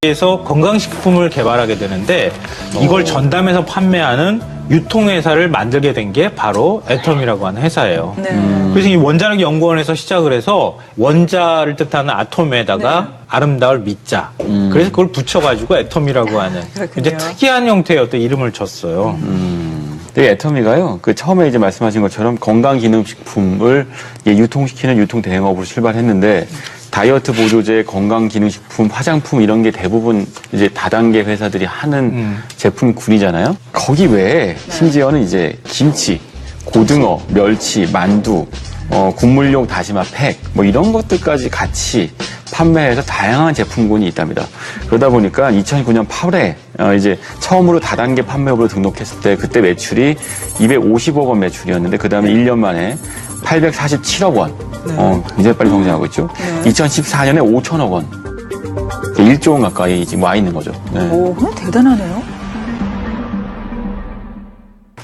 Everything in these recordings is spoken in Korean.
에서 건강식품을 개발하게 되는데 이걸 전담해서 판매하는 유통회사를 만들게 된 게 바로 애텀이라고 하는 회사예요. 네. 그래서 이 원자력 연구원에서 시작을 해서 원자를 뜻하는 아톰에다가 아름다울 미자. 그래서 그걸 붙여가지고 애텀이라고 하는 이제 특이한 형태의 어떤 이름을 줬어요. 네, 애터미가요. 그 처음에 이제 말씀하신 것처럼 건강기능식품을 유통시키는 유통대행업으로 출발했는데 다이어트 보조제, 건강기능식품, 화장품 이런 게 대부분 이제 다단계 회사들이 하는 제품군이잖아요. 거기 외에 심지어는 이제 김치, 고등어, 멸치, 만두, 국물용 다시마 팩, 뭐 이런 것들까지 같이 판매해서 다양한 제품군이 있답니다. 그러다 보니까 2009년 8월에 이제 처음으로 다단계 판매업으로 등록했을 때 그때 매출이 250억 원 매출이었는데 그 다음에 1년 만에 847억 원. 굉장히 빨리 성장하고 있죠. 2014년에 5천억 원. 1조 원 가까이 지금 와 있는 거죠. 네. 오, 대단하네요.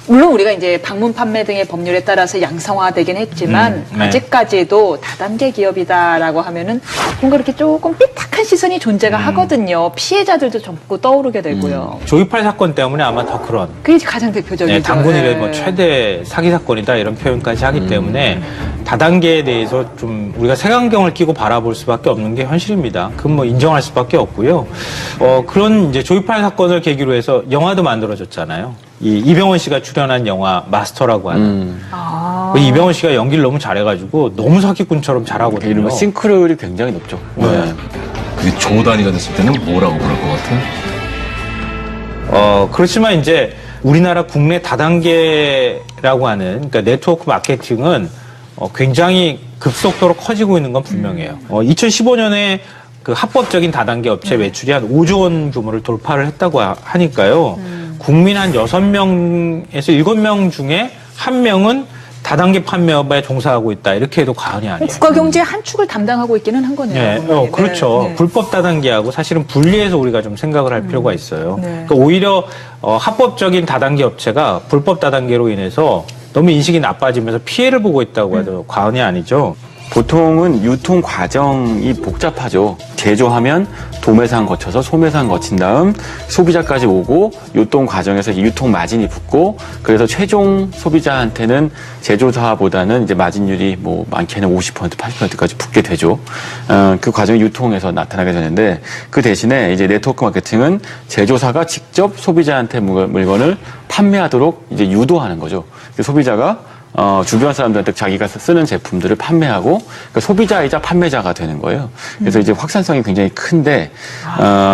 물론 우리가 이제 방문 판매 등의 법률에 따라서 양성화되긴 했지만 네. 아직까지도 다단계 기업이다라고 하면은 뭔가 이렇게 조금 삐딱한 시선이 존재가 하거든요. 피해자들도 젊고 떠오르게 되고요. 조이팔 사건 때문에 아마 더 그런 그게 가장 대표적이죠. 네, 당군 이래 네. 뭐 최대 사기 사건이다 이런 표현까지 하기 때문에 다단계에 대해서 좀 우리가 색안경을 끼고 바라볼 수밖에 없는 게 현실입니다. 그건 뭐 인정할 수밖에 없고요. 그런 이제 조이팔 사건을 계기로 해서 영화도 만들어졌잖아요. 이 이병헌 씨가 출연한 영화 마스터라고 하는 그 이병헌 씨가 연기를 너무 잘해가지고 너무 사기꾼처럼 잘하거든요. 이런 싱크로율이 굉장히 높죠. 네. 그게 조 단위가 됐을 때는 뭐라고 그럴 것 같아? 그렇지만 이제 우리나라 국내 다단계라고 하는 그러니까 네트워크 마케팅은 굉장히 급속도로 커지고 있는 건 분명해요. 2015년에 그 합법적인 다단계 업체 매출이 한 5조 원 규모를 돌파를 했다고 하니까요. 국민 한 6명에서 7명 중에 1명은 다단계 판매업에 종사하고 있다. 이렇게 해도 과언이 아니에요. 국가 경제의 한 축을 담당하고 있기는 한 거네요. 네, 그렇죠. 네. 불법 다단계하고 사실은 분리해서 우리가 좀 생각을 할 필요가 있어요. 네. 그러니까 오히려 합법적인 다단계 업체가 불법 다단계로 인해서 너무 인식이 나빠지면서 피해를 보고 있다고 해도 과언이 아니죠. 보통은 유통 과정이 복잡하죠. 제조하면 도매상 거쳐서 소매상 거친 다음 소비자까지 오고 유통 과정에서 유통 마진이 붙고 그래서 최종 소비자한테는 제조사보다는 이제 마진율이 뭐 많게는 50% 80%까지 붙게 되죠. 그 과정이 유통에서 나타나게 되는데 그 대신에 이제 네트워크 마케팅은 제조사가 직접 소비자한테 물건을 판매하도록 이제 유도하는 거죠. 소비자가 주변 사람들한테 자기가 쓰는 제품들을 판매하고 그러니까 소비자이자 판매자가 되는 거예요. 그래서 이제 확산성이 굉장히 큰데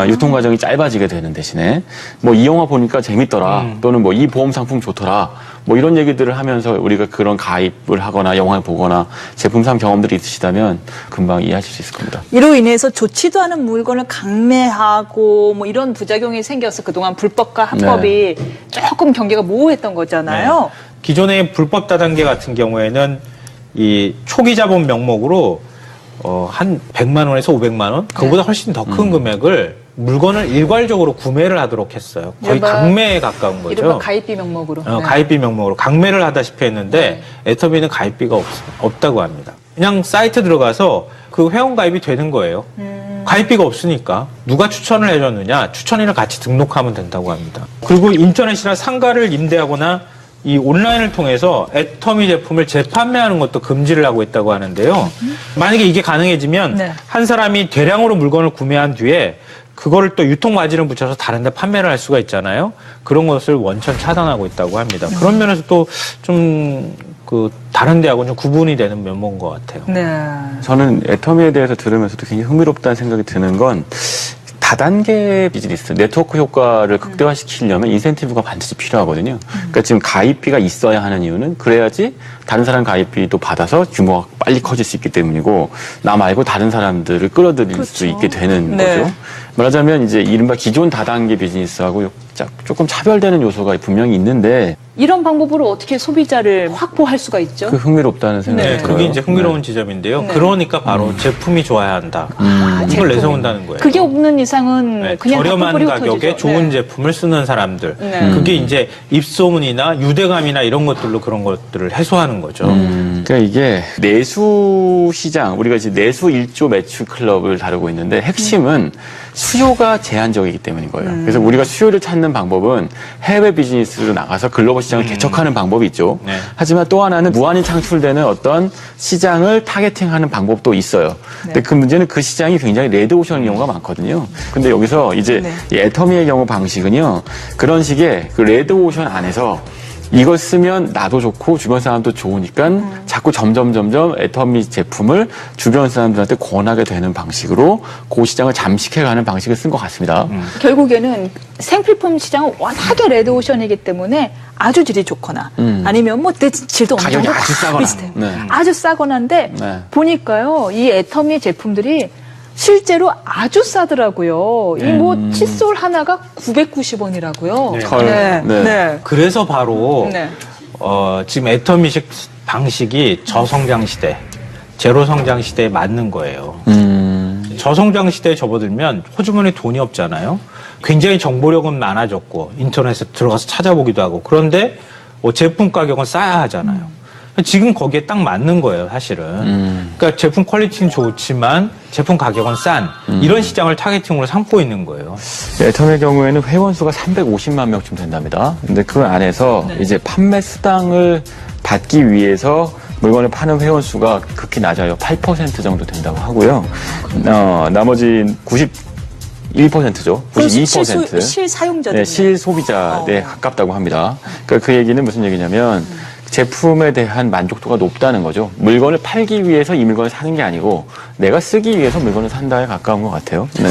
유통 과정이 짧아지게 되는 대신에 뭐 이 영화 보니까 재밌더라 또는 뭐 이 보험 상품 좋더라 뭐 이런 얘기들을 하면서 우리가 그런 가입을 하거나 영화를 보거나 제품 산 경험들이 있으시다면 금방 이해하실 수 있을 겁니다. 이로 인해서 좋지도 않은 물건을 강매하고 뭐 이런 부작용이 생겨서 그동안 불법과 합법이 조금 경계가 모호했던 거잖아요. 네. 기존의 불법 다단계 같은 경우에는 이 초기 자본 명목으로 한 100만 원에서 500만 원 그거보다 훨씬 더 큰 금액을 물건을 일괄적으로 구매를 하도록 했어요. 거의 이른바- 강매에 가까운 거죠. 이른바 가입비 명목으로. 네. 가입비 명목으로 강매를 하다시피 했는데 애터미는 가입비가 없다고 합니다. 그냥 사이트 들어가서 그 회원 가입이 되는 거예요. 가입비가 없으니까 누가 추천을 해줬느냐 추천인을 같이 등록하면 된다고 합니다. 그리고 인터넷이나 상가를 임대하거나 이 온라인을 통해서 애터미 제품을 재판매하는 것도 금지를 하고 있다고 하는데요. 만약에 이게 가능해지면 네. 한 사람이 대량으로 물건을 구매한 뒤에 그거를 또 유통 마진을 붙여서 다른 데 판매를 할 수가 있잖아요. 그런 것을 원천 차단하고 있다고 합니다. 그런 면에서 또 좀 그 다른 데하고 좀 구분이 되는 면모인 것 같아요. 네. 저는 애터미에 대해서 들으면서도 굉장히 흥미롭다는 생각이 드는 건 다단계 비즈니스, 네트워크 효과를 극대화시키려면 인센티브가 반드시 필요하거든요. 그러니까 지금 가입비가 있어야 하는 이유는 그래야지 다른 사람 가입비도 받아서 규모가 빨리 커질 수 있기 때문이고 나 말고 다른 사람들을 끌어들일 수 있게 되는 네. 거죠. 말하자면 이제 이른바 기존 다단계 비즈니스하고 조금 차별되는 요소가 분명히 있는데 이런 방법으로 어떻게 소비자를 확보할 수가 있죠? 그 흥미롭다는 생각이 네, 들어요. 그게 이제 흥미로운 지점인데요. 네. 그러니까 바로 제품이 좋아야 한다. 이걸 제품. 내세운다는 거예요. 그게 없는 이상은 네, 그냥 저렴한 헛뿌리고 가격에 터지죠. 좋은 네. 제품을 쓰는 사람들. 네. 그게 이제 입소문이나 유대감이나 이런 것들로 그런 것들을 해소하는 거죠. 그러니까 이게 내수 시장, 우리가 이제 내수 1조 매출 클럽을 다루고 있는데 핵심은 수요가 제한적이기 때문인 거예요. 그래서 우리가 수요를 찾는 방법은 해외 비즈니스로 나가서 글로벌 시장을 개척하는 방법이 있죠. 네. 하지만 또 하나는 무한히 창출되는 어떤 시장을 타겟팅하는 방법도 있어요. 근데 그 문제는 그 시장이 굉장히 레드오션인 경우가 많거든요. 근데 여기서 이제 네. 이 애터미의 경우 방식은요, 그런 식의 그 레드오션 안에서 이걸 쓰면 나도 좋고 주변 사람도 좋으니까 자꾸 점점 애터미 제품을 주변 사람들한테 권하게 되는 방식으로 그 시장을 잠식해가는 방식을 쓴 것 같습니다. 결국에는 생필품 시장은 워낙에 레드오션이기 때문에 아주 질이 좋거나 아니면 뭐 질도 어느 가격이 정도 아주 다 싸거나. 비슷해요. 네. 아주 싸거나인데 네. 보니까요, 이 애터미 제품들이 실제로 아주 싸더라고요. 이 뭐 칫솔 하나가 990원이라고요. 네. 헐. 네. 네. 네. 그래서 바로 네. 지금 애터미식 방식이 저성장 시대, 제로 성장 시대에 맞는 거예요. 저성장 시대에 접어들면 호주머니에 돈이 없잖아요. 굉장히 정보력은 많아졌고 인터넷에 들어가서 찾아보기도 하고, 그런데 제품 가격은 싸야 하잖아요. 지금 거기에 딱 맞는 거예요, 사실은. 그러니까 제품 퀄리티는 좋지만 제품 가격은 싼 이런 시장을 타겟팅으로 삼고 있는 거예요. 애터미의 경우에는 회원 수가 350만 명쯤 된답니다. 근데 그 안에서 이제 판매 수당을 받기 위해서 물건을 파는 회원 수가 극히 낮아요. 8% 정도 된다고 하고요. 나머지 91%죠. 92%. 실사용자들. 네, 실소비자에 가깝다고 합니다. 그러니까 그 얘기는 무슨 얘기냐면 제품에 대한 만족도가 높다는 거죠. 물건을 팔기 위해서 이 물건을 사는 게 아니고 내가 쓰기 위해서 물건을 산다에 가까운 것 같아요. 네.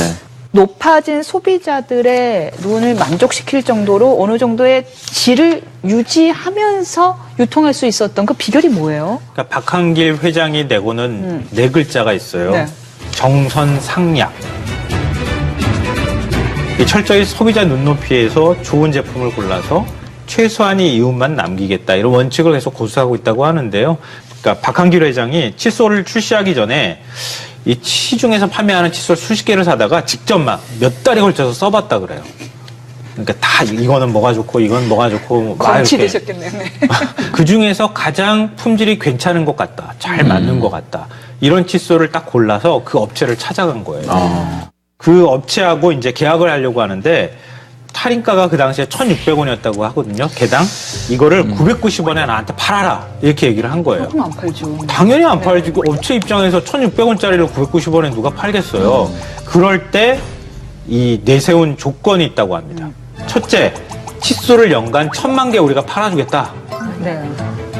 높아진 소비자들의 눈을 만족시킬 정도로 어느 정도의 질을 유지하면서 유통할 수 있었던 그 비결이 뭐예요? 그러니까 박한길 회장이 내고는 네 글자가 있어요. 네. 정선상약. 이 철저히 소비자 눈높이에서 좋은 제품을 골라서 최소한의 이윤만 남기겠다, 이런 원칙을 계속 고수하고 있다고 하는데요. 그러니까 박한길 회장이 칫솔을 출시하기 전에 이 시중에서 판매하는 칫솔 수십 개를 사다가 직접 막 몇 달에 걸쳐서 써봤다 그래요. 그러니까 다 이거는 뭐가 좋고 이건 뭐가 좋고 막 광치 이렇게. 되셨겠네요. 네. 그 중에서 가장 품질이 괜찮은 것 같다, 잘 맞는 것 같다, 이런 칫솔을 딱 골라서 그 업체를 찾아간 거예요. 그 업체하고 이제 계약을 하려고 하는데 할인가가 그 당시에 1,600원이었다고 하거든요, 개당. 이거를 990원에 나한테 팔아라, 이렇게 얘기를 한 거예요. 그럼 안 팔죠. 당연히 안 팔지. 그 업체 입장에서 1,600원짜리를 990원에 누가 팔겠어요. 그럴 때 이 내세운 조건이 있다고 합니다. 첫째, 칫솔을 연간 1,000만 개 우리가 팔아주겠다. 네.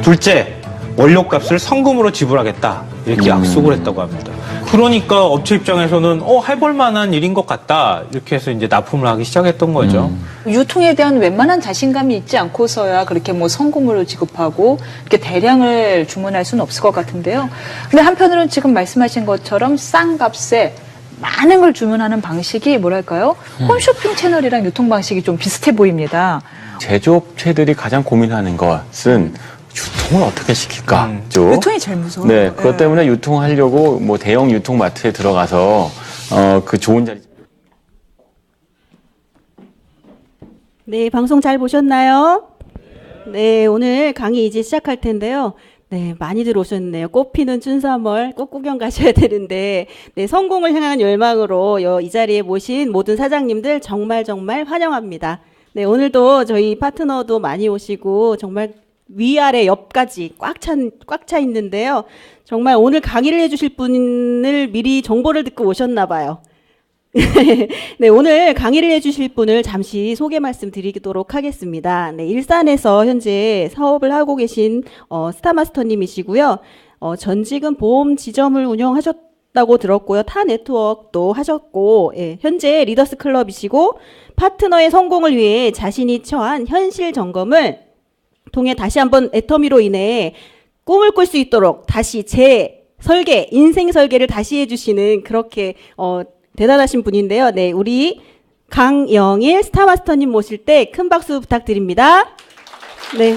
둘째, 원료값을 성금으로 지불하겠다, 이렇게 약속을 했다고 합니다. 그러니까 업체 입장에서는 해볼 만한 일인 것 같다, 이렇게 해서 이제 납품을 하기 시작했던 거죠. 유통에 대한 웬만한 자신감이 있지 않고서야 그렇게 뭐 성금으로 지급하고 이렇게 대량을 주문할 수는 없을 것 같은데요. 근데 한편으로는 지금 말씀하신 것처럼 싼 값에 많은 걸 주문하는 방식이 뭐랄까요? 홈쇼핑 채널이랑 유통 방식이 좀 비슷해 보입니다. 제조업체들이 가장 고민하는 것은 유통을 어떻게 시킬까죠. 유통이 제일 무서워요. 네, 그것 때문에 유통하려고 뭐 대형 유통마트에 들어가서 그 좋은 자리. 네, 방송 잘 보셨나요? 네, 오늘 강의 이제 시작할 텐데요. 네, 많이들 오셨네요. 꽃피는 춘삼월 꽃 구경 가셔야 되는데, 네, 성공을 향한 열망으로 이 자리에 모신 모든 사장님들 정말 환영합니다. 네, 오늘도 저희 파트너도 많이 오시고 정말 위아래 옆까지 꽉 차 있는데요. 정말 오늘 강의를 해주실 분을 미리 정보를 듣고 오셨나 봐요. 네, 오늘 강의를 해주실 분을 잠시 소개 말씀드리도록 하겠습니다. 네, 일산에서 현재 사업을 하고 계신 스타마스터님이시고요. 전직은 보험 지점을 운영하셨다고 들었고요. 타 네트워크도 하셨고, 예, 현재 리더스 클럽이시고 파트너의 성공을 위해 자신이 처한 현실 점검을 통해 다시 한번 애터미로 인해 꿈을 꿀 수 있도록 다시 설계, 인생 설계를 다시 해주시는 그렇게 대단하신 분인데요. 네, 우리 강영일 스타마스터님 모실 때 큰 박수 부탁드립니다. 네.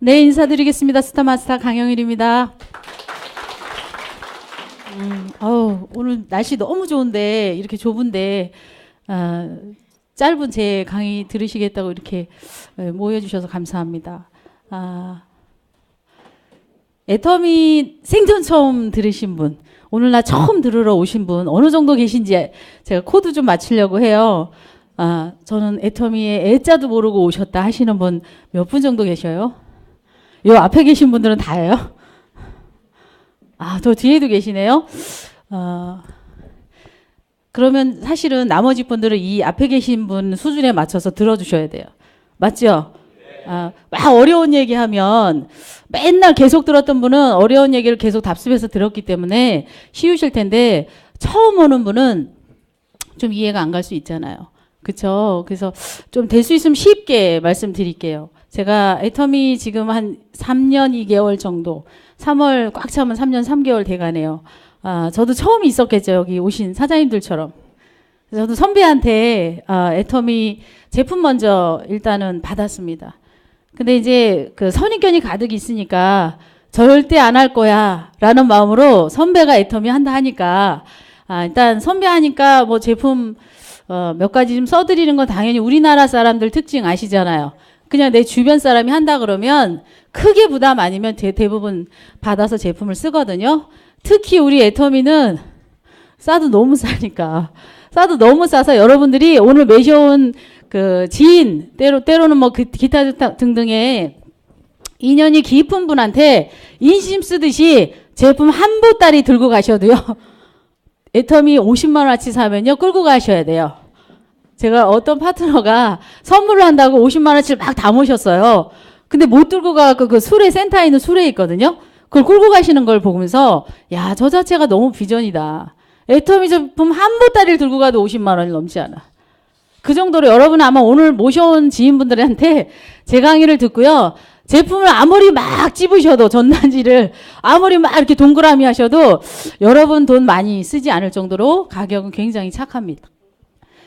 네, 인사드리겠습니다. 스타마스터 강영일입니다. 오늘 날씨 너무 좋은데, 이렇게 좁은데, 짧은 제 강의 들으시겠다고 이렇게 모여주셔서 감사합니다. 애터미 생전 처음 들으신 분, 오늘 나 처음 들으러 오신 분, 어느 정도 계신지 제가 코드 좀 맞추려고 해요. 저는 애터미의 애자도 모르고 오셨다 하시는 분 몇 분 정도 계셔요? 요 앞에 계신 분들은 다예요? 더 뒤에도 계시네요? 그러면 사실은 나머지 분들은 이 앞에 계신 분 수준에 맞춰서 들어주셔야 돼요. 맞죠? 막 어려운 얘기 하면 맨날 계속 들었던 분은 어려운 얘기를 계속 답습해서 들었기 때문에 쉬우실 텐데 처음 오는 분은 좀 이해가 안 갈 수 있잖아요. 그쵸? 그래서 좀 될 수 있으면 쉽게 말씀드릴게요. 제가 애터미 지금 한 3년 2개월 정도, 3월 꽉 차면 3년 3개월 돼가네요. 저도 처음 있었겠죠. 여기 오신 사장님들처럼. 저도 선배한테 애터미 제품 먼저 일단은 받았습니다. 근데 이제 그 선입견이 가득 있으니까 절대 안 할 거야 라는 마음으로 선배가 애터미 한다 하니까 일단 선배 하니까 뭐 제품 몇 가지 좀 써드리는 건 당연히 우리나라 사람들 특징 아시잖아요. 그냥 내 주변 사람이 한다 그러면 크게 부담 아니면 대부분 받아서 제품을 쓰거든요. 특히 우리 애터미는 싸도 너무 싸니까. 싸도 너무 싸서 여러분들이 오늘 매셔온 그 지인, 때로는 뭐 기타 등등의 인연이 깊은 분한테 인심 쓰듯이 제품 한 보따리 들고 가셔도요. 애터미 50만 원어치 사면요. 끌고 가셔야 돼요. 제가 어떤 파트너가 선물을 한다고 50만 원어치를 막 담으셨어요. 근데 못 들고 가고 그 수레, 센터에 있는 수레에 있거든요. 그걸 끌고 가시는 걸 보면서 야, 저 자체가 너무 비전이다. 애터미 제품 한 보따리를 들고 가도 50만 원이 넘지 않아. 그 정도로 여러분 아마 오늘 모셔온 지인분들한테 제 강의를 듣고요. 제품을 아무리 막 찝으셔도 전단지를 아무리 막 이렇게 동그라미 하셔도 여러분 돈 많이 쓰지 않을 정도로 가격은 굉장히 착합니다.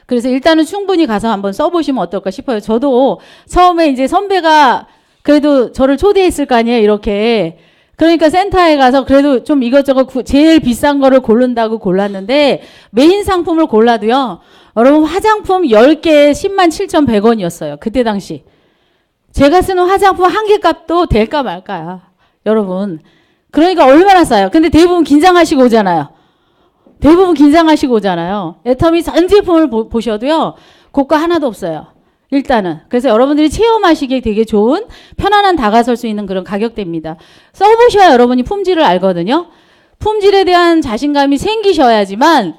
그래서 일단은 충분히 가서 한번 써보시면 어떨까 싶어요. 저도 처음에 이제 선배가 그래도 저를 초대했을 거 아니에요, 이렇게. 그러니까 센터에 가서 그래도 좀 이것저것 제일 비싼 거를 고른다고 골랐는데 메인 상품을 골라도요. 여러분 화장품 10개에 107,100원이었어요. 그때 당시. 제가 쓰는 화장품 한 개 값도 될까 말까야. 여러분. 그러니까 얼마나 싸요. 근데 대부분 긴장하시고 오잖아요. 애터미 전 제품을 보셔도요. 고가 하나도 없어요. 일단은. 그래서 여러분들이 체험하시기에 되게 좋은 편안한 다가설 수 있는 그런 가격대입니다. 써보셔야 여러분이 품질을 알거든요. 품질에 대한 자신감이 생기셔야지만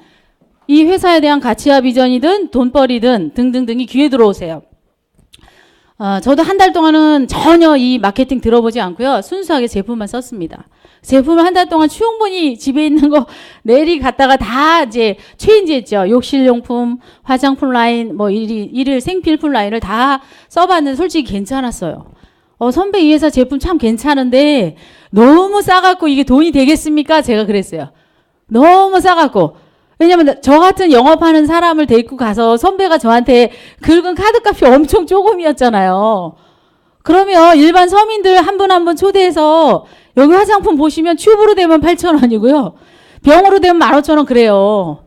이 회사에 대한 가치와 비전이든 돈벌이든 등등등이 귀에 들어오세요. 저도 한 달 동안은 전혀 이 마케팅 들어보지 않고요. 순수하게 제품만 썼습니다. 제품을 한 달 동안 충분히 집에 있는 거 내리 갔다가 다 이제 체인지했죠. 욕실용품, 화장품 라인, 뭐 일일 생필품 라인을 다 써봤는데 솔직히 괜찮았어요. 선배 이 회사 제품 참 괜찮은데 너무 싸갖고 이게 돈이 되겠습니까? 제가 그랬어요. 너무 싸갖고. 왜냐면 저 같은 영업하는 사람을 데리고 가서 선배가 저한테 긁은 카드값이 엄청 조금이었잖아요. 그러면 일반 서민들 한 분 한 분 초대해서 여기 화장품 보시면 튜브로 되면 8,000원이고요. 병으로 되면 15,000원 그래요.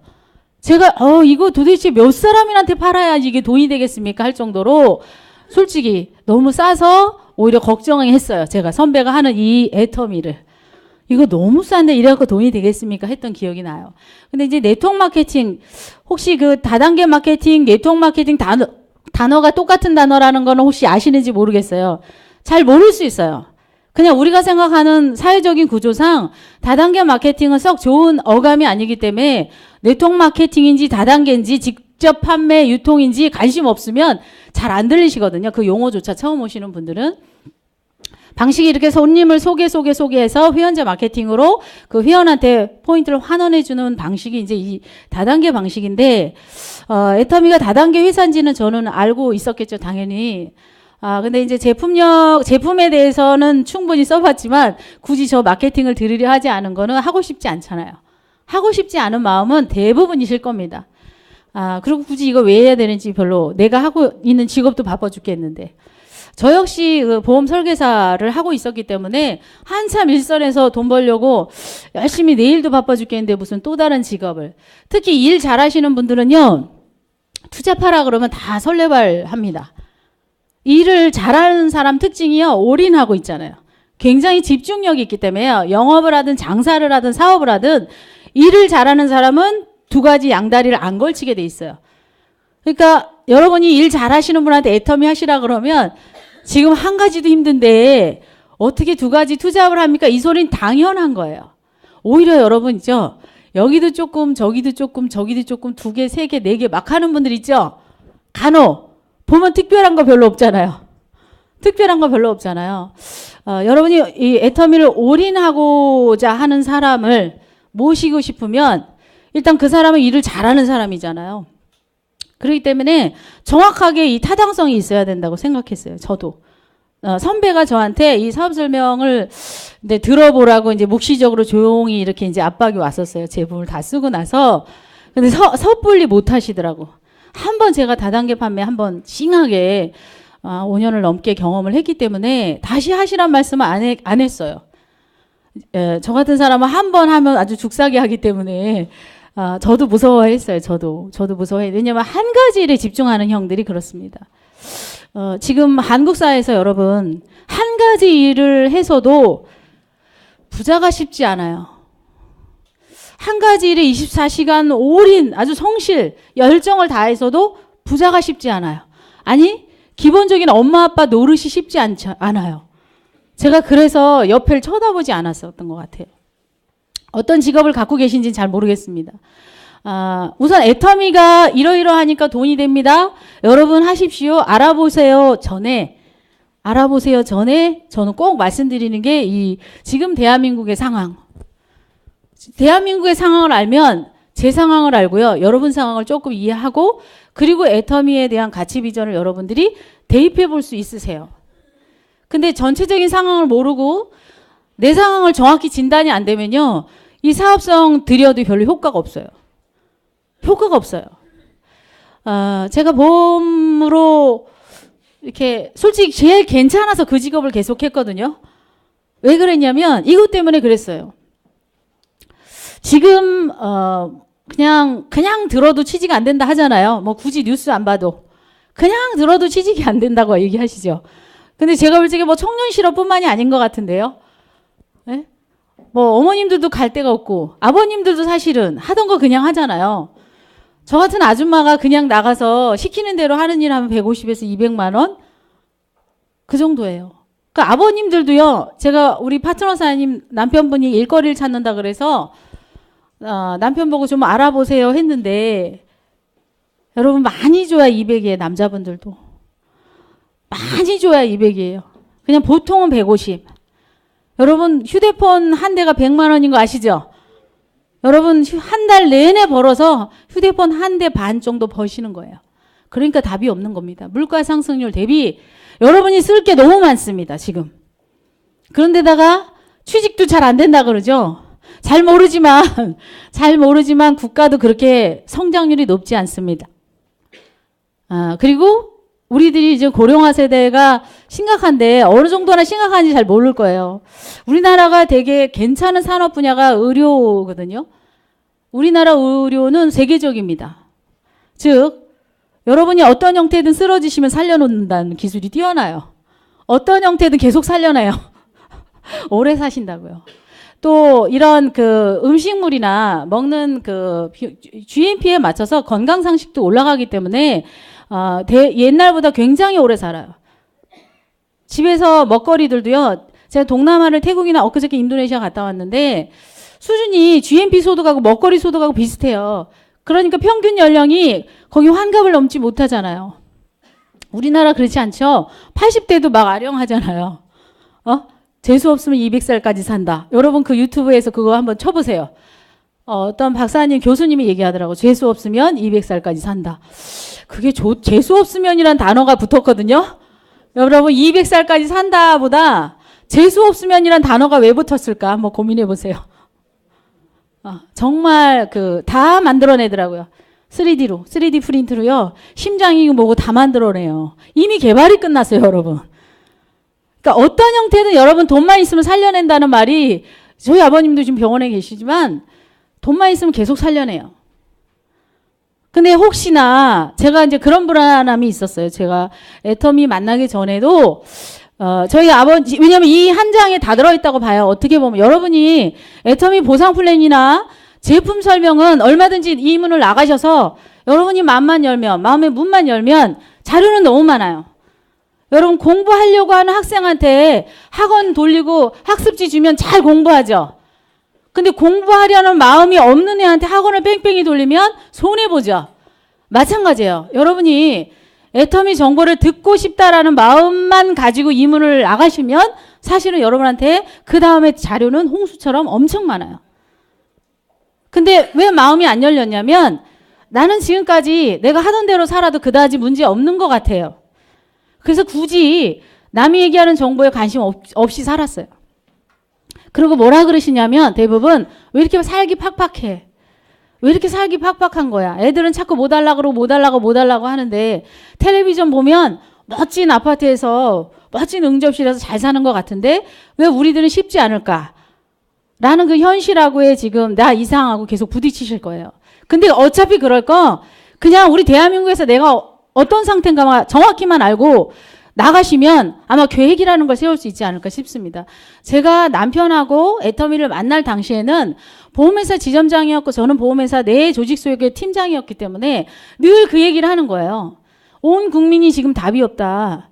제가 이거 도대체 몇 사람한테 팔아야 이게 돈이 되겠습니까? 할 정도로 솔직히 너무 싸서 오히려 걱정을 했어요. 제가 선배가 하는 이 애터미를. 이거 너무 싼데 이래갖고 돈이 되겠습니까? 했던 기억이 나요. 근데 이제 네트워크 마케팅, 혹시 그 다단계 마케팅, 네트워크 마케팅 단어가 똑같은 단어라는 거는 혹시 아시는지 모르겠어요. 잘 모를 수 있어요. 그냥 우리가 생각하는 사회적인 구조상 다단계 마케팅은 썩 좋은 어감이 아니기 때문에 네트워크 마케팅인지 다단계인지 직접 판매, 유통인지 관심 없으면 잘 안 들리시거든요. 그 용어조차 처음 오시는 분들은. 방식이 이렇게 손님을 소개해서 회원제 마케팅으로 그 회원한테 포인트를 환원해주는 방식이 이제 이 다단계 방식인데, 애터미가 다단계 회사인지는 저는 알고 있었겠죠, 당연히. 근데 이제 제품에 대해서는 충분히 써봤지만 굳이 저 마케팅을 들으려 하지 않은 거는 하고 싶지 않잖아요. 하고 싶지 않은 마음은 대부분이실 겁니다. 그리고 굳이 이거 왜 해야 되는지 별로 내가 하고 있는 직업도 바빠 죽겠는데. 저 역시 그 보험 설계사를 하고 있었기 때문에 한참 일선에서 돈 벌려고 열심히 내일도 바빠 죽겠는데 무슨 또 다른 직업을. 특히 일 잘하시는 분들은요. 투잡하라 그러면 다 설레발 합니다. 일을 잘하는 사람 특징이요. 올인하고 있잖아요. 굉장히 집중력이 있기 때문에요. 영업을 하든 장사를 하든 사업을 하든 일을 잘하는 사람은 두 가지 양다리를 안 걸치게 돼 있어요. 그러니까 여러분이 일 잘하시는 분한테 애터미 하시라 그러면 지금 한 가지도 힘든데 어떻게 두 가지 투잡을 합니까? 이 소리는 당연한 거예요. 오히려 여러분 있죠. 여기도 조금 저기도 조금 저기도 조금 2개, 3개, 4개 막 하는 분들 있죠. 간혹 보면 특별한 거 별로 없잖아요. 특별한 거 별로 없잖아요. 여러분이 이 애터미를 올인하고자 하는 사람을 모시고 싶으면 일단 그 사람은 일을 잘하는 사람이잖아요. 그렇기 때문에 정확하게 이 타당성이 있어야 된다고 생각했어요. 저도. 선배가 저한테 이 사업 설명을 이제 들어보라고 이제 묵시적으로 조용히 이렇게 이제 압박이 왔었어요. 제품을 다 쓰고 나서. 근데 섣불리 못 하시더라고. 한번 제가 다단계 판매 한번 싱하게 5년을 넘게 경험을 했기 때문에 다시 하시란 말씀은 안 했어요. 저 같은 사람은 한 번 하면 아주 죽사게 하기 때문에 저도 무서워했어요. 저도 무서워해요. 왜냐면 한 가지 일에 집중하는 형들이 그렇습니다. 지금 한국 사회에서 여러분 한 가지 일을 해서도 부자가 쉽지 않아요. 한 가지 일에 24시간 올인, 아주 성실, 열정을 다해서도 부자가 쉽지 않아요. 아니, 기본적인 엄마 아빠 노릇이 쉽지 않아요. 제가 그래서 옆을 쳐다보지 않았었던 것 같아요. 어떤 직업을 갖고 계신지는 잘 모르겠습니다. 우선 애터미가 이러이러하니까 돈이 됩니다. 여러분 하십시오. 알아보세요 전에 저는 꼭 말씀드리는 게 지금 대한민국의 상황. 대한민국의 상황을 알면 제 상황을 알고요. 여러분 상황을 조금 이해하고 그리고 애터미에 대한 가치 비전을 여러분들이 대입해 볼 수 있으세요. 근데 전체적인 상황을 모르고 내 상황을 정확히 진단이 안 되면요. 이 사업성 들여도 별로 효과가 없어요. 제가 보험으로 이렇게 솔직히 제일 괜찮아서 그 직업을 계속했거든요. 왜 그랬냐면 이것 때문에 그랬어요. 지금 그냥 들어도 취직이 안 된다 하잖아요. 뭐 굳이 뉴스 안 봐도 그냥 들어도 취직이 안 된다고 얘기하시죠. 근데 제가 볼 적에 뭐 청년 실업뿐만이 아닌 것 같은데요. 네? 뭐 어머님들도 갈 데가 없고 아버님들도 사실은 하던 거 그냥 하잖아요. 저 같은 아줌마가 그냥 나가서 시키는 대로 하는 일 하면 150에서 200만 원? 그 정도예요. 그러니까 아버님들도요. 제가 우리 파트너 사장님 남편분이 일거리를 찾는다 그래서 남편 보고 좀 알아보세요 했는데 여러분 많이 줘야 200이에요. 남자분들도. 많이 줘야 200이에요. 그냥 보통은 150. 여러분 휴대폰 한 대가 100만 원인 거 아시죠? 여러분 한 달 내내 벌어서 휴대폰 한 대 반 정도 버시는 거예요. 그러니까 답이 없는 겁니다. 물가 상승률 대비 여러분이 쓸 게 너무 많습니다. 지금. 그런데다가 취직도 잘 안 된다 그러죠. 잘 모르지만 국가도 그렇게 성장률이 높지 않습니다. 그리고 우리들이 이제 고령화 세대가 심각한데 어느 정도나 심각한지 잘 모를 거예요. 우리나라가 되게 괜찮은 산업 분야가 의료거든요. 우리나라 의료는 세계적입니다. 즉 여러분이 어떤 형태든 쓰러지시면 살려놓는다는 기술이 뛰어나요. 어떤 형태든 계속 살려놔요. 오래 사신다고요. 또 이런 그 음식물이나 먹는 그 GMP에 맞춰서 건강 상식도 올라가기 때문에 옛날보다 굉장히 오래 살아요. 집에서 먹거리들도요. 제가 동남아를 태국이나 엊그저께 인도네시아 갔다 왔는데 수준이 GMP 소득하고 먹거리 소득하고 비슷해요. 그러니까 평균 연령이 거기 환갑을 넘지 못하잖아요. 우리나라 그렇지 않죠? 80대도 막 아령하잖아요. 재수 없으면 200살까지 산다. 여러분 그 유튜브에서 그거 한번 쳐보세요. 어떤 박사님 교수님이 얘기하더라고. 재수 없으면 200살까지 산다. 그게 재수 없으면이란 단어가 붙었거든요. 여러분 200살까지 산다 보다 재수 없으면이란 단어가 왜 붙었을까? 한번 고민해 보세요. 정말 다 만들어내더라고요. 3D 프린트로요. 심장이고 뭐고 다 만들어내요. 이미 개발이 끝났어요, 여러분. 그러니까 어떤 형태든 여러분 돈만 있으면 살려낸다는 말이 저희 아버님도 지금 병원에 계시지만 돈만 있으면 계속 살려내요. 근데 혹시나 제가 이제 그런 불안함이 있었어요. 제가 애터미 만나기 전에도 저희 아버지, 왜냐면 이 한 장에 다 들어있다고 봐요. 어떻게 보면 여러분이 애터미 보상 플랜이나 제품 설명은 얼마든지 이 문을 나가셔서 여러분이 마음만 열면, 마음의 문만 열면 자료는 너무 많아요. 여러분 공부하려고 하는 학생한테 학원 돌리고 학습지 주면 잘 공부하죠. 근데 공부하려는 마음이 없는 애한테 학원을 뺑뺑이 돌리면 손해보죠. 마찬가지예요. 여러분이 애터미 정보를 듣고 싶다라는 마음만 가지고 이 문을 나가시면 사실은 여러분한테 그 다음에 자료는 홍수처럼 엄청 많아요. 근데 왜 마음이 안 열렸냐면 나는 지금까지 내가 하던 대로 살아도 그다지 문제 없는 것 같아요. 그래서 굳이 남이 얘기하는 정보에 관심 없이 살았어요. 그리고 뭐라 그러시냐면 대부분 왜 이렇게 살기 팍팍해? 왜 이렇게 살기 팍팍한 거야? 애들은 자꾸 못 달라고 그러고 못 달라고 하는데 텔레비전 보면 멋진 아파트에서 멋진 응접실에서 잘 사는 것 같은데 왜 우리들은 쉽지 않을까? 라는 그 현실하고의 지금 나 이상하고 계속 부딪히실 거예요. 근데 어차피 그럴 거 그냥 우리 대한민국에서 내가 어떤 상태인가 정확히만 알고 나가시면 아마 계획이라는 걸 세울 수 있지 않을까 싶습니다. 제가 남편하고 애터미를 만날 당시에는 보험회사 지점장이었고 저는 보험회사 내 조직 소유의 팀장이었기 때문에 늘 그 얘기를 하는 거예요. 온 국민이 지금 답이 없다.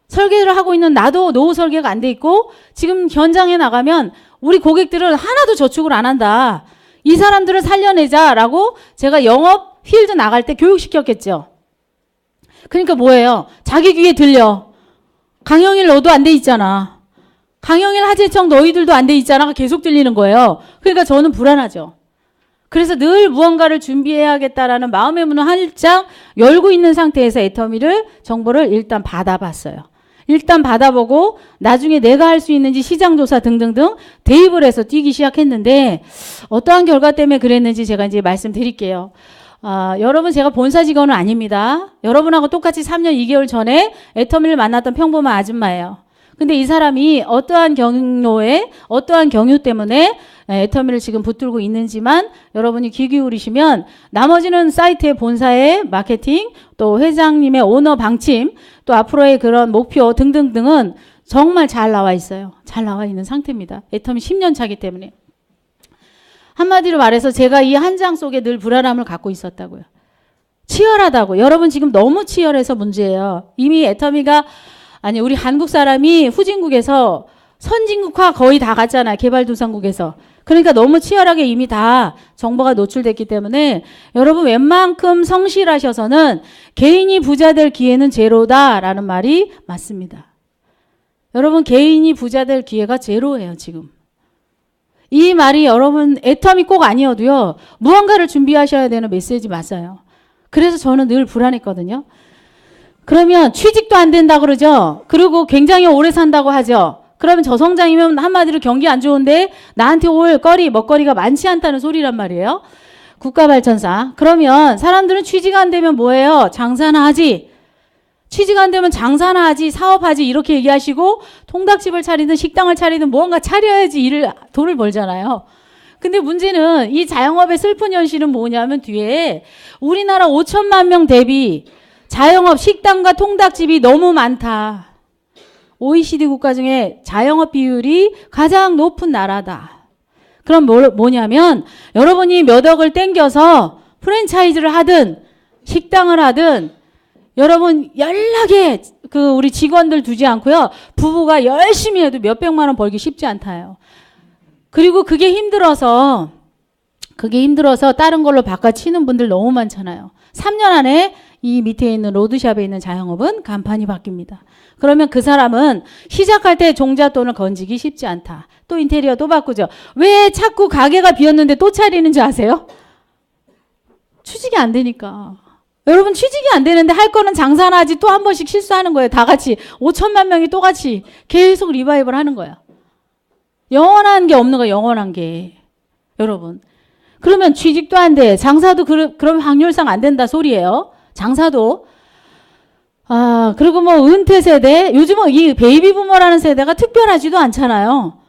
설계를 하고 있는 나도 노후 설계가 안 돼 있고 지금 현장에 나가면 우리 고객들은 하나도 저축을 안 한다. 이 사람들을 살려내자라고 제가 영업 필드 나갈 때 교육시켰겠죠. 그러니까 뭐예요? 자기 귀에 들려. 강영일 너도 안 돼 있잖아. 강영일 하재청 너희들도 안 돼 있잖아가 계속 들리는 거예요. 그러니까 저는 불안하죠. 그래서 늘 무언가를 준비해야겠다라는 마음의 문을 활짝 열고 있는 상태에서 애터미를 정보를 일단 받아봤어요. 일단 받아보고 나중에 내가 할 수 있는지 시장조사 등등등 대입을 해서 뛰기 시작했는데 어떠한 결과 때문에 그랬는지 제가 이제 말씀드릴게요. 여러분 제가 본사 직원은 아닙니다. 여러분하고 똑같이 3년 2개월 전에 애터미를 만났던 평범한 아줌마예요. 근데 이 사람이 어떠한 경로에 어떠한 경유 때문에 애터미를 지금 붙들고 있는지만 여러분이 귀 기울이시면 나머지는 사이트의 본사의 마케팅 또 회장님의 오너 방침 또 앞으로의 그런 목표 등등등은 정말 잘 나와 있어요. 잘 나와 있는 상태입니다. 애터미 10년 차기 때문에. 한마디로 말해서 제가 이 한 장 속에 늘 불안함을 갖고 있었다고요. 치열하다고. 여러분 지금 너무 치열해서 문제예요. 이미 애터미가 아니 우리 한국 사람이 후진국에서 선진국화 거의 다 갔잖아요. 개발도상국에서. 그러니까 너무 치열하게 이미 다 정보가 노출됐기 때문에 여러분 웬만큼 성실하셔서는 개인이 부자 될 기회는 제로다라는 말이 맞습니다. 여러분 개인이 부자 될 기회가 제로예요 지금. 이 말이 여러분 애터미 꼭 아니어도요. 무언가를 준비하셔야 되는 메시지 맞아요. 그래서 저는 늘 불안했거든요. 그러면 취직도 안 된다 그러죠. 그리고 굉장히 오래 산다고 하죠. 그러면 저성장이면 한마디로 경기 안 좋은데 나한테 올 먹거리가 많지 않다는 소리란 말이에요. 국가발전사. 그러면 사람들은 취직 안 되면 뭐예요? 장사나 하지. 취직 안 되면 장사나 하지, 사업하지 이렇게 얘기하시고 통닭집을 차리든 식당을 차리든 무언가 차려야지 돈을 벌잖아요. 근데 문제는 이 자영업의 슬픈 현실은 뭐냐면 뒤에 우리나라 5천만 명 대비 자영업 식당과 통닭집이 너무 많다. OECD 국가 중에 자영업 비율이 가장 높은 나라다. 그럼 뭐냐면 여러분이 몇 억을 땡겨서 프랜차이즈를 하든 식당을 하든 여러분 연락에 우리 직원들 두지 않고요. 부부가 열심히 해도 몇백만 원 벌기 쉽지 않다요. 그리고 그게 힘들어서 다른 걸로 바꿔치는 분들 너무 많잖아요. 3년 안에 이 밑에 있는 로드샵에 있는 자영업은 간판이 바뀝니다. 그러면 그 사람은 시작할 때 종잣돈을 건지기 쉽지 않다. 또 인테리어 또 바꾸죠. 왜 자꾸 가게가 비었는데 또 차리는지 아세요? 취직이 안 되니까. 여러분 취직이 안 되는데 할 거는 장사나 하지 또 한 번씩 실수하는 거예요. 다 같이 5천만 명이 또 같이 계속 리바이벌 하는 거예요. 영원한 게 없는 거예요. 영원한 게. 여러분. 그러면 취직도 안 돼. 장사도 그럼 확률상 안 된다 소리예요. 장사도. 그리고 뭐 은퇴 세대, 요즘은 이 베이비 부머라는 세대가 특별하지도 않잖아요.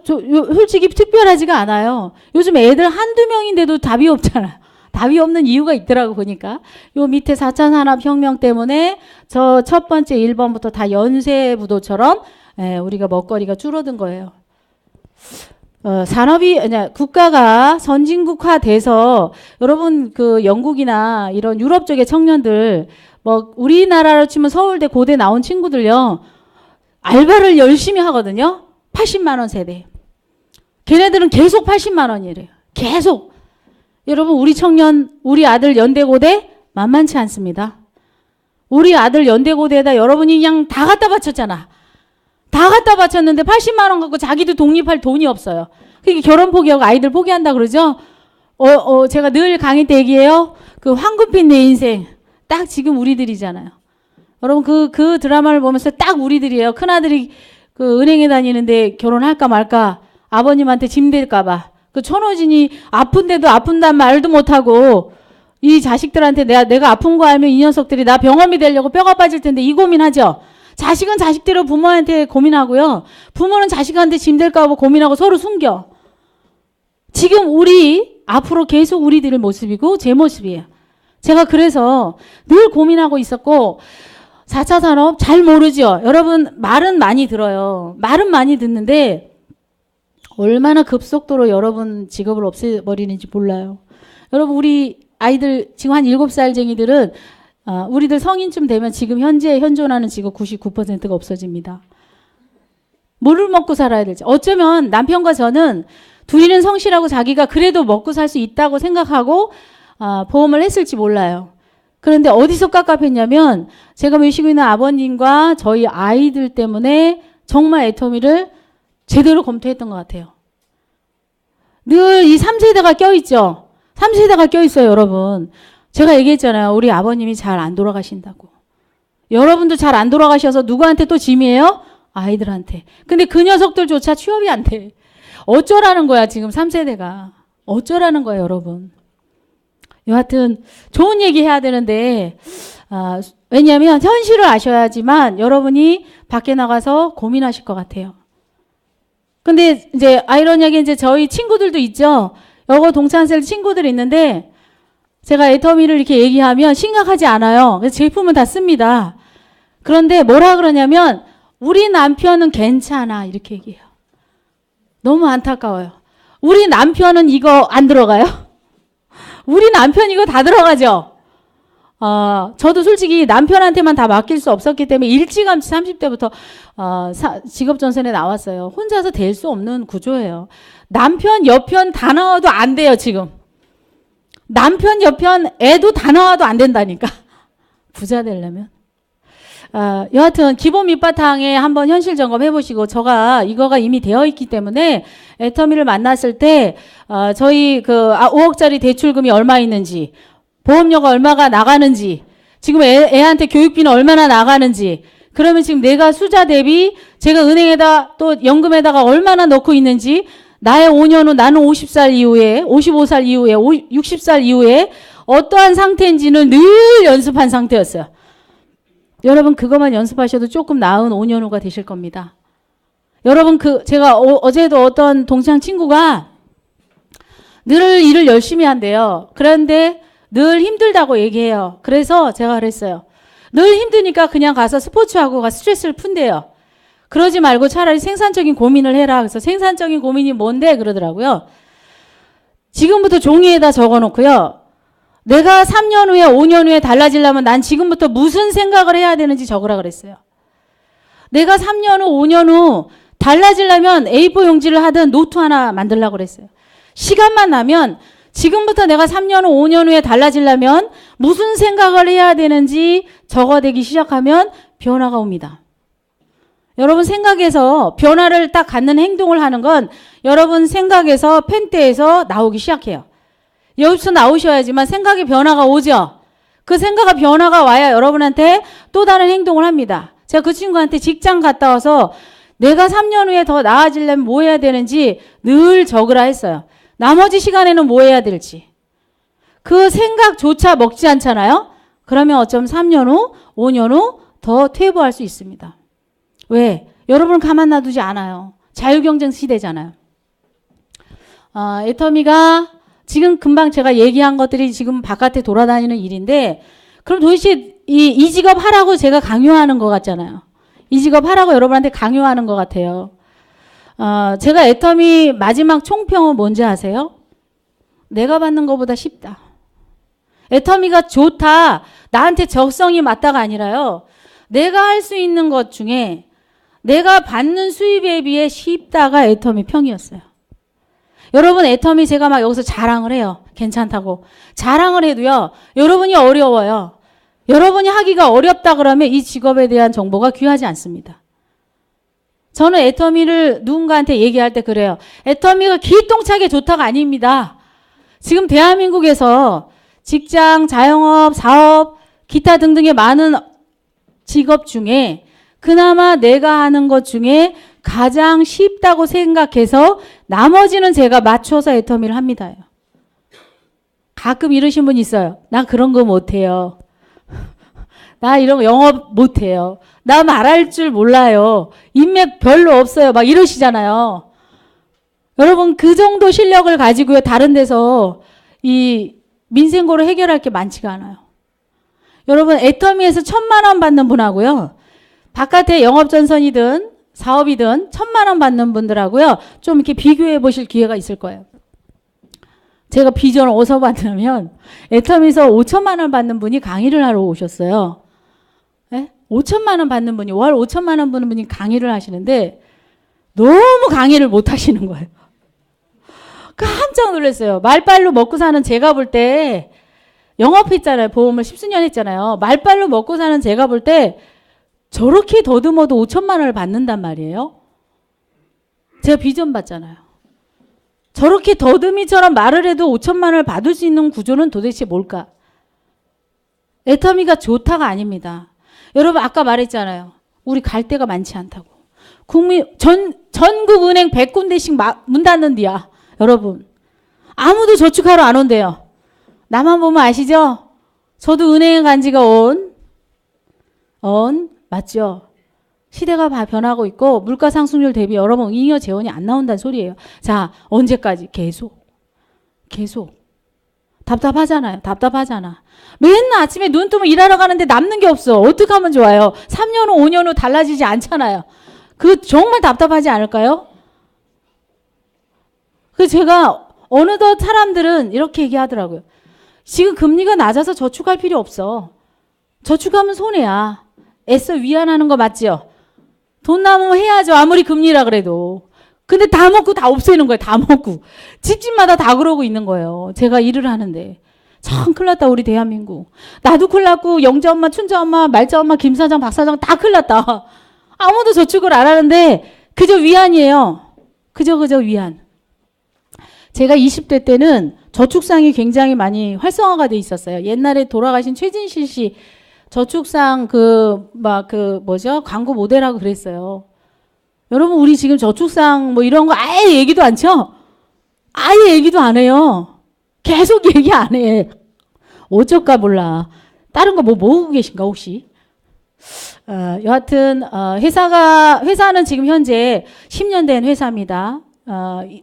솔직히 특별하지가 않아요. 요즘 애들 한두 명인데도 답이 없잖아요. 답이 없는 이유가 있더라고 보니까. 요 밑에 4차 산업혁명 때문에 저 첫 번째 1번부터 다 연쇄부도처럼 우리가 먹거리가 줄어든 거예요. 국가가 선진국화돼서 여러분 그 영국이나 이런 유럽 쪽의 청년들 뭐 우리나라로 치면 서울대 고대 나온 친구들요. 알바를 열심히 하거든요. 80만 원 세대. 걔네들은 계속 80만 원이래요. 계속. 여러분 우리 청년, 우리 아들 연대고대 만만치 않습니다. 우리 아들 연대고대에다 여러분이 그냥 다 갖다 바쳤잖아. 다 갖다 바쳤는데 80만 원 갖고 자기도 독립할 돈이 없어요. 그러니까 결혼 포기하고 아이들 포기한다 그러죠. 제가 늘 강의 때 얘기해요. 그 황금빛 내 인생. 딱 지금 우리들이잖아요. 여러분 그 드라마를 보면서 딱 우리들이에요. 큰아들이 그 은행에 다니는데 결혼할까 말까 아버님한테 짐될까 봐. 그 천호진이 아픈데도 아픈단 말도 못하고 이 자식들한테 내가 아픈 거 알면 이 녀석들이 나 병원비 되려고 뼈가 빠질 텐데 이 고민하죠. 자식은 자식대로 부모한테 고민하고요. 부모는 자식한테 짐될까 봐 고민하고 서로 숨겨. 지금 우리 앞으로 계속 우리들의 모습이고 제 모습이에요. 제가 그래서 늘 고민하고 있었고 4차 산업 잘 모르죠. 여러분 말은 많이 들어요. 말은 많이 듣는데 얼마나 급속도로 여러분 직업을 없애버리는지 몰라요. 여러분 우리 아이들 지금 한 7살쟁이들은 우리들 성인쯤 되면 지금 현재 현존하는 직업 99%가 없어집니다. 뭐를 먹고 살아야 될지. 어쩌면 남편과 저는 둘이는 성실하고 자기가 그래도 먹고 살 수 있다고 생각하고 보험을 했을지 몰라요. 그런데 어디서 깝깝했냐면 제가 모시고 있는 아버님과 저희 아이들 때문에 정말 애터미를 제대로 검토했던 것 같아요. 늘 이 3세대가 껴있죠. 3세대가 껴있어요, 여러분. 제가 얘기했잖아요. 우리 아버님이 잘 안 돌아가신다고. 여러분도 잘 안 돌아가셔서 누구한테 또 짐이에요? 아이들한테. 근데 그 녀석들조차 취업이 안 돼. 어쩌라는 거야, 지금 3세대가. 어쩌라는 거야, 여러분. 여하튼 좋은 얘기 해야 되는데 왜냐하면 현실을 아셔야지만 여러분이 밖에 나가서 고민하실 것 같아요. 근데 이제 아이러니하게 이제 저희 친구들도 있죠. 여고 동창생 친구들이 있는데 제가 애터미를 이렇게 얘기하면 심각하지 않아요. 그래서 제품은 다 씁니다. 그런데 뭐라 그러냐면 우리 남편은 괜찮아 이렇게 얘기해요. 너무 안타까워요. 우리 남편은 이거 안 들어가요? 우리 남편 이거 다 들어가죠? 저도 솔직히 남편한테만 다 맡길 수 없었기 때문에 일찌감치 30대부터 직업전선에 나왔어요. 혼자서 될 수 없는 구조예요. 남편, 여편 다 나와도 안 돼요, 지금. 남편, 여편, 애도 다 나와도 안 된다니까. 부자 되려면. 여하튼 기본 밑바탕에 한번 현실 점검 해보시고 이거가 이미 되어 있기 때문에 애터미를 만났을 때 저희 5억짜리 대출금이 얼마 있는지 보험료가 얼마가 나가는지 지금 애한테 교육비는 얼마나 나가는지 그러면 지금 내가 수자 대비 제가 은행에다 또 연금에다가 얼마나 넣고 있는지 나의 5년 후 나는 50살 이후에 55살 이후에 60살 이후에 어떠한 상태인지는 늘 연습한 상태였어요. 여러분 그것만 연습하셔도 조금 나은 5년 후가 되실 겁니다. 여러분 제가 어제도 어떤 동창 친구가 늘 일을 열심히 한대요. 그런데 늘 힘들다고 얘기해요. 그래서 제가 그랬어요. 늘 힘드니까 그냥 가서 스포츠하고 스트레스를 푼대요. 그러지 말고 차라리 생산적인 고민을 해라. 그래서 생산적인 고민이 뭔데 그러더라고요. 지금부터 종이에다 적어놓고요. 내가 3년 후에 5년 후에 달라지려면 난 지금부터 무슨 생각을 해야 되는지 적으라 그랬어요. 내가 3년 후 5년 후 달라지려면 A4 용지를 하든 노트 하나 만들라고 그랬어요. 시간만 나면 지금부터 내가 3년 후 5년 후에 달라지려면 무슨 생각을 해야 되는지 적어대기 시작하면 변화가 옵니다. 여러분 생각에서 변화를 딱 갖는 행동을 하는 건 여러분 생각에서 펜대에서 나오기 시작해요. 여기서 나오셔야지만 생각의 변화가 오죠. 그 생각의 변화가 와야 여러분한테 또 다른 행동을 합니다. 제가 그 친구한테 직장 갔다 와서 내가 3년 후에 더 나아지려면 뭐 해야 되는지 늘 적으라 했어요. 나머지 시간에는 뭐 해야 될지. 그 생각조차 먹지 않잖아요? 그러면 어쩌면 3년 후, 5년 후 더 퇴보할 수 있습니다. 왜? 여러분을 가만 놔두지 않아요. 자유경쟁 시대잖아요. 애터미가 지금 금방 제가 얘기한 것들이 지금 바깥에 돌아다니는 일인데, 그럼 도대체 이 직업 하라고 제가 강요하는 것 같잖아요. 이 직업 하라고 여러분한테 강요하는 것 같아요. 제가 애터미 마지막 총평은 뭔지 아세요? 내가 받는 것보다 쉽다. 애터미가 좋다, 나한테 적성이 맞다가 아니라요. 내가 할 수 있는 것 중에 내가 받는 수입에 비해 쉽다가 애터미 평이었어요. 여러분, 애터미 제가 막 여기서 자랑을 해요. 괜찮다고. 자랑을 해도요, 여러분이 어려워요. 여러분이 하기가 어렵다 그러면 이 직업에 대한 정보가 귀하지 않습니다. 저는 애터미를 누군가한테 얘기할 때 그래요. 애터미가 기똥차게 좋다가 아닙니다. 지금 대한민국에서 직장, 자영업, 사업, 기타 등등의 많은 직업 중에 그나마 내가 하는 것 중에 가장 쉽다고 생각해서 나머지는 제가 맞춰서 애터미를 합니다. 가끔 이러신 분 있어요. 나 그런 거 못해요. 나 이런 거 영업 못해요. 나 말할 줄 몰라요. 인맥 별로 없어요. 막 이러시잖아요. 여러분, 그 정도 실력을 가지고요, 다른 데서 이 민생고를 해결할 게 많지가 않아요. 여러분, 애터미에서 1,000만 원 받는 분하고요, 바깥에 영업전선이든 사업이든 1,000만 원 받는 분들하고요, 좀 이렇게 비교해 보실 기회가 있을 거예요. 제가 비전을 어디서 받냐면, 애터미에서 5,000만 원 받는 분이 강의를 하러 오셨어요. 네? 5,000만 원 받는 분이, 월 5,000만 원 버는 분이 강의를 하시는데, 너무 강의를 못 하시는 거예요. 깜짝 놀랐어요. 말빨로 먹고 사는 제가 볼 때, 영업했잖아요. 보험을 10수년 했잖아요. 말빨로 먹고 사는 제가 볼 때 저렇게 더듬어도 5,000만 원을 받는단 말이에요. 제가 비전 받잖아요. 저렇게 더듬이처럼 말을 해도 5,000만 원을 받을 수 있는 구조는 도대체 뭘까? 애터미가 좋다가 아닙니다. 여러분, 아까 말했잖아요. 우리 갈 데가 많지 않다고. 전국 은행 100군데씩 문 닫는디야. 여러분, 아무도 저축하러 안 온대요. 나만 보면 아시죠? 저도 은행에 간 지가 맞죠? 시대가 변하고 있고 물가 상승률 대비 여러분 잉여 재원이 안 나온다는 소리예요. 자, 언제까지? 계속. 답답하잖아요. 답답하잖아. 맨날 아침에 눈 뜨면 일하러 가는데 남는 게 없어. 어떻게 하면 좋아요? 3년 후, 5년 후 달라지지 않잖아요. 그 정말 답답하지 않을까요? 그 제가 어느덧 사람들은 이렇게 얘기하더라고요. 지금 금리가 낮아서 저축할 필요 없어. 저축하면 손해야. 애써 위안하는 거 맞죠? 돈 남으면 해야죠. 아무리 금리라 그래도. 근데 다 먹고 다 없애는 거예요. 다 먹고. 집집마다 다 그러고 있는 거예요. 제가 일을 하는데. 참 큰일 났다, 우리 대한민국. 나도 큰일 났고, 영자 엄마, 춘자 엄마, 말자 엄마, 김 사장, 박 사장 다 큰일 났다. 아무도 저축을 안 하는데 그저 위안이에요. 그저 위안. 제가 20대 때는 저축상이 굉장히 많이 활성화가 돼 있었어요. 옛날에 돌아가신 최진실 씨 저축상 광고 모델하고 그랬어요. 여러분, 우리 지금 저축상 뭐 이런 거 아예 얘기도 안 쳐? 아예 얘기도 안 해요. 계속 얘기 안 해. 어쩔까 몰라. 다른 거 뭐 모으고 계신가, 혹시? 여하튼, 회사는 지금 현재 10년 된 회사입니다.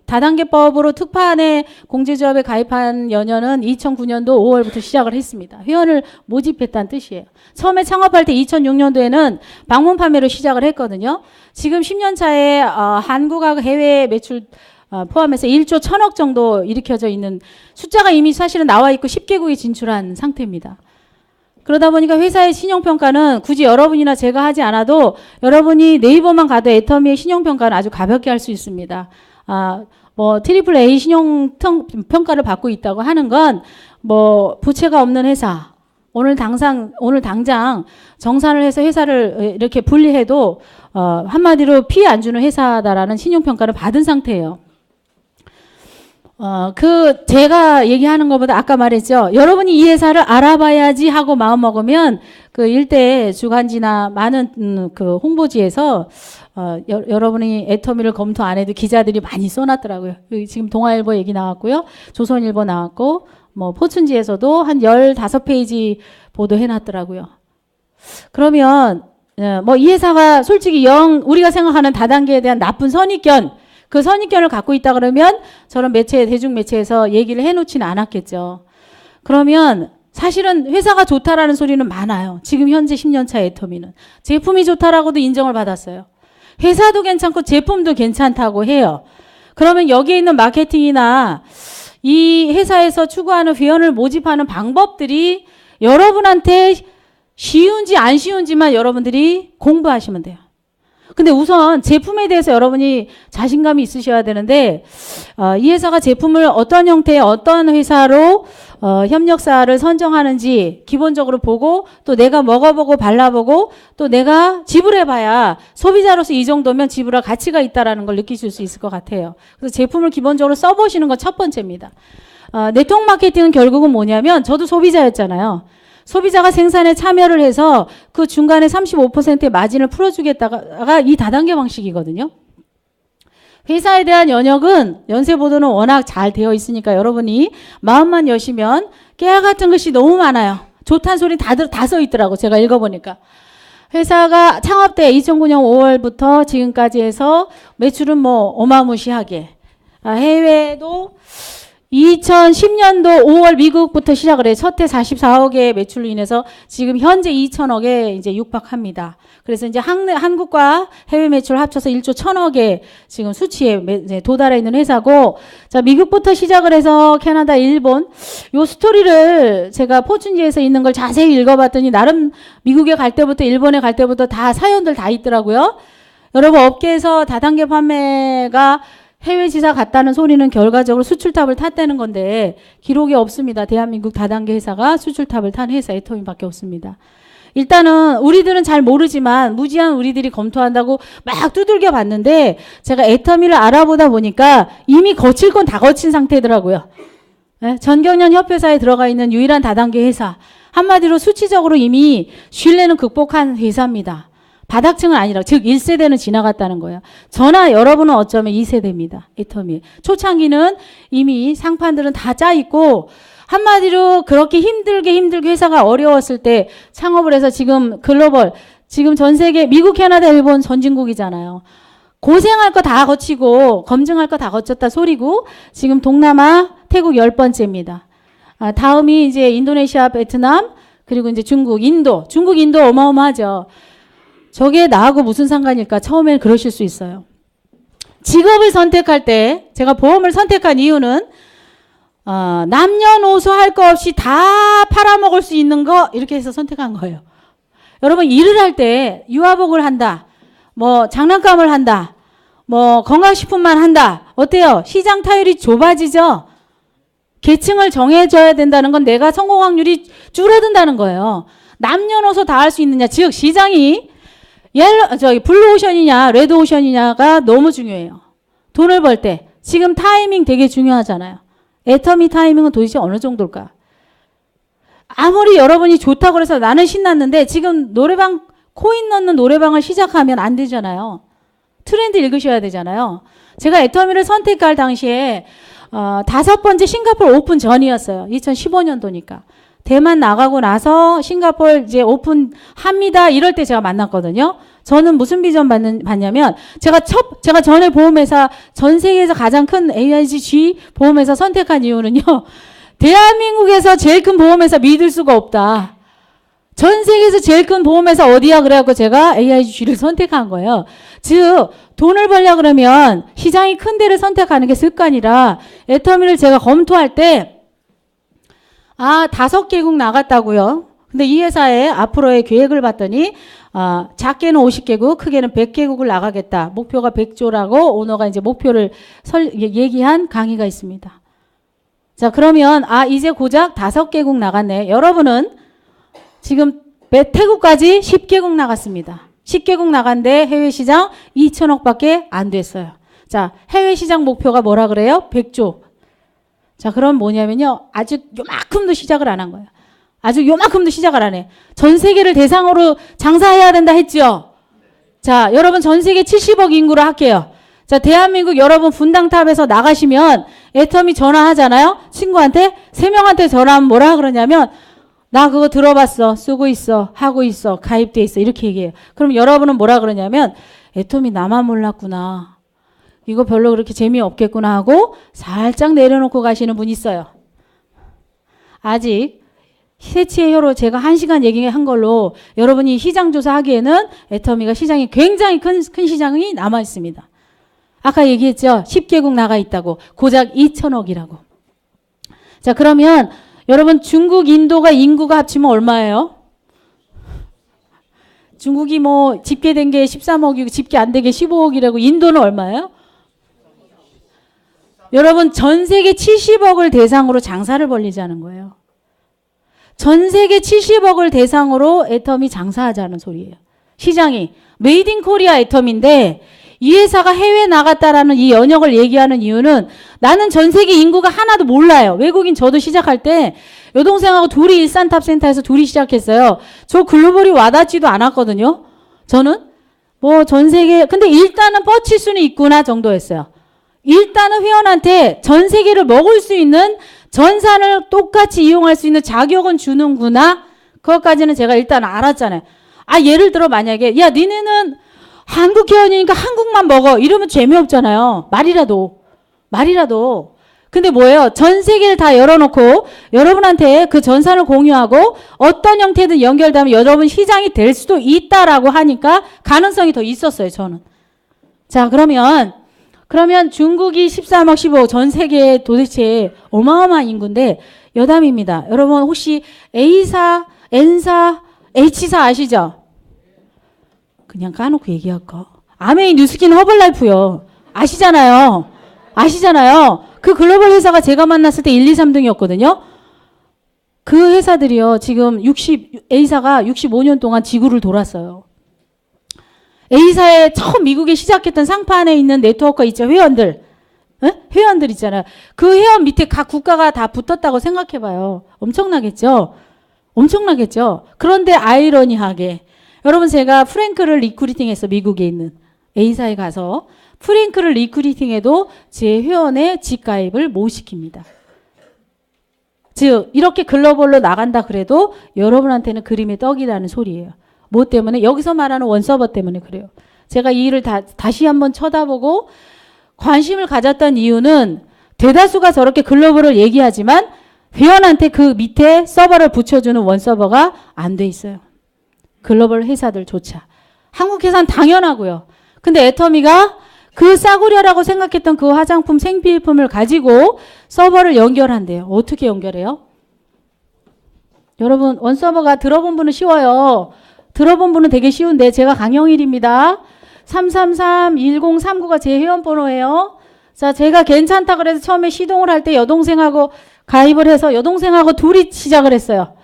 다단계법으로 특판에 공제조합에 가입한 연연은 2009년도 5월부터 시작을 했습니다. 회원을 모집했다는 뜻이에요. 처음에 창업할 때 2006년도에는 방문 판매로 시작을 했거든요. 지금 10년 차에 한국하고 해외 매출 포함해서 1조 1,000억 정도 일으켜져 있는 숫자가 이미 사실은 나와 있고 10개국에 진출한 상태입니다. 그러다 보니까 회사의 신용평가는 굳이 여러분이나 제가 하지 않아도 여러분이 네이버만 가도 애터미의 신용평가는 아주 가볍게 할 수 있습니다. 트리플 A 신용평가를 받고 있다고 하는 건 부채가 없는 회사, 오늘 당장 정산을 해서 회사를 이렇게 분리해도 한마디로 피해 안 주는 회사다라는 신용평가를 받은 상태예요. 제가 얘기하는 것보다 아까 말했죠. 여러분이 이 회사를 알아봐야지 하고 마음먹으면 그 일대 주간지나 많은 그 홍보지에서 여러분이 애터미를 검토 안 해도 기자들이 많이 써놨더라고요. 지금 동아일보 얘기 나왔고요. 조선일보 나왔고, 뭐, 포춘지에서도 한 15페이지 보도해놨더라고요. 그러면, 뭐, 이 회사가 솔직히 우리가 생각하는 다단계에 대한 나쁜 선입견, 그 선입견을 갖고 있다 그러면 저런 대중매체에서 얘기를 해놓지는 않았겠죠. 그러면 사실은 회사가 좋다라는 소리는 많아요. 지금 현재 10년차 애터미는. 제품이 좋다라고도 인정을 받았어요. 회사도 괜찮고 제품도 괜찮다고 해요. 그러면 여기에 있는 마케팅이나 이 회사에서 추구하는 회원을 모집하는 방법들이 여러분한테 쉬운지 안 쉬운지만 여러분들이 공부하시면 돼요. 근데 우선 제품에 대해서 여러분이 자신감이 있으셔야 되는데 이 회사가 제품을 어떤 형태의 어떤 회사로 협력사를 선정하는지 기본적으로 보고 또 내가 먹어보고 발라보고 또 내가 지불해봐야 소비자로서 이 정도면 지불할 가치가 있다는 걸 느끼실 수 있을 것 같아요. 그래서 제품을 기본적으로 써보시는 건 첫 번째입니다. 네트워크 마케팅은 결국은 뭐냐면 저도 소비자였잖아요. 소비자가 생산에 참여를 해서 그 중간에 35%의 마진을 풀어주겠다가 이 다단계 방식이거든요. 회사에 대한 연쇄보도는 워낙 잘 되어 있으니까 여러분이 마음만 여시면 깨알 같은 것이 너무 많아요. 좋다는 소리 다 써 있더라고. 제가 읽어보니까. 회사가 창업 때 2009년 5월부터 지금까지 해서 매출은 뭐 어마무시하게. 해외도 2010년도 5월 미국부터 시작을 해요. 첫 해 44억의 매출로 인해서 지금 현재 2천억에 이제 육박합니다. 그래서 이제 한국과 해외 매출 합쳐서 1조 1,000억의 지금 수치에 도달해 있는 회사고, 자, 미국부터 시작을 해서 캐나다, 일본, 요 스토리를 제가 포춘지에서 있는 걸 자세히 읽어봤더니 나름 미국에 갈 때부터 일본에 갈 때부터 다 사연들 다 있더라고요. 여러분 업계에서 다단계 판매가 해외 지사 갔다는 소리는 결과적으로 수출탑을 탔다는 건데 기록이 없습니다. 대한민국 다단계 회사가 수출탑을 탄 회사 애터미밖에 없습니다. 일단은 우리들은 잘 모르지만 무지한 우리들이 검토한다고 막 두들겨 봤는데 제가 애터미를 알아보다 보니까 이미 거칠 건 다 거친 상태더라고요. 네? 전경련 협회사에 들어가 있는 유일한 다단계 회사. 한마디로 수치적으로 이미 신뢰는 극복한 회사입니다. 바닥층은 아니라, 즉 1세대는 지나갔다는 거예요. 저나 여러분은 어쩌면 2세대입니다. 애터미. 초창기는 이미 상판들은 다 짜 있고 한마디로 그렇게 힘들게 회사가 어려웠을 때 창업을 해서 지금 글로벌, 지금 전 세계 미국, 캐나다, 일본 선진국이잖아요. 고생할 거 다 거치고 검증할 거 다 거쳤다 소리고 지금 동남아, 태국 10번째입니다. 다음이 이제 인도네시아, 베트남, 그리고 이제 중국, 인도 어마어마하죠. 저게 나하고 무슨 상관일까? 처음엔 그러실 수 있어요. 직업을 선택할 때 제가 보험을 선택한 이유는 남녀노소 할 거 없이 다 팔아먹을 수 있는 거 이렇게 해서 선택한 거예요. 여러분 일을 할 때 유아복을 한다. 뭐 장난감을 한다. 뭐 건강식품만 한다. 어때요? 시장 타율이 좁아지죠? 계층을 정해줘야 된다는 건 내가 성공 확률이 줄어든다는 거예요. 남녀노소 다 할 수 있느냐. 즉 시장이 블루오션이냐 레드오션이냐가 너무 중요해요. 돈을 벌 때 지금 타이밍 되게 중요하잖아요. 애터미 타이밍은 도대체 어느 정도일까? 아무리 여러분이 좋다고 해서 나는 신났는데 지금 노래방 코인 넣는 노래방을 시작하면 안 되잖아요. 트렌드 읽으셔야 되잖아요. 제가 애터미를 선택할 당시에 5번째 싱가포르 오픈 전이었어요. 2015년도니까. 대만 나가고 나서 싱가포르 이제 오픈합니다. 이럴 때 제가 만났거든요. 저는 무슨 비전 받냐면 제가 전에 보험회사 전 세계에서 가장 큰 AIG 보험회사 선택한 이유는요. 대한민국에서 제일 큰 보험회사 믿을 수가 없다. 전 세계에서 제일 큰 보험회사 어디야? 그래갖고 제가 AIG를 선택한 거예요. 즉 돈을 벌려 그러면 시장이 큰 데를 선택하는 게 습관이라 애터미를 제가 검토할 때 5개국 나갔다고요. 근데 이 회사의 앞으로의 계획을 봤더니 작게는 50개국, 크게는 100개국을 나가겠다. 목표가 100조라고 오너가 이제 목표를 얘기한 강의가 있습니다. 자, 그러면 이제 고작 5개국 나갔네. 여러분은 지금 태국까지 10개국 나갔습니다. 10개국 나간데 해외 시장 2천억밖에 안 됐어요. 자, 해외 시장 목표가 뭐라 그래요? 100조. 자, 그럼 뭐냐면요. 아직 요만큼도 시작을 안 한 거예요. 아직 요만큼도 시작을 안 해. 전 세계를 대상으로 장사해야 된다 했죠. 자, 여러분 전 세계 70억 인구로 할게요. 자, 대한민국 여러분 분당탑에서 나가시면 애터미 전화하잖아요. 친구한테 3명한테 전화하면 뭐라 그러냐면 나 그거 들어봤어. 쓰고 있어. 하고 있어. 가입돼 있어. 이렇게 얘기해요. 그럼 여러분은 뭐라 그러냐면 애터미 나만 몰랐구나. 이거 별로 그렇게 재미없겠구나 하고 살짝 내려놓고 가시는 분이 있어요. 아직 새치의 혀로 제가 1시간 얘기한 걸로 여러분이 시장 조사하기에는 애터미가 시장이 굉장히 큰 시장이 남아 있습니다. 아까 얘기했죠. 10개국 나가 있다고. 고작 2천억이라고. 자, 그러면 여러분 중국, 인도가 인구가 합치면 얼마예요? 중국이 뭐 집계된 게 13억이고 집계 안 되게 15억이라고 인도는 얼마예요? 여러분 전 세계 70억을 대상으로 장사를 벌리자는 거예요. 전 세계 70억을 대상으로 애터미 장사하자는 소리예요. 시장이 메이드 인 코리아 애터미인데 이 회사가 해외 나갔다라는 이 연역을 얘기하는 이유는 나는 전 세계 인구가 하나도 몰라요. 외국인 저도 시작할 때 여동생하고 둘이 일산탑센터에서 둘이 시작했어요. 저 글로벌이 와닿지도 않았거든요. 저는 뭐 전 세계 근데 일단은 뻗칠 수는 있구나 정도였어요. 일단은 회원한테 전 세계를 먹을 수 있는 전산을 똑같이 이용할 수 있는 자격은 주는구나. 그것까지는 제가 일단 알았잖아요. 아, 예를 들어 만약에 야 니네는 한국 회원이니까 한국만 먹어 이러면 재미없잖아요. 말이라도. 근데 뭐예요? 전 세계를 다 열어놓고 여러분한테 그 전산을 공유하고 어떤 형태든 연결되면 여러분 시장이 될 수도 있다라고 하니까 가능성이 더 있었어요. 저는. 자, 그러면 중국이 13억 15억 전 세계에 도대체 어마어마한 인구인데 여담입니다. 여러분 혹시 A사, N사, H사 아시죠? 그냥 까놓고 얘기할까? 아메이 뉴스킨 허블라이프요. 아시잖아요. 그 글로벌 회사가 제가 만났을 때 1, 2, 3등이었거든요. 그 회사들이요. 지금 A사가 65년 동안 지구를 돌았어요. A사에 처음 미국에 시작했던 상판에 있는 네트워크가 있죠. 회원들. 에? 회원들 있잖아요. 그 회원 밑에 각 국가가 다 붙었다고 생각해봐요. 엄청나겠죠? 그런데 아이러니하게 여러분 제가 프랭크를 리크루팅해서 미국에 있는 A사에 가서 프랭크를 리크루팅해도 제 회원의 직가입을 못 시킵니다. 즉 이렇게 글로벌로 나간다 그래도 여러분한테는 그림의 떡이라는 소리예요. 뭐 때문에? 여기서 말하는 원서버 때문에 그래요. 제가 이 일을 다시 한번 쳐다보고 관심을 가졌던 이유는 대다수가 저렇게 글로벌을 얘기하지만 회원한테 그 밑에 서버를 붙여주는 원서버가 안 돼 있어요. 글로벌 회사들조차. 한국 회사는 당연하고요. 근데 애터미가 그 싸구려라고 생각했던 그 화장품 생필품을 가지고 서버를 연결한대요. 어떻게 연결해요? 여러분 원서버가 들어본 분은 쉬워요. 들어본 분은 되게 쉬운데 제가 강영일입니다. 333-1039가 제 회원번호예요. 자, 제가 괜찮다 그래서 처음에 시동을 할 때 여동생하고 가입을 해서 여동생하고 둘이 시작을 했어요.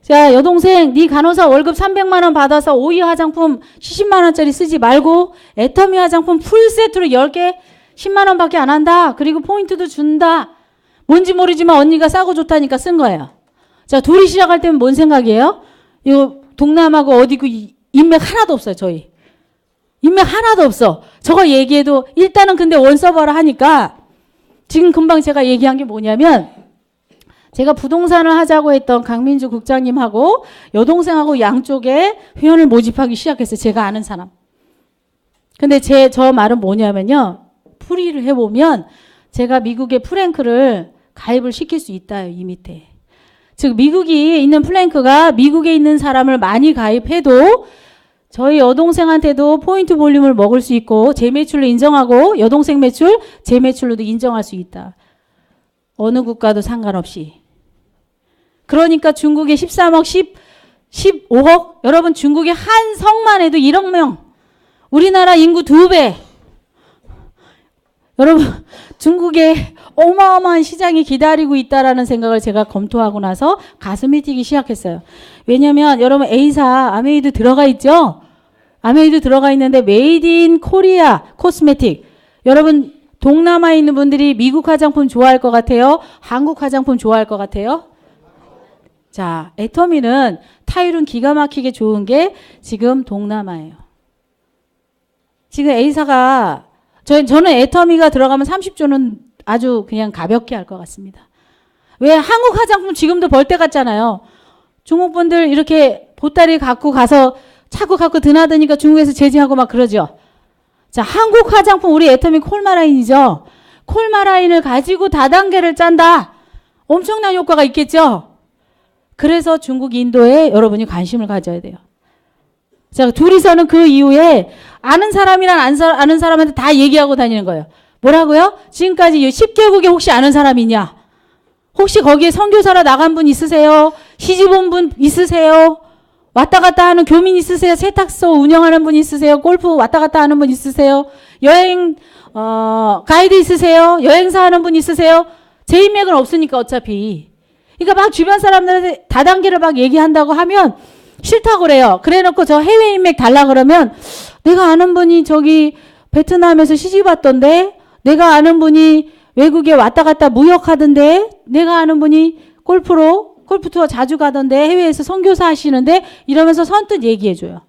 자, 여동생 네 간호사 월급 300만 원 받아서 오이 화장품 70만 원짜리 쓰지 말고 애터미 화장품 풀세트로 10개 10만 원밖에 안 한다. 그리고 포인트도 준다. 뭔지 모르지만 언니가 싸고 좋다니까 쓴 거예요. 자, 둘이 시작할 때는 뭔 생각이에요? 이거 동남하고 어디고 인맥 하나도 없어요. 저희. 인맥 하나도 없어. 저거 얘기해도 일단은 근데 원서버를 하니까 지금 금방 제가 얘기한 게 뭐냐면 제가 부동산을 하자고 했던 강민주 국장님하고 여동생하고 양쪽에 회원을 모집하기 시작했어요. 제가 아는 사람. 근데 저 말은 뭐냐면요. 풀이를 해보면 제가 미국의 프랭크를 가입을 시킬 수 있다요. 이 밑에. 즉 미국에 있는 플랭크가 미국에 있는 사람을 많이 가입해도 저희 여동생한테도 포인트 볼륨을 먹을 수 있고 제 매출로 인정하고 여동생 매출 제 매출로도 인정할 수 있다. 어느 국가도 상관없이. 그러니까 중국의 13억 15억 여러분 중국의 한 성만 해도 1억 명 우리나라 인구 2배 여러분 중국에 어마어마한 시장이 기다리고 있다라는 생각을 제가 검토하고 나서 가슴이 뛰기 시작했어요. 왜냐하면 여러분 A사 아메이드 들어가 있죠? 아메이드 들어가 있는데 메이드 인 코리아 코스메틱 여러분 동남아에 있는 분들이 미국 화장품 좋아할 것 같아요? 한국 화장품 좋아할 것 같아요? 자, 애터미는 타율은 기가 막히게 좋은 게 지금 동남아예요. 지금 A사가 저는 애터미가 들어가면 30조는 아주 그냥 가볍게 할 것 같습니다. 왜 한국 화장품 지금도 벌떼 같잖아요. 중국 분들 이렇게 보따리 갖고 가서 차고 갖고 드나드니까 중국에서 제지하고 막 그러죠. 자, 한국 화장품 우리 애터미 콜마라인이죠. 콜마라인을 가지고 다단계를 짠다. 엄청난 효과가 있겠죠. 그래서 중국, 인도에 여러분이 관심을 가져야 돼요. 자, 둘이서는 그 이후에 아는 사람이랑 아는 사람한테 다 얘기하고 다니는 거예요. 뭐라고요? 지금까지 10개국에 혹시 아는 사람 있냐? 혹시 거기에 선교사로 나간 분 있으세요? 시집 온 분 있으세요? 왔다 갔다 하는 교민 있으세요? 세탁소 운영하는 분 있으세요? 골프 왔다 갔다 하는 분 있으세요? 여행 가이드 있으세요? 여행사 하는 분 있으세요? 제 인맥은 없으니까 어차피. 그러니까 막 주변 사람들한테 다단계를 막 얘기한다고 하면 싫다고 그래요. 그래놓고 저 해외 인맥 달라 그러면 내가 아는 분이 저기 베트남에서 시집 왔던데, 내가 아는 분이 외국에 왔다 갔다 무역하던데, 내가 아는 분이 골프 투어 자주 가던데, 해외에서 선교사 하시는데, 이러면서 선뜻 얘기해줘요.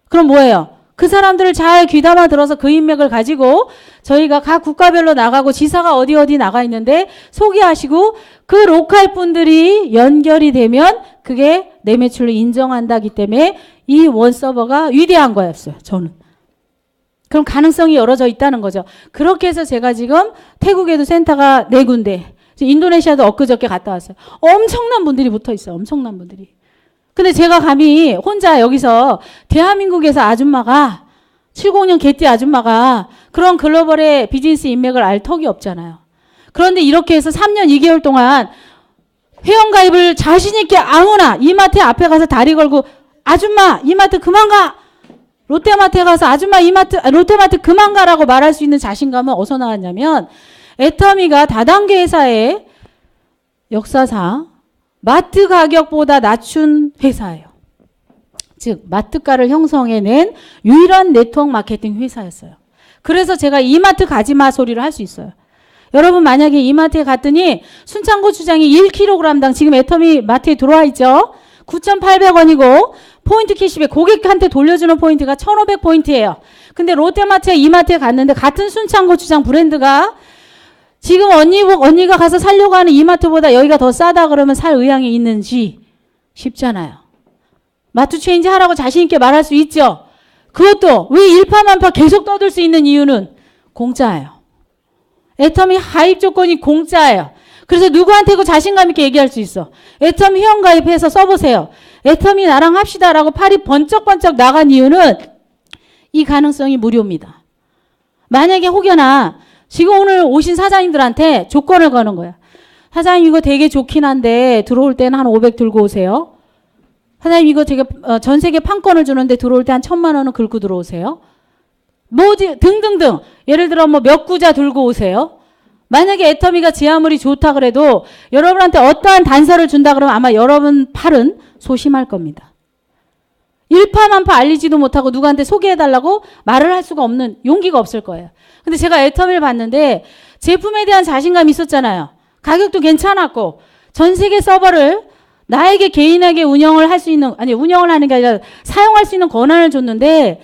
그럼 뭐예요? 그 사람들을 잘 귀담아 들어서 그 인맥을 가지고 저희가 각 국가별로 나가고 지사가 어디 나가 있는데 소개하시고 그 로컬 분들이 연결이 되면 그게 내 매출로 인정한다기 때문에 이 원 서버가 위대한 거였어요. 저는. 그럼 가능성이 열어져 있다는 거죠. 그렇게 해서 제가 지금 태국에도 센터가 4군데, 인도네시아도 엊그저께 갔다 왔어요. 엄청난 분들이 붙어 있어요. 엄청난 분들이. 근데 제가 감히 혼자 여기서 대한민국에서 아줌마가 70년 개띠 아줌마가 그런 글로벌의 비즈니스 인맥을 알 턱이 없잖아요. 그런데 이렇게 해서 3년 2개월 동안 회원가입을 자신 있게 아무나 이마트 앞에 가서 다리 걸고 아줌마 이마트 그만 가! 롯데마트에 가서 아줌마 롯데마트 그만 가라고 말할 수 있는 자신감은 어디서 나왔냐면 애터미가 다단계 회사의 역사상 마트 가격보다 낮춘 회사예요. 즉 마트가를 형성해낸 유일한 네트워크 마케팅 회사였어요. 그래서 제가 이마트 가지마 소리를 할 수 있어요. 여러분 만약에 이마트에 갔더니 순창고추장이 1kg당 지금 애터미 마트에 들어와 있죠. 9,800원이고 포인트 캐시백 고객한테 돌려주는 포인트가 1,500포인트예요. 근데 롯데마트에 이마트에 갔는데 같은 순창고추장 브랜드가 지금 언니가 가서 살려고 하는 이마트보다 여기가 더 싸다 그러면 살 의향이 있는지 쉽잖아요. 마트 체인지 하라고 자신 있게 말할 수 있죠. 그것도 왜 일파만파 계속 떠들 수 있는 이유는 공짜예요. 애터미 가입 조건이 공짜예요. 그래서 누구한테도 자신감 있게 얘기할 수 있어. 애터미 회원 가입해서 써보세요. 애터미 나랑 합시다라고 팔이 번쩍번쩍 나간 이유는 이 가능성이 무료입니다. 만약에 혹여나 지금 오늘 오신 사장님들한테 조건을 거는 거야. 사장님 이거 되게 좋긴 한데 들어올 때는 한 500 들고 오세요. 사장님 이거 되게 전 세계 판권을 주는데 들어올 때 한 1,000만 원은 긁고 들어오세요. 뭐지 등등등. 예를 들어 뭐 몇 구자 들고 오세요. 만약에 애터미가 제 아무리 좋다 그래도 여러분한테 어떠한 단서를 준다 그러면 아마 여러분 팔은 소심할 겁니다. 일파만파 알리지도 못하고 누구한테 소개해달라고 말을 할 수가 없는 용기가 없을 거예요. 근데 제가 애터미를 봤는데 제품에 대한 자신감이 있었잖아요. 가격도 괜찮았고 전 세계 서버를 나에게 개인에게 운영을 할 수 있는, 아니 운영을 하는 게 아니라 사용할 수 있는 권한을 줬는데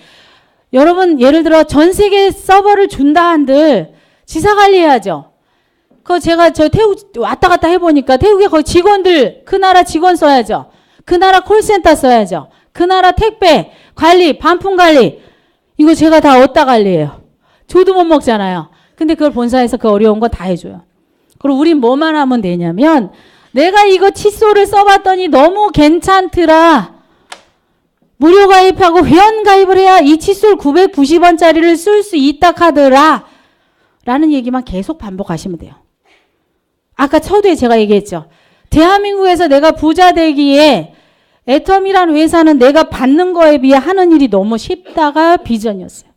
여러분 예를 들어 전 세계 서버를 준다 한들 지사 관리해야죠. 제가 태국 왔다 갔다 해보니까 태국에 거의 직원들 그 나라 직원 써야죠. 그 나라 콜센터 써야죠. 그 나라 택배 관리 반품 관리 이거 제가 다 어디다 관리해요. 저도 못 먹잖아요. 근데 그걸 본사에서 그 어려운 거 다 해줘요. 그리고 우린 뭐만 하면 되냐면 내가 이거 칫솔을 써봤더니 너무 괜찮더라. 무료 가입하고 회원 가입을 해야 이 칫솔 990원짜리를 쓸 수 있다 카더라. 라는 얘기만 계속 반복하시면 돼요. 아까 처두에 제가 얘기했죠. 대한민국에서 내가 부자 되기에 애터미란 회사는 내가 받는 거에 비해 하는 일이 너무 쉽다가 비전이었어요.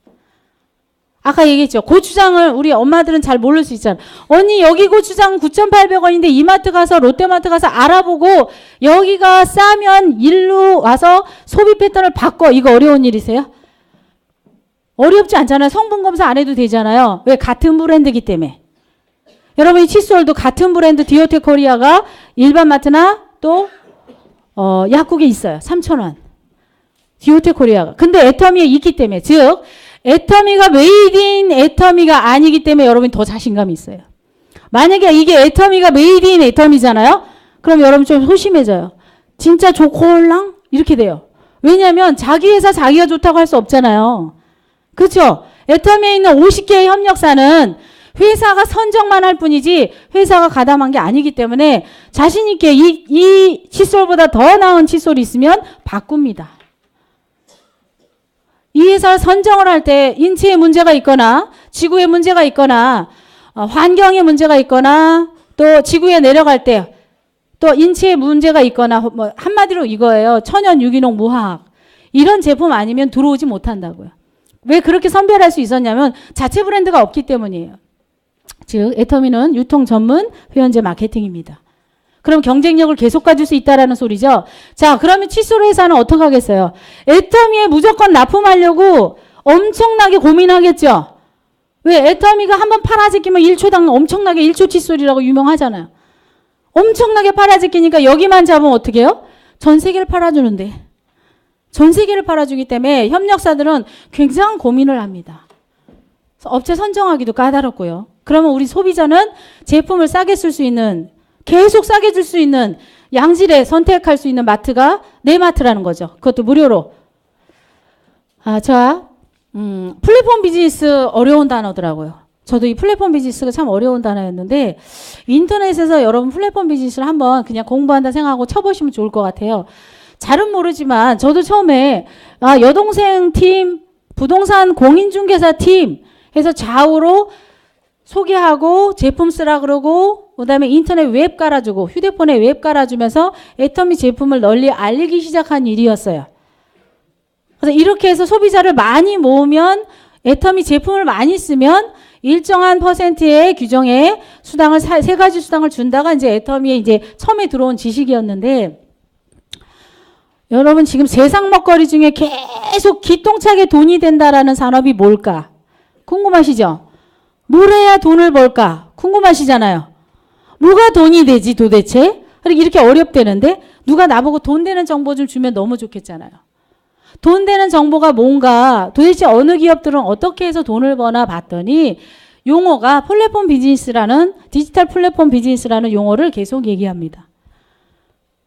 아까 얘기했죠. 고추장을 우리 엄마들은 잘 모를 수 있잖아요. 언니 여기 고추장 9,800원인데 이마트 가서 롯데마트 가서 알아보고 여기가 싸면 일로 와서 소비 패턴을 바꿔. 이거 어려운 일이세요? 어렵지 않잖아요. 성분 검사 안 해도 되잖아요. 왜? 같은 브랜드이기 때문에. 여러분이 칫솔도 같은 브랜드 디오테 코리아가 일반 마트나 또 약국에 있어요. 3,000원. 디오테 코리아가. 근데 애터미에 있기 때문에, 즉 애터미가 메이드 인 애터미가 아니기 때문에 여러분이 더 자신감이 있어요. 만약에 이게 애터미가 메이드 인 애터미잖아요. 그럼 여러분 좀 소심해져요. 진짜 좋을랑? 이렇게 돼요. 왜냐하면 자기 회사 자기가 좋다고 할 수 없잖아요. 그렇죠? 애터미에 있는 50개의 협력사는 회사가 선정만 할 뿐이지 회사가 가담한 게 아니기 때문에 자신 있게 이 칫솔보다 더 나은 칫솔이 있으면 바꿉니다. 이 회사 선정을 할 때 인체에 문제가 있거나 지구에 문제가 있거나 환경에 문제가 있거나 또 지구에 내려갈 때 또 인체에 문제가 있거나 뭐 한마디로 이거예요. 천연 유기농 무화학 이런 제품 아니면 들어오지 못한다고요. 왜 그렇게 선별할 수 있었냐면 자체 브랜드가 없기 때문이에요. 즉 애터미는 유통 전문 회원제 마케팅입니다. 그럼 경쟁력을 계속 가질 수 있다라는 소리죠. 자, 그러면 칫솔 회사는 어떻게 하겠어요? 애터미에 무조건 납품하려고 엄청나게 고민하겠죠. 왜? 애터미가 한번 팔아제끼면 1초당 엄청나게 1초 칫솔이라고 유명하잖아요. 엄청나게 팔아제끼니까 여기만 잡으면 어떻게 해요? 전 세계를 팔아주는데. 전 세계를 팔아주기 때문에 협력사들은 굉장히 고민을 합니다. 업체 선정하기도 까다롭고요. 그러면 우리 소비자는 제품을 싸게 쓸 수 있는, 계속 싸게 줄 수 있는 양질에 선택할 수 있는 마트가 내 마트라는 거죠. 그것도 무료로. 플랫폼 비즈니스 어려운 단어더라고요. 저도 이 플랫폼 비즈니스가 참 어려운 단어였는데 인터넷에서 여러분 플랫폼 비즈니스를 한번 그냥 공부한다 생각하고 쳐보시면 좋을 것 같아요. 잘은 모르지만 저도 처음에 여동생 팀, 부동산 공인중개사 팀 해서 좌우로 소개하고 제품 쓰라 그러고 그다음에 인터넷 웹 깔아주고 휴대폰에 웹 깔아주면서 애터미 제품을 널리 알리기 시작한 일이었어요. 그래서 이렇게 해서 소비자를 많이 모으면 애터미 제품을 많이 쓰면 일정한 퍼센트의 규정에 수당을 세 가지 수당을 준다가 이제 애터미에 이제 처음에 들어온 지식이었는데 여러분 지금 세상 먹거리 중에 계속 기똥차게 돈이 된다라는 산업이 뭘까? 궁금하시죠? 뭘 해야 돈을 벌까? 궁금하시잖아요. 뭐가 돈이 되지 도대체? 이렇게 어렵대는데 누가 나보고 돈 되는 정보 좀 주면 너무 좋겠잖아요. 돈 되는 정보가 뭔가 도대체 어느 기업들은 어떻게 해서 돈을 버나 봤더니 용어가 플랫폼 비즈니스라는 디지털 플랫폼 비즈니스라는 용어를 계속 얘기합니다.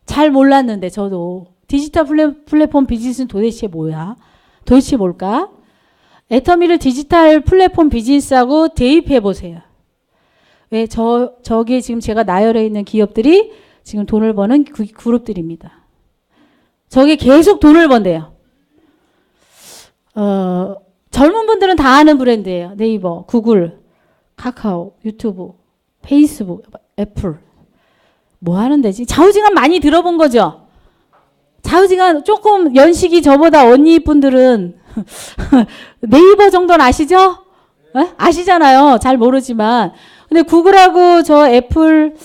잘 몰랐는데 저도 디지털 플랫폼 비즈니스는 도대체 뭐야? 도대체 뭘까? 애터미를 디지털 플랫폼 비즈니스하고 대입해 보세요. 왜 저기에 지금 제가 나열해 있는 기업들이 지금 돈을 버는 그룹들입니다. 저게 계속 돈을 번대요. 젊은 분들은 다 아는 브랜드예요. 네이버, 구글, 카카오, 유튜브, 페이스북, 애플. 뭐 하는 데지? 좌우지간 많이 들어본 거죠? 좌우지간 조금 연식이 저보다 언니 분들은 네이버 정도는 아시죠? 에? 아시잖아요. 잘 모르지만. 근데 구글하고 저 애플,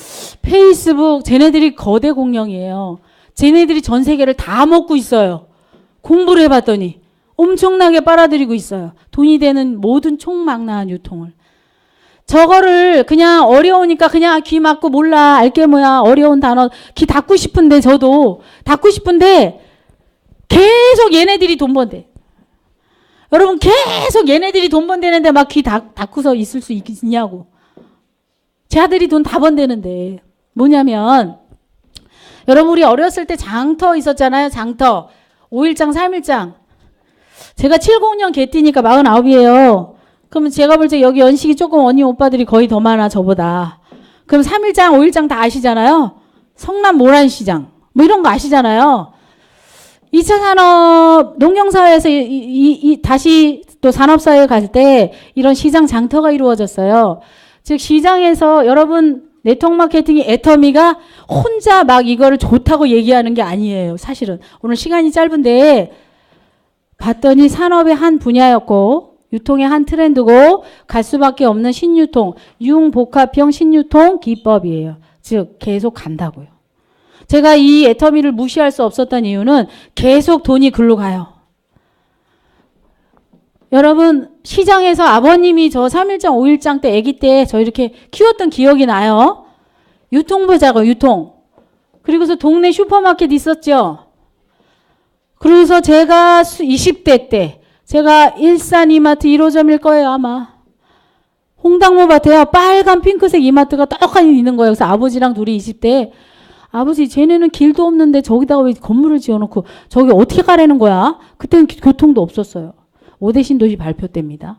페이스북, 쟤네들이 거대 공룡이에요. 쟤네들이 전 세계를 다 먹고 있어요. 공부를 해봤더니. 엄청나게 빨아들이고 있어요. 돈이 되는 모든 총망라한 유통을. 저거를 그냥 어려우니까 그냥 귀 막고 몰라 알게 뭐야 어려운 단어 귀 닫고 싶은데 저도 닫고 싶은데 계속 얘네들이 돈 번대. 여러분 계속 얘네들이 돈 번대는데 막 귀 닫고서 있을 수 있냐고. 제 아들이 돈 다 번대는데 뭐냐면 여러분 우리 어렸을 때 장터 있었잖아요. 장터 5일장 3일장 제가 70년 개띠니까 49이에요. 그러면 제가 볼 때 여기 연식이 조금 언니 오빠들이 거의 더 많아 저보다. 그럼 3일장 5일장 다 아시잖아요. 성남 모란시장 뭐 이런 거 아시잖아요. 2차 산업 농경사회에서 다시 또 산업사회에 갈 때 이런 시장 장터가 이루어졌어요. 즉 시장에서 여러분 네트워크 마케팅이 애터미가 혼자 막 이거를 좋다고 얘기하는 게 아니에요. 사실은 오늘 시간이 짧은데 봤더니 산업의 한 분야였고 유통의 한 트렌드고 갈 수밖에 없는 신유통, 융복합형 신유통 기법이에요. 즉 계속 간다고요. 제가 이 애터미를 무시할 수 없었던 이유는 계속 돈이 글로 가요. 여러분 시장에서 아버님이 저 3일장 5일장 때 아기 때 저 이렇게 키웠던 기억이 나요. 유통 보자고 유통. 그리고서 동네 슈퍼마켓 있었죠. 그래서 제가 20대 때 제가 일산 이마트 1호점일 거예요 아마. 홍당무 밭에요. 빨간 핑크색 이마트가 떡하니 있는 거예요. 그래서 아버지랑 둘이 20대 아버지 쟤네는 길도 없는데 저기다가 왜 건물을 지어놓고 저기 어떻게 가라는 거야? 그때는 교통도 없었어요. 5대 신도시 발표 때입니다.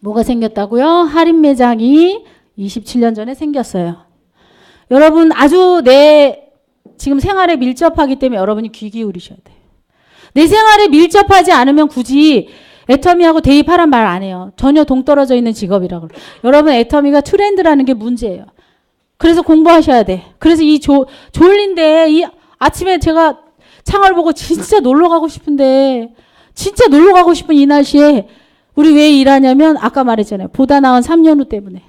뭐가 생겼다고요? 할인 매장이 27년 전에 생겼어요. 여러분 아주 내 지금 생활에 밀접하기 때문에 여러분이 귀 기울이셔야 돼요. 내 생활에 밀접하지 않으면 굳이 애터미하고 대입하란 말 안 해요. 전혀 동떨어져 있는 직업이라고. 여러분 애터미가 트렌드라는 게 문제예요. 그래서 공부하셔야 돼. 그래서 이 졸린데 이 아침에 제가 창을 보고 진짜 놀러 가고 싶은데 진짜 놀러 가고 싶은 이 날씨에 우리 왜 일하냐면 아까 말했잖아요. 보다 나은 3년 후 때문에.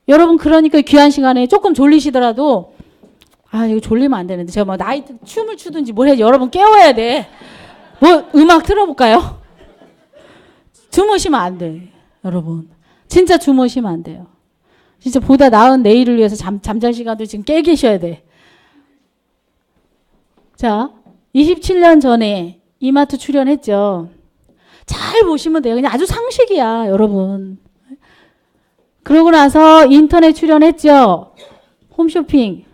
여러분 그러니까 귀한 시간에 조금 졸리시더라도 아 이거 졸리면 안 되는데 제가 뭐 나이트 춤을 추든지 뭘 해야지 여러분 깨워야 돼. 뭐 음악 틀어볼까요? 주무시면 안 돼. 여러분 진짜 주무시면 안 돼요. 진짜 보다 나은 내일을 위해서 잠잘 시간도 지금 깨 계셔야 돼. 자 27년 전에 이마트 출연했죠. 잘 보시면 돼요. 그냥 아주 상식이야 여러분. 그러고 나서 인터넷 출연했죠. 홈쇼핑.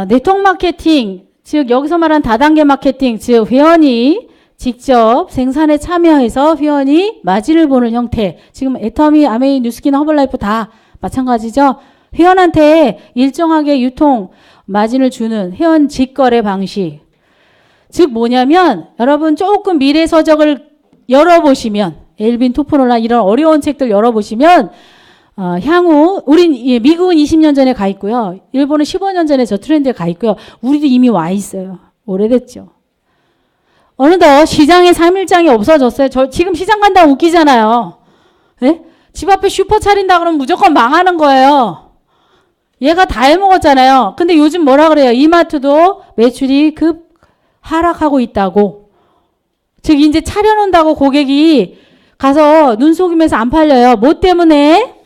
네트워크 마케팅, 즉 여기서 말한 다단계 마케팅, 즉 회원이 직접 생산에 참여해서 회원이 마진을 보는 형태. 지금 애터미, 아메이, 뉴스킨, 허벌라이프 다 마찬가지죠. 회원한테 일정하게 유통 마진을 주는 회원 직거래 방식. 즉 뭐냐면 여러분 조금 미래 서적을 열어보시면 엘빈 토프놀라 이런 어려운 책들 열어보시면 향후 우린 미국은 20년 전에 가 있고요. 일본은 15년 전에 저 트렌드에 가 있고요. 우리도 이미 와 있어요. 오래됐죠. 어느덧 시장에 3일장이 없어졌어요. 저 지금 시장 간다고 웃기잖아요. 네? 집 앞에 슈퍼 차린다 그러면 무조건 망하는 거예요. 얘가 다 해먹었잖아요. 근데 요즘 뭐라 그래요? 이마트도 매출이 급 하락하고 있다고. 즉 이제 차려놓는다고 고객이 가서 눈 속이면서 안 팔려요. 뭐 때문에?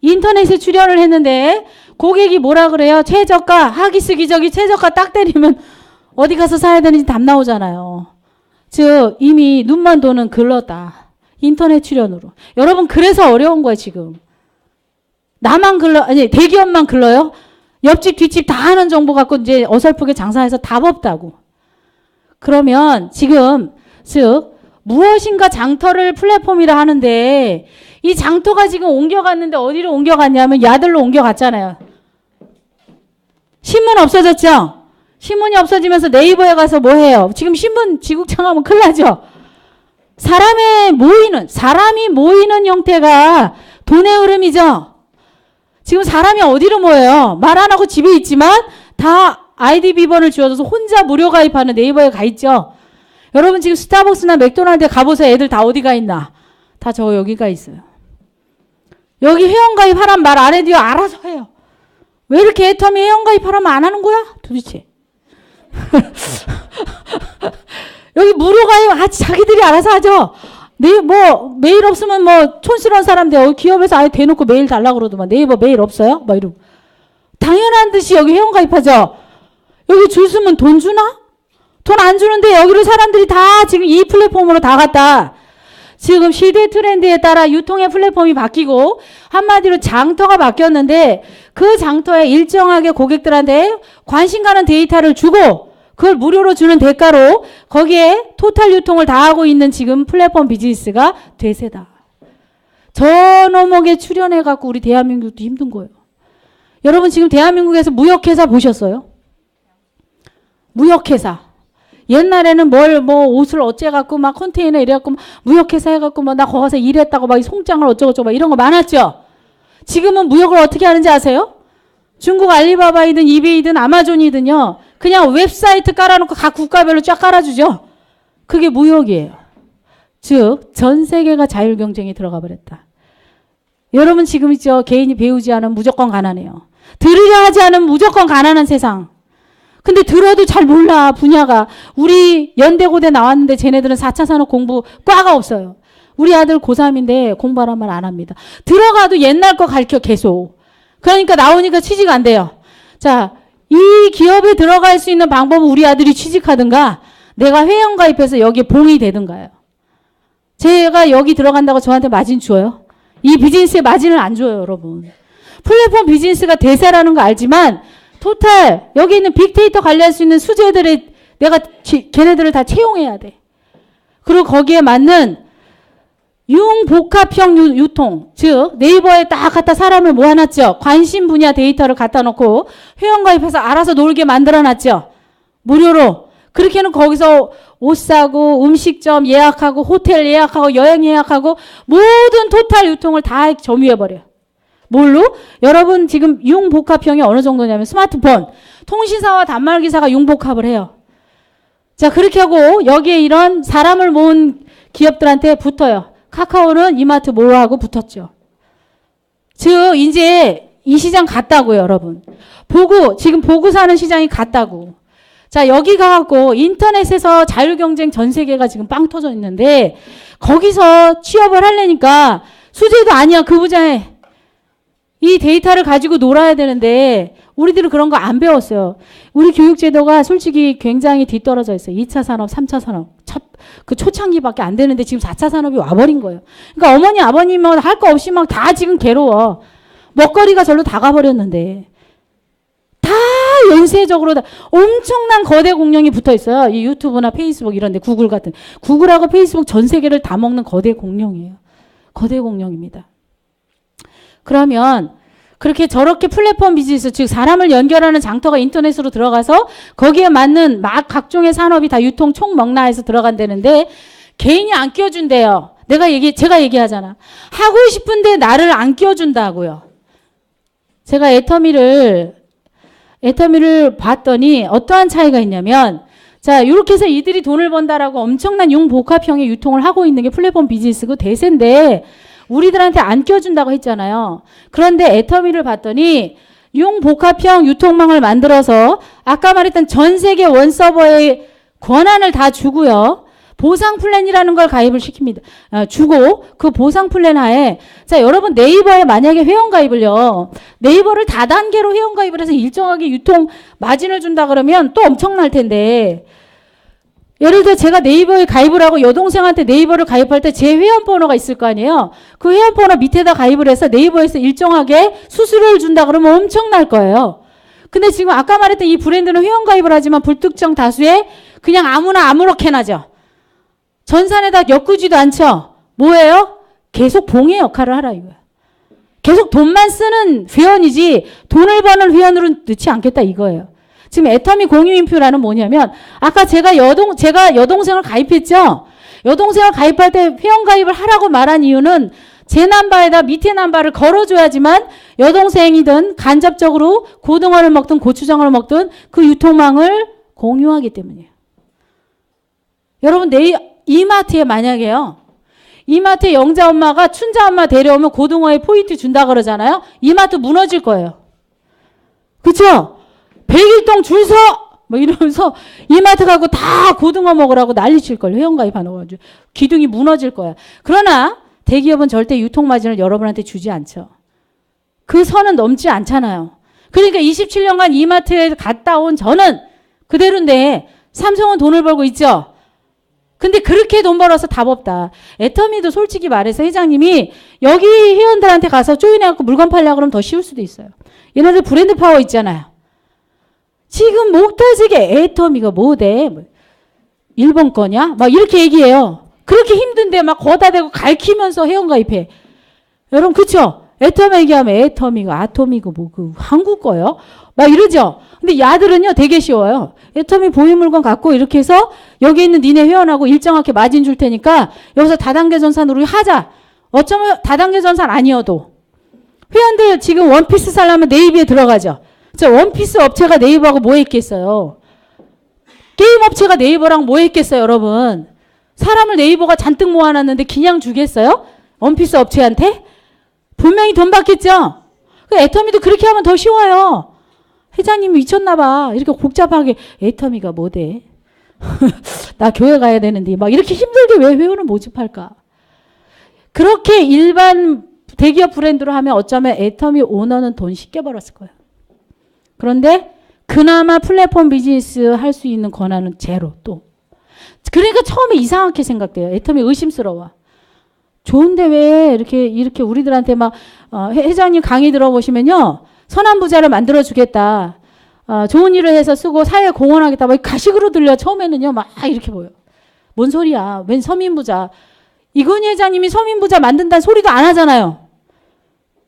인터넷에 출연을 했는데 고객이 뭐라 그래요? 최저가, 하기스 기저귀 최저가 딱 때리면 어디 가서 사야 되는지 답 나오잖아요. 즉 이미 눈만 도는 글러다. 인터넷 출연으로. 여러분 그래서 어려운 거예요 지금. 나만 글러, 아니 대기업만 글러요? 옆집 뒷집 다 아는 정보 갖고 이제 어설프게 장사해서 답 없다고. 그러면 지금 즉 무엇인가 장터를 플랫폼이라 하는데 이 장터가 지금 옮겨갔는데 어디로 옮겨갔냐면 야들로 옮겨갔잖아요. 신문 없어졌죠? 신문이 없어지면서 네이버에 가서 뭐 해요? 지금 신문 지국장 하면 큰일 나죠? 사람이 모이는 형태가 돈의 흐름이죠? 지금 사람이 어디로 모여요? 말 안 하고 집에 있지만 다 아이디 비번을 주어줘서 혼자 무료 가입하는 네이버에 가 있죠? 여러분 지금 스타벅스나 맥도날드에 가보세요. 애들 다 어디 가 있나? 다 저 여기 가 있어요. 여기 회원가입 하란 말 안 해도요. 알아서 해요. 왜 이렇게 애터미 회원가입 하라면 안 하는 거야? 도대체. 여기 무료 가입 자기들이 알아서 하죠. 메일 없으면 뭐 촌스러운 사람들 기업에서 아예 대놓고 메일 달라고 그러더만 네이버 메일 없어요? 막 이러고. 당연한 듯이 여기 회원가입하죠. 여기 줄 서면 돈 주나? 돈 안 주는데 여기로 사람들이 다 지금 이 플랫폼으로 다 갔다. 지금 시대 트렌드에 따라 유통의 플랫폼이 바뀌고 한마디로 장터가 바뀌었는데 그 장터에 일정하게 고객들한테 관심 가는 데이터를 주고 그걸 무료로 주는 대가로 거기에 토탈 유통을 다 하고 있는 지금 플랫폼 비즈니스가 대세다. 저놈에게 출연해갖고 우리 대한민국도 힘든 거예요. 여러분 지금 대한민국에서 무역회사 보셨어요? 무역회사. 옛날에는 옷을 어째갖고 막 컨테이너 이래갖고 무역회사 해갖고 나 거기서 일했다고 막 송장을 어쩌고저쩌고 막 이런 거 많았죠? 지금은 무역을 어떻게 하는지 아세요? 중국 알리바바이든 이베이든 아마존이든요. 그냥 웹사이트 깔아놓고 각 국가별로 쫙 깔아주죠. 그게 무역이에요. 즉 전 세계가 자율경쟁에 들어가 버렸다. 여러분 지금 있죠. 개인이 배우지 않으면 무조건 가난해요. 들으려 하지 않으면 무조건 가난한 세상. 근데 들어도 잘 몰라, 분야가. 우리 연대고대 나왔는데 쟤네들은 4차 산업 공부 과가 없어요. 우리 아들 고3인데 공부하란 말 안 합니다. 들어가도 옛날 거 가르쳐 계속. 그러니까 나오니까 취직 안 돼요. 자, 이 기업에 들어갈 수 있는 방법은 우리 아들이 취직하든가 내가 회원가입해서 여기에 봉이 되든가요. 제가 여기 들어간다고 저한테 마진 줘요? 이 비즈니스에 마진을 안 줘요, 여러분. 플랫폼 비즈니스가 대세라는 거 알지만 토탈 여기 있는 빅데이터 관리할 수 있는 수재들의 내가 걔네들을 다 채용해야 돼. 그리고 거기에 맞는 융복합형 유통, 즉 네이버에 딱 갖다 사람을 모아놨죠. 관심 분야 데이터를 갖다 놓고 회원가입해서 알아서 놀게 만들어놨죠. 무료로. 그렇게는 거기서 옷 사고 음식점 예약하고 호텔 예약하고 여행 예약하고 모든 토탈 유통을 다 점유해버려요. 뭘로? 여러분 지금 융복합형이 어느 정도냐면 스마트폰, 통신사와 단말기사가 융복합을 해요. 자, 그렇게 하고 여기에 이런 사람을 모은 기업들한테 붙어요. 카카오는 이마트 모아하고 붙었죠. 즉 이제 이 시장 갔다고요, 여러분. 지금 보고 사는 시장이 갔다고. 자, 여기 가갖고 인터넷에서 자유경쟁 전 세계가 지금 빵 터져 있는데 거기서 취업을 하려니까 수재도 아니야, 그 부자에. 이 데이터를 가지고 놀아야 되는데 우리들은 그런 거 안 배웠어요. 우리 교육제도가 솔직히 굉장히 뒤떨어져 있어요. 2차 산업, 3차 산업. 그 초창기밖에 안 되는데 지금 4차 산업이 와버린 거예요. 그러니까 어머니, 아버님은 할 거 없이 막 다 지금 괴로워. 먹거리가 절로 다 가버렸는데. 다 연쇄적으로 다 엄청난 거대 공룡이 붙어 있어요. 이 유튜브나 페이스북 이런 데 구글 같은. 구글하고 페이스북 전 세계를 다 먹는 거대 공룡이에요. 거대 공룡입니다. 그러면 그렇게 저렇게 플랫폼 비즈니스, 즉 사람을 연결하는 장터가 인터넷으로 들어가서 거기에 맞는 막 각종의 산업이 다 유통 총먹나에서 들어간다는데 개인이 안 끼워준대요. 제가 얘기하잖아. 하고 싶은데 나를 안 끼워준다고요. 제가 애터미를 봤더니 어떠한 차이가 있냐면, 자, 이렇게 해서 이들이 돈을 번다라고 엄청난 융복합형의 유통을 하고 있는 게 플랫폼 비즈니스고 대세인데 우리들한테 안 껴준다고 했잖아요. 그런데 애터미를 봤더니 융복합형 유통망을 만들어서 아까 말했던 전 세계 원서버의 권한을 다 주고요. 보상 플랜이라는 걸 가입을 시킵니다. 주고 그 보상 플랜 하에, 자, 여러분 네이버에 만약에 회원가입을요. 네이버를 다단계로 회원가입을 해서 일정하게 유통 마진을 준다 그러면 또 엄청날 텐데, 예를 들어 제가 네이버에 가입을 하고 여동생한테 네이버를 가입할 때 제 회원번호가 있을 거 아니에요. 그 회원번호 밑에다 가입을 해서 네이버에서 일정하게 수수료를 준다 그러면 엄청날 거예요. 근데 지금 아까 말했던 이 브랜드는 회원가입을 하지만 불특정 다수의 그냥 아무나 아무렇게나죠. 전산에다 엮지도 않죠. 뭐예요? 계속 봉의 역할을 하라 이거야. 계속 돈만 쓰는 회원이지 돈을 버는 회원으로 넣지 않겠다 이거예요. 지금 애터미 공유인표라는 뭐냐면, 아까 제가 여동생을 가입했죠? 여동생을 가입할 때 회원가입을 하라고 말한 이유는 제 남바에다 밑에 남바를 걸어줘야지만 여동생이든 간접적으로 고등어를 먹든 고추장을 먹든 그 유통망을 공유하기 때문이에요. 여러분, 이마트에 만약에요. 이마트에 영자 엄마가 춘자 엄마 데려오면 고등어에 포인트 준다 그러잖아요. 이마트 무너질 거예요. 그쵸? 100일동 줄 서! 뭐 이러면서 이마트 가고 다 고등어 먹으라고 난리칠 걸. 회원가입 안 해가지고. 기둥이 무너질 거야. 그러나 대기업은 절대 유통마진을 여러분한테 주지 않죠. 그 선은 넘지 않잖아요. 그러니까 27년간 이마트에 갔다 온 저는 그대로인데 삼성은 돈을 벌고 있죠. 근데 그렇게 돈 벌어서 답 없다. 애터미도 솔직히 말해서 회장님이 여기 회원들한테 가서 조인해갖고 물건 팔려고 그러면 더 쉬울 수도 있어요. 얘네들 브랜드 파워 있잖아요. 지금 목타지게 애터미가 뭐대? 일본 거냐? 막 이렇게 얘기해요. 그렇게 힘든데 막 거다 대고 갈키면서 회원가입해. 여러분 그쵸? 애터미 얘기하면 애터미가 아토미고 뭐 그 한국 거요? 막 이러죠? 근데 야들은요 되게 쉬워요. 애터미 보유 물건 갖고 이렇게 해서 여기 있는 니네 회원하고 일정하게 마진 줄 테니까 여기서 다단계 전산으로 하자. 어쩌면 다단계 전산 아니어도 회원들 지금 원피스 살려면 네이버에 들어가죠. 저 원피스 업체가 네이버하고 뭐 했겠어요? 게임 업체가 네이버랑 뭐 했겠어요, 여러분? 사람을 네이버가 잔뜩 모아놨는데 그냥 주겠어요? 원피스 업체한테? 분명히 돈 받겠죠? 그 애터미도 그렇게 하면 더 쉬워요. 회장님이 미쳤나 봐. 이렇게 복잡하게 애터미가 뭐대? 나 교회 가야 되는데 막 이렇게 힘들게 왜 회원을 모집할까? 그렇게 일반 대기업 브랜드로 하면 어쩌면 애터미 오너는 돈 쉽게 벌었을 거예요. 그런데 그나마 플랫폼 비즈니스 할 수 있는 권한은 제로 또. 그러니까 처음에 이상하게 생각돼요. 애터미 의심스러워. 좋은데 왜 이렇게 우리들한테 막 회장님 강의 들어보시면요. 선한 부자를 만들어 주겠다. 좋은 일을 해서 쓰고 사회에 공헌하겠다. 막 가식으로 들려. 처음에는요. 막 이렇게 보여. 뭔 소리야. 웬 서민부자. 이건희 회장님이 서민부자 만든다는 소리도 안 하잖아요.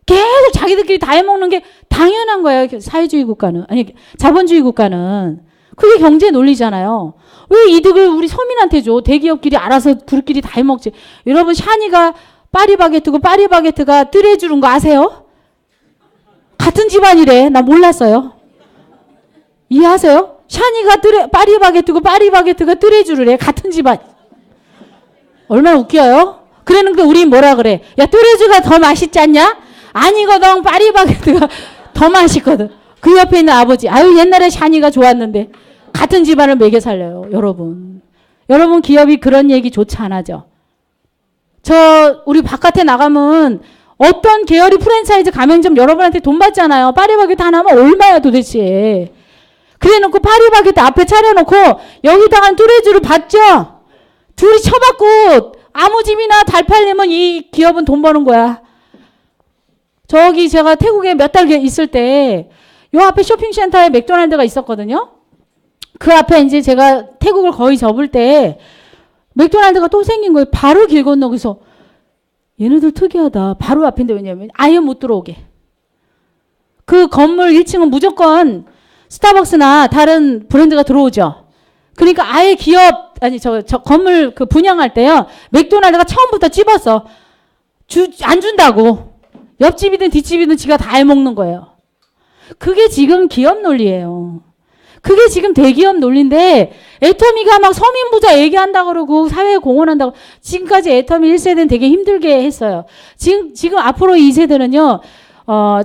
계속 자기들끼리 다 해먹는 게 당연한 거예요. 사회주의 국가는. 아니 자본주의 국가는. 그게 경제 논리잖아요. 왜 이득을 우리 서민한테 줘? 대기업끼리 알아서 그들끼리 다 해먹지. 여러분 샤니가 파리바게트고 파리바게트가 뜨레주른 거 아세요? 같은 집안이래. 나 몰랐어요. 이해하세요? 샤니가 파리바게트고 파리바게트가 뜨레주르래. 같은 집안. 얼마나 웃겨요? 그랬는데 우린 뭐라 그래? 야 뜨레주가 더 맛있지 않냐? 아니거든. 파리바게트가 더 맛있거든. 그 옆에 있는 아버지. 아유 옛날에 샤니가 좋았는데. 같은 집안을 먹여 살려요. 여러분. 여러분 기업이 그런 얘기 좋지 않아죠. 우리 바깥에 나가면 어떤 계열이 프랜차이즈 가맹점 여러분한테 돈 받잖아요. 파리바게트 하나면 얼마야 도대체. 그래 놓고 파리바게트 앞에 차려놓고 여기다가 뚜레쥬를 받죠. 둘이 쳐받고 아무 집이나 달 팔리면 이 기업은 돈 버는 거야. 저기 제가 태국에 몇 달 있을 때 요 앞에 쇼핑센터에 맥도날드가 있었거든요. 그 앞에 이제 제가 태국을 거의 접을 때 맥도날드가 또 생긴 거예요. 바로 길 건너. 그래서 얘네들 특이하다. 바로 앞인데 왜냐면 아예 못 들어오게. 그 건물 1층은 무조건 스타벅스나 다른 브랜드가 들어오죠. 그러니까 아예 저 건물 그 분양할 때요. 맥도날드가 처음부터 찝었어. 안 준다고. 옆집이든 뒷집이든 지가 다 해먹는 거예요. 그게 지금 기업 논리예요. 그게 지금 대기업 논리인데 애터미가 막 서민부자 얘기한다 그러고 사회에 공헌한다고 지금까지 애터미 1세대는 되게 힘들게 했어요. 지금 앞으로 2세대는요.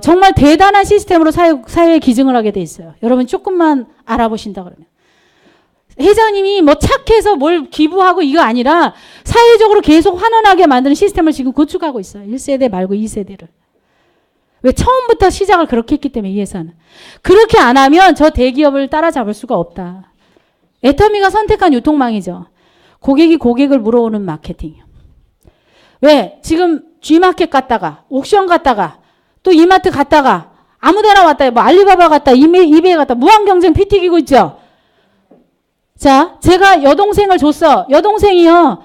정말 대단한 시스템으로 사회에 기증을 하게 돼 있어요. 여러분 조금만 알아보신다 그러면. 회장님이 뭐 착해서 뭘 기부하고 이거 아니라 사회적으로 계속 환원하게 만드는 시스템을 지금 구축하고 있어요. 1세대 말고 2세대를. 왜 처음부터 시작을 그렇게 했기 때문에 이 회사는. 그렇게 안 하면 저 대기업을 따라잡을 수가 없다. 애터미가 선택한 유통망이죠. 고객이 고객을 물어오는 마케팅. 왜? 지금 G마켓 갔다가 옥션 갔다가 또 이마트 갔다가 아무데나 왔다. 뭐 알리바바 갔다 이베이 갔다 무한경쟁 피 튀기고 있죠. 자, 제가 여동생을 줬어. 여동생이요.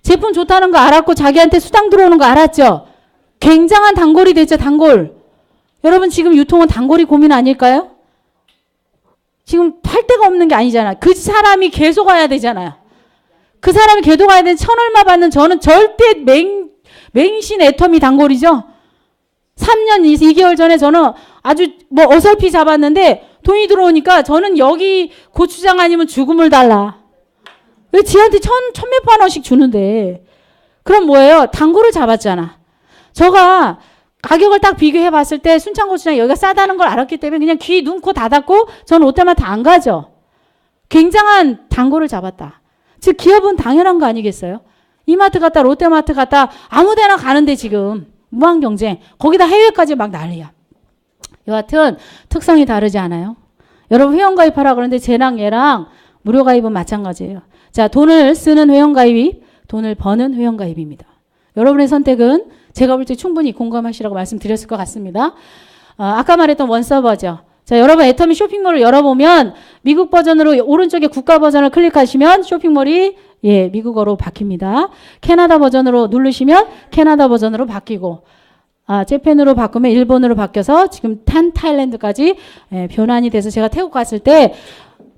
제품 좋다는 거 알았고 자기한테 수당 들어오는 거 알았죠. 굉장한 단골이 됐죠. 단골. 여러분 지금 유통은 단골이 고민 아닐까요? 지금 팔 데가 없는 게 아니잖아. 그 사람이 계속 와야 되잖아요. 그 사람이 계속 와야 되는 1,000얼마 받는 저는 절대 맹신 애터미 단골이죠. 3년 2개월 전에 저는 아주 뭐 어설피 잡았는데 돈이 들어오니까 저는 여기 고추장 아니면 죽음을 달라. 왜 지한테 천몇만 원씩 주는데. 그럼 뭐예요? 단골을 잡았잖아. 저가 가격을 딱 비교해 봤을 때 순창고추장 여기가 싸다는 걸 알았기 때문에 그냥 귀, 눈, 코 닫았고 저는 롯데마트 안 가죠. 굉장한 단골을 잡았다. 즉 기업은 당연한 거 아니겠어요? 이마트 갔다 롯데마트 갔다 아무 데나 가는데 지금 무한경쟁. 거기다 해외까지 막 난리야. 여하튼 특성이 다르지 않아요? 여러분 회원가입하라 그러는데 쟤랑 얘랑 무료가입은 마찬가지예요. 자, 돈을 쓰는 회원가입, 돈을 버는 회원가입입니다. 여러분의 선택은 제가 볼 때 충분히 공감하시라고 말씀드렸을 것 같습니다. 아까 말했던 원서버죠. 자, 여러분 애터미 쇼핑몰을 열어보면 미국 버전으로 오른쪽에 국가 버전을 클릭하시면 쇼핑몰이 미국어로 바뀝니다. 캐나다 버전으로 누르시면 캐나다 버전으로 바뀌고 재팬으로 바꾸면 일본으로 바뀌어서 지금 타일랜드까지 변환이 돼서 제가 태국 갔을 때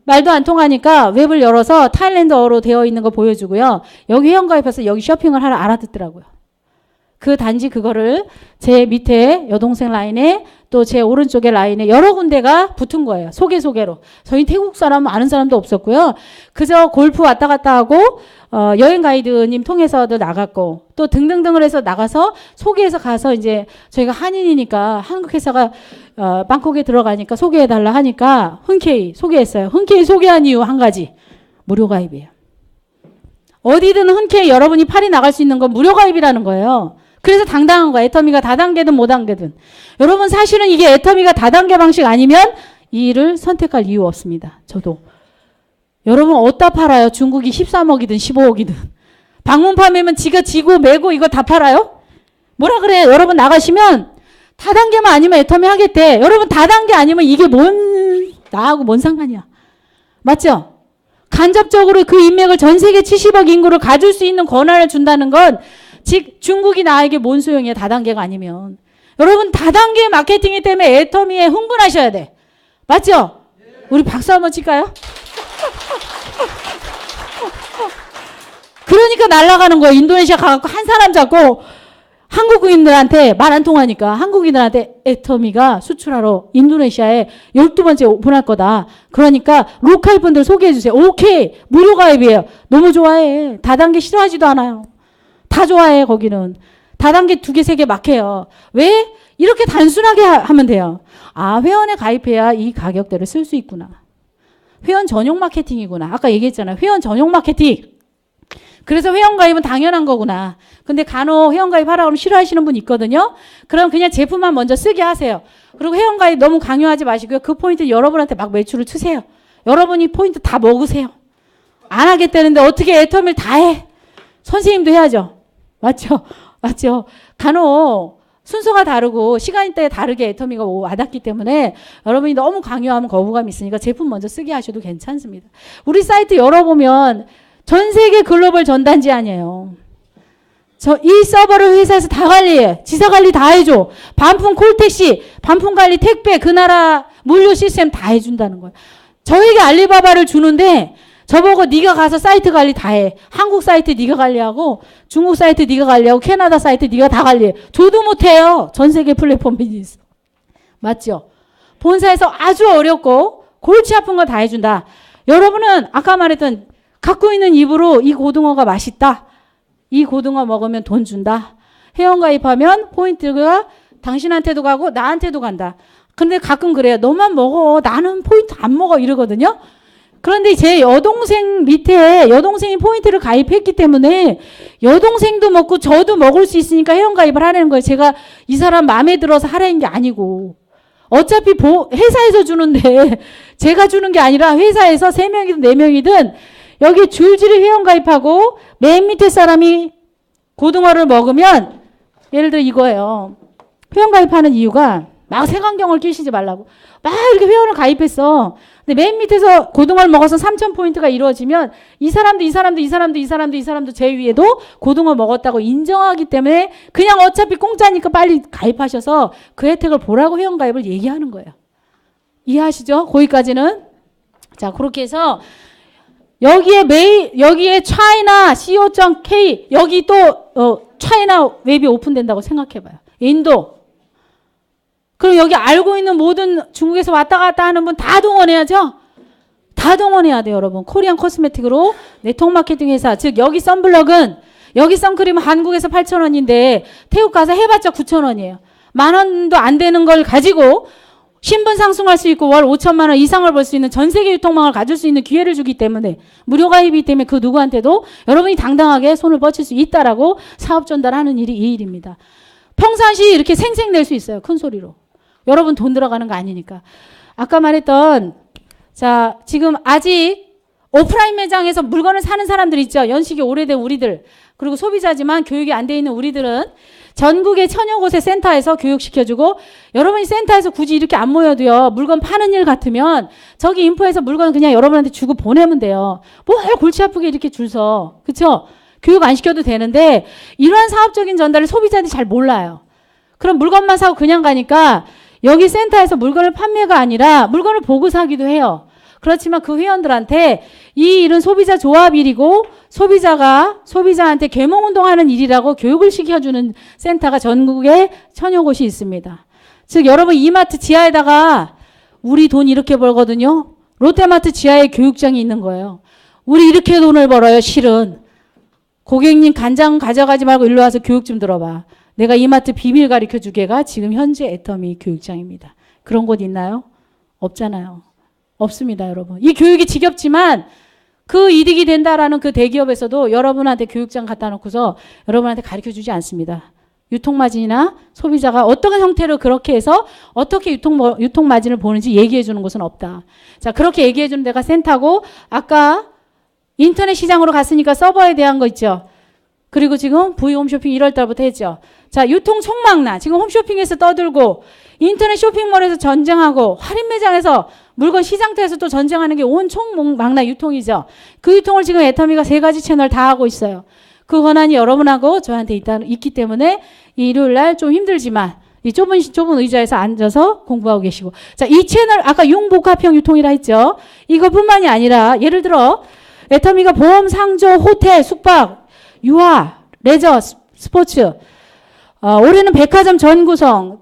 말도 안 통하니까 웹을 열어서 타일랜드어로 되어 있는 거 보여주고요. 여기 회원가입해서 여기 쇼핑을 하라 알아듣더라고요. 그 단지 그거를 제 밑에 여동생 라인에 또 제 오른쪽에 라인에 여러 군데가 붙은 거예요. 소개로. 저희 태국 사람 아는 사람도 없었고요. 그저 골프 왔다 갔다 하고 여행 가이드님 통해서도 나갔고 또 등등등을 해서 나가서 소개해서 가서 이제 저희가 한인이니까 한국 회사가 방콕에 들어가니까 소개해달라 하니까 흔쾌히 소개했어요. 흔쾌히 소개한 이유 한 가지. 무료 가입이에요. 어디든 흔쾌히 여러분이 팔이 나갈 수 있는 건 무료 가입이라는 거예요. 그래서 당당한 거예요. 애터미가 다단계든 못단계든. 여러분 사실은 이게 애터미가 다단계 방식 아니면 이 일을 선택할 이유 없습니다. 저도. 여러분 어디다 팔아요? 중국이 13억이든 15억이든. 방문 판매면 지가 지고 매고 이거 다 팔아요? 뭐라 그래? 여러분 나가시면 다단계만 아니면 애터미 하겠대. 여러분 다단계 아니면 이게 나하고 뭔 상관이야. 맞죠? 간접적으로 그 인맥을 전 세계 70억 인구를 가질 수 있는 권한을 준다는 건 즉 중국이 나에게 뭔 소용이야. 다단계가 아니면. 여러분 다단계 마케팅이 때문에 애터미에 흥분하셔야 돼. 맞죠? 우리 박수 한번 칠까요? 그러니까 날아가는 거예요. 인도네시아 가갖고 한 사람 잡고 한국인들한테 말 안 통하니까 한국인들한테 애터미가 수출하러 인도네시아에 12번째 오픈할 거다. 그러니까 로컬 분들 소개해 주세요. 오케이. 무료 가입이에요. 너무 좋아해. 다단계 싫어하지도 않아요. 다 좋아해 거기는. 다단계 2개, 3개 막 해요. 왜? 이렇게 단순하게 하면 돼요. 아, 회원에 가입해야 이 가격대를 쓸 수 있구나. 회원 전용 마케팅이구나. 아까 얘기했잖아요. 회원 전용 마케팅. 그래서 회원 가입은 당연한 거구나. 근데 간혹 회원 가입하라고 하면 싫어하시는 분 있거든요. 그럼 그냥 제품만 먼저 쓰게 하세요. 그리고 회원 가입 너무 강요하지 마시고요. 그 포인트 여러분한테 막 매출을 주세요. 여러분이 포인트 다 먹으세요. 안 하겠다는데 어떻게 애터미를 다 해? 선생님도 해야죠. 맞죠? 맞죠? 간혹 순서가 다르고 시간대에 다르게 애터미가 와닿기 때문에 여러분이 너무 강요하면 거부감이 있으니까 제품 먼저 쓰게 하셔도 괜찮습니다. 우리 사이트 열어보면 전 세계 글로벌 전단지 아니에요. 이 서버를 회사에서 다 관리해. 지사 관리 다 해줘. 반품 콜택시, 반품 관리 택배, 그 나라 물류 시스템 다 해준다는 거예요. 저에게 알리바바를 주는데 저보고 네가 가서 사이트 관리 다 해. 한국 사이트 네가 관리하고 중국 사이트 네가 관리하고 캐나다 사이트 네가 다 관리해. 저도 못해요. 전 세계 플랫폼 비즈니스. 맞죠? 본사에서 아주 어렵고 골치 아픈 거 다 해준다. 여러분은 아까 말했던 갖고 있는 입으로 이 고등어가 맛있다. 이 고등어 먹으면 돈 준다. 회원 가입하면 포인트가 당신한테도 가고 나한테도 간다. 근데 가끔 그래요. 너만 먹어. 나는 포인트 안 먹어. 이러거든요. 그런데 제 여동생 밑에 여동생이 포인트를 가입했기 때문에 여동생도 먹고 저도 먹을 수 있으니까 회원 가입을 하라는 거예요. 제가 이 사람 마음에 들어서 하라는 게 아니고. 어차피 회사에서 주는데 제가 주는 게 아니라 회사에서 3명이든 4명이든 여기 줄줄이 회원 가입하고 맨 밑에 사람이 고등어를 먹으면 예를 들어 이거예요. 회원 가입하는 이유가 막 색안경을 끼시지 말라고. 막 이렇게 회원을 가입했어. 근데 맨 밑에서 고등어를 먹어서 3,000포인트가 이루어지면 이 사람도 제 위에도 고등어 먹었다고 인정하기 때문에 그냥 어차피 공짜니까 빨리 가입하셔서 그 혜택을 보라고 회원 가입을 얘기하는 거예요. 이해하시죠? 거기까지는. 자, 그렇게 해서 여기에 차이나 co.k 여기 또 차이나 웹이 오픈된다고 생각해봐요. 인도. 그럼 여기 알고 있는 모든 중국에서 왔다 갔다 하는 분 다 동원해야죠? 다 동원해야 돼요, 여러분. 코리안 코스메틱으로 네트워크 마케팅 회사. 즉, 여기 선블럭은, 여기 선크림은 한국에서 8,000원인데, 태국 가서 해봤자 9,000원이에요. 10,000원도 안 되는 걸 가지고, 신분 상승할 수 있고, 월 5천만 원 이상을 벌 수 있는 전 세계 유통망을 가질 수 있는 기회를 주기 때문에, 무료 가입이기 때문에 그 누구한테도 여러분이 당당하게 손을 뻗칠 수 있다라고 사업 전달하는 일이 이 일입니다. 평상시 이렇게 생생 낼 수 있어요, 큰 소리로. 여러분 돈 들어가는 거 아니니까. 아까 말했던 자 지금 아직 오프라인 매장에서 물건을 사는 사람들 있죠. 연식이 오래된 우리들. 그리고 소비자지만 교육이 안 돼 있는 우리들은 전국의 천여 곳의 센터에서 교육시켜주고 여러분이 센터에서 굳이 이렇게 안 모여도요. 물건 파는 일 같으면 저기 인포에서 물건 그냥 여러분한테 주고 보내면 돼요. 뭘 골치 아프게 이렇게 줄 서. 그렇죠? 교육 안 시켜도 되는데 이러한 사업적인 전달을 소비자들이 잘 몰라요. 그럼 물건만 사고 그냥 가니까 여기 센터에서 물건을 판매가 아니라 물건을 보고 사기도 해요. 그렇지만 그 회원들한테 이 일은 소비자 조합 일이고 소비자한테 계몽운동하는 일이라고 교육을 시켜주는 센터가 전국에 천여 곳이 있습니다. 즉 여러분 이마트 지하에다가 우리 돈 이렇게 벌거든요. 롯데마트 지하에 교육장이 있는 거예요. 우리 이렇게 돈을 벌어요. 실은. 고객님 간장 가져가지 말고 일로 와서 교육 좀 들어봐. 내가 이마트 비밀 가르쳐 주게가 지금 현재 애터미 교육장입니다. 그런 곳 있나요? 없잖아요. 없습니다, 여러분. 이 교육이 지겹지만 그 이득이 된다라는 그 대기업에서도 여러분한테 교육장 갖다 놓고서 여러분한테 가르쳐 주지 않습니다. 유통마진이나 소비자가 어떤 형태로 그렇게 해서 어떻게 유통마진을 보는지 얘기해 주는 곳은 없다. 자, 그렇게 얘기해 주는 데가 센터고, 아까 인터넷 시장으로 갔으니까 서버에 대한 거 있죠. 그리고 지금 V 홈쇼핑 1월 달부터 했죠. 자, 유통 총망라. 지금 홈쇼핑에서 떠들고 인터넷 쇼핑몰에서 전쟁하고 할인 매장에서 물건 시장터에서 또 전쟁하는 게 온 총망라 유통이죠. 그 유통을 지금 애터미가 3가지 채널 다 하고 있어요. 그 권한이 여러분하고 저한테 있기 때문에 일요일 날 좀 힘들지만 이 좁은 의자에서 앉아서 공부하고 계시고. 자, 이 채널 아까 융복합형 유통이라 했죠. 이것뿐만이 아니라 예를 들어 애터미가 보험, 상조, 호텔, 숙박, 유아, 레저, 스포츠. 올해는 백화점 전 구성,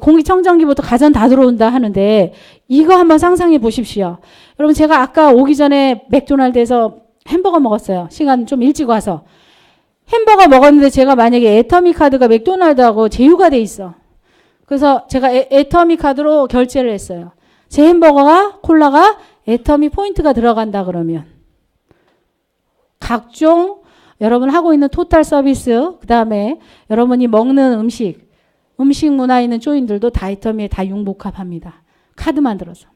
공기청정기부터 가전 다 들어온다 하는데 이거 한번 상상해 보십시오. 여러분, 제가 아까 오기 전에 맥도날드에서 햄버거 먹었어요. 시간 좀 일찍 와서. 햄버거 먹었는데 제가 만약에 애터미 카드가 맥도날드하고 제휴가 돼 있어. 그래서 제가 애터미 카드로 결제를 했어요. 제 햄버거가, 콜라가 애터미 포인트가 들어간다 그러면 각종 여러분 하고 있는 토탈 서비스, 그 다음에 여러분이 먹는 음식 문화에 있는 조인들도 다 애터미에 다 융복합합니다. 카드만 들어서.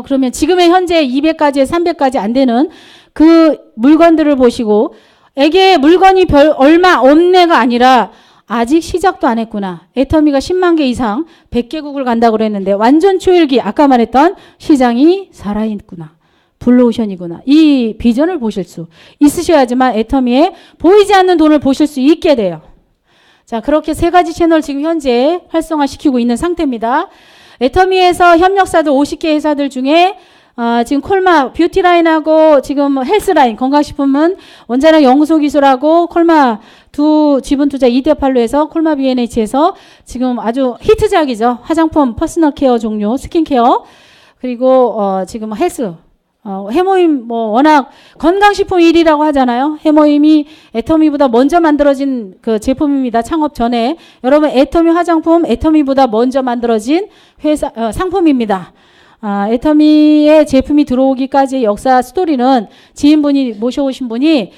그러면 지금의 현재 200가지에 300가지 안 되는 그 물건들을 보시고 에게 물건이 얼마 없네가 아니라 아직 시작도 안 했구나. 애터미가 10만 개 이상 100개국을 간다고 그랬는데 완전 초일기 아까 말했던 시장이 살아있구나. 블루오션이구나. 이 비전을 보실 수 있으셔야지만 애터미에 보이지 않는 돈을 보실 수 있게 돼요. 자, 그렇게 3가지 채널 지금 현재 활성화시키고 있는 상태입니다. 애터미에서 협력사들 50개 회사들 중에 지금 콜마 뷰티라인하고 지금 헬스라인 건강식품은 원자력 연구소기술하고 콜마 두 지분투자 2대8로 해서 콜마 B&H에서 지금 아주 히트작이죠. 화장품, 퍼스널 케어 종류, 스킨케어, 그리고 지금 헬스, 해모임 워낙 건강식품 1위라고 하잖아요. 해모임이 애터미보다 먼저 만들어진 그 제품입니다. 창업 전에. 여러분, 애터미 화장품 애터미보다 먼저 만들어진 회사 상품입니다. 애터미의 제품이 들어오기까지의 역사 스토리는 지인분이 모셔오신 분이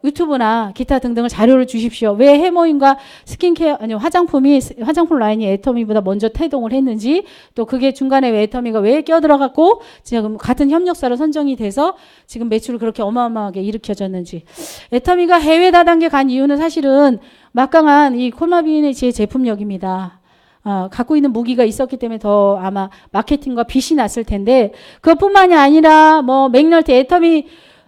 유튜브나 기타 등등을 자료를 주십시오. 왜 해모임과 스킨케어, 화장품 라인이 애터미보다 먼저 태동을 했는지, 또 그게 중간에 왜 애터미가 왜 껴들어갔고, 지금 같은 협력사로 선정이 돼서 지금 매출을 그렇게 어마어마하게 일으켜졌는지. 애터미가 해외 다단계 간 이유는 사실은 막강한 이 콜마 B&H의 제품력입니다. 갖고 있는 무기가 있었기 때문에 더 아마 마케팅과 빛이 났을 텐데, 그것뿐만이 아니라 맥널티, 애터미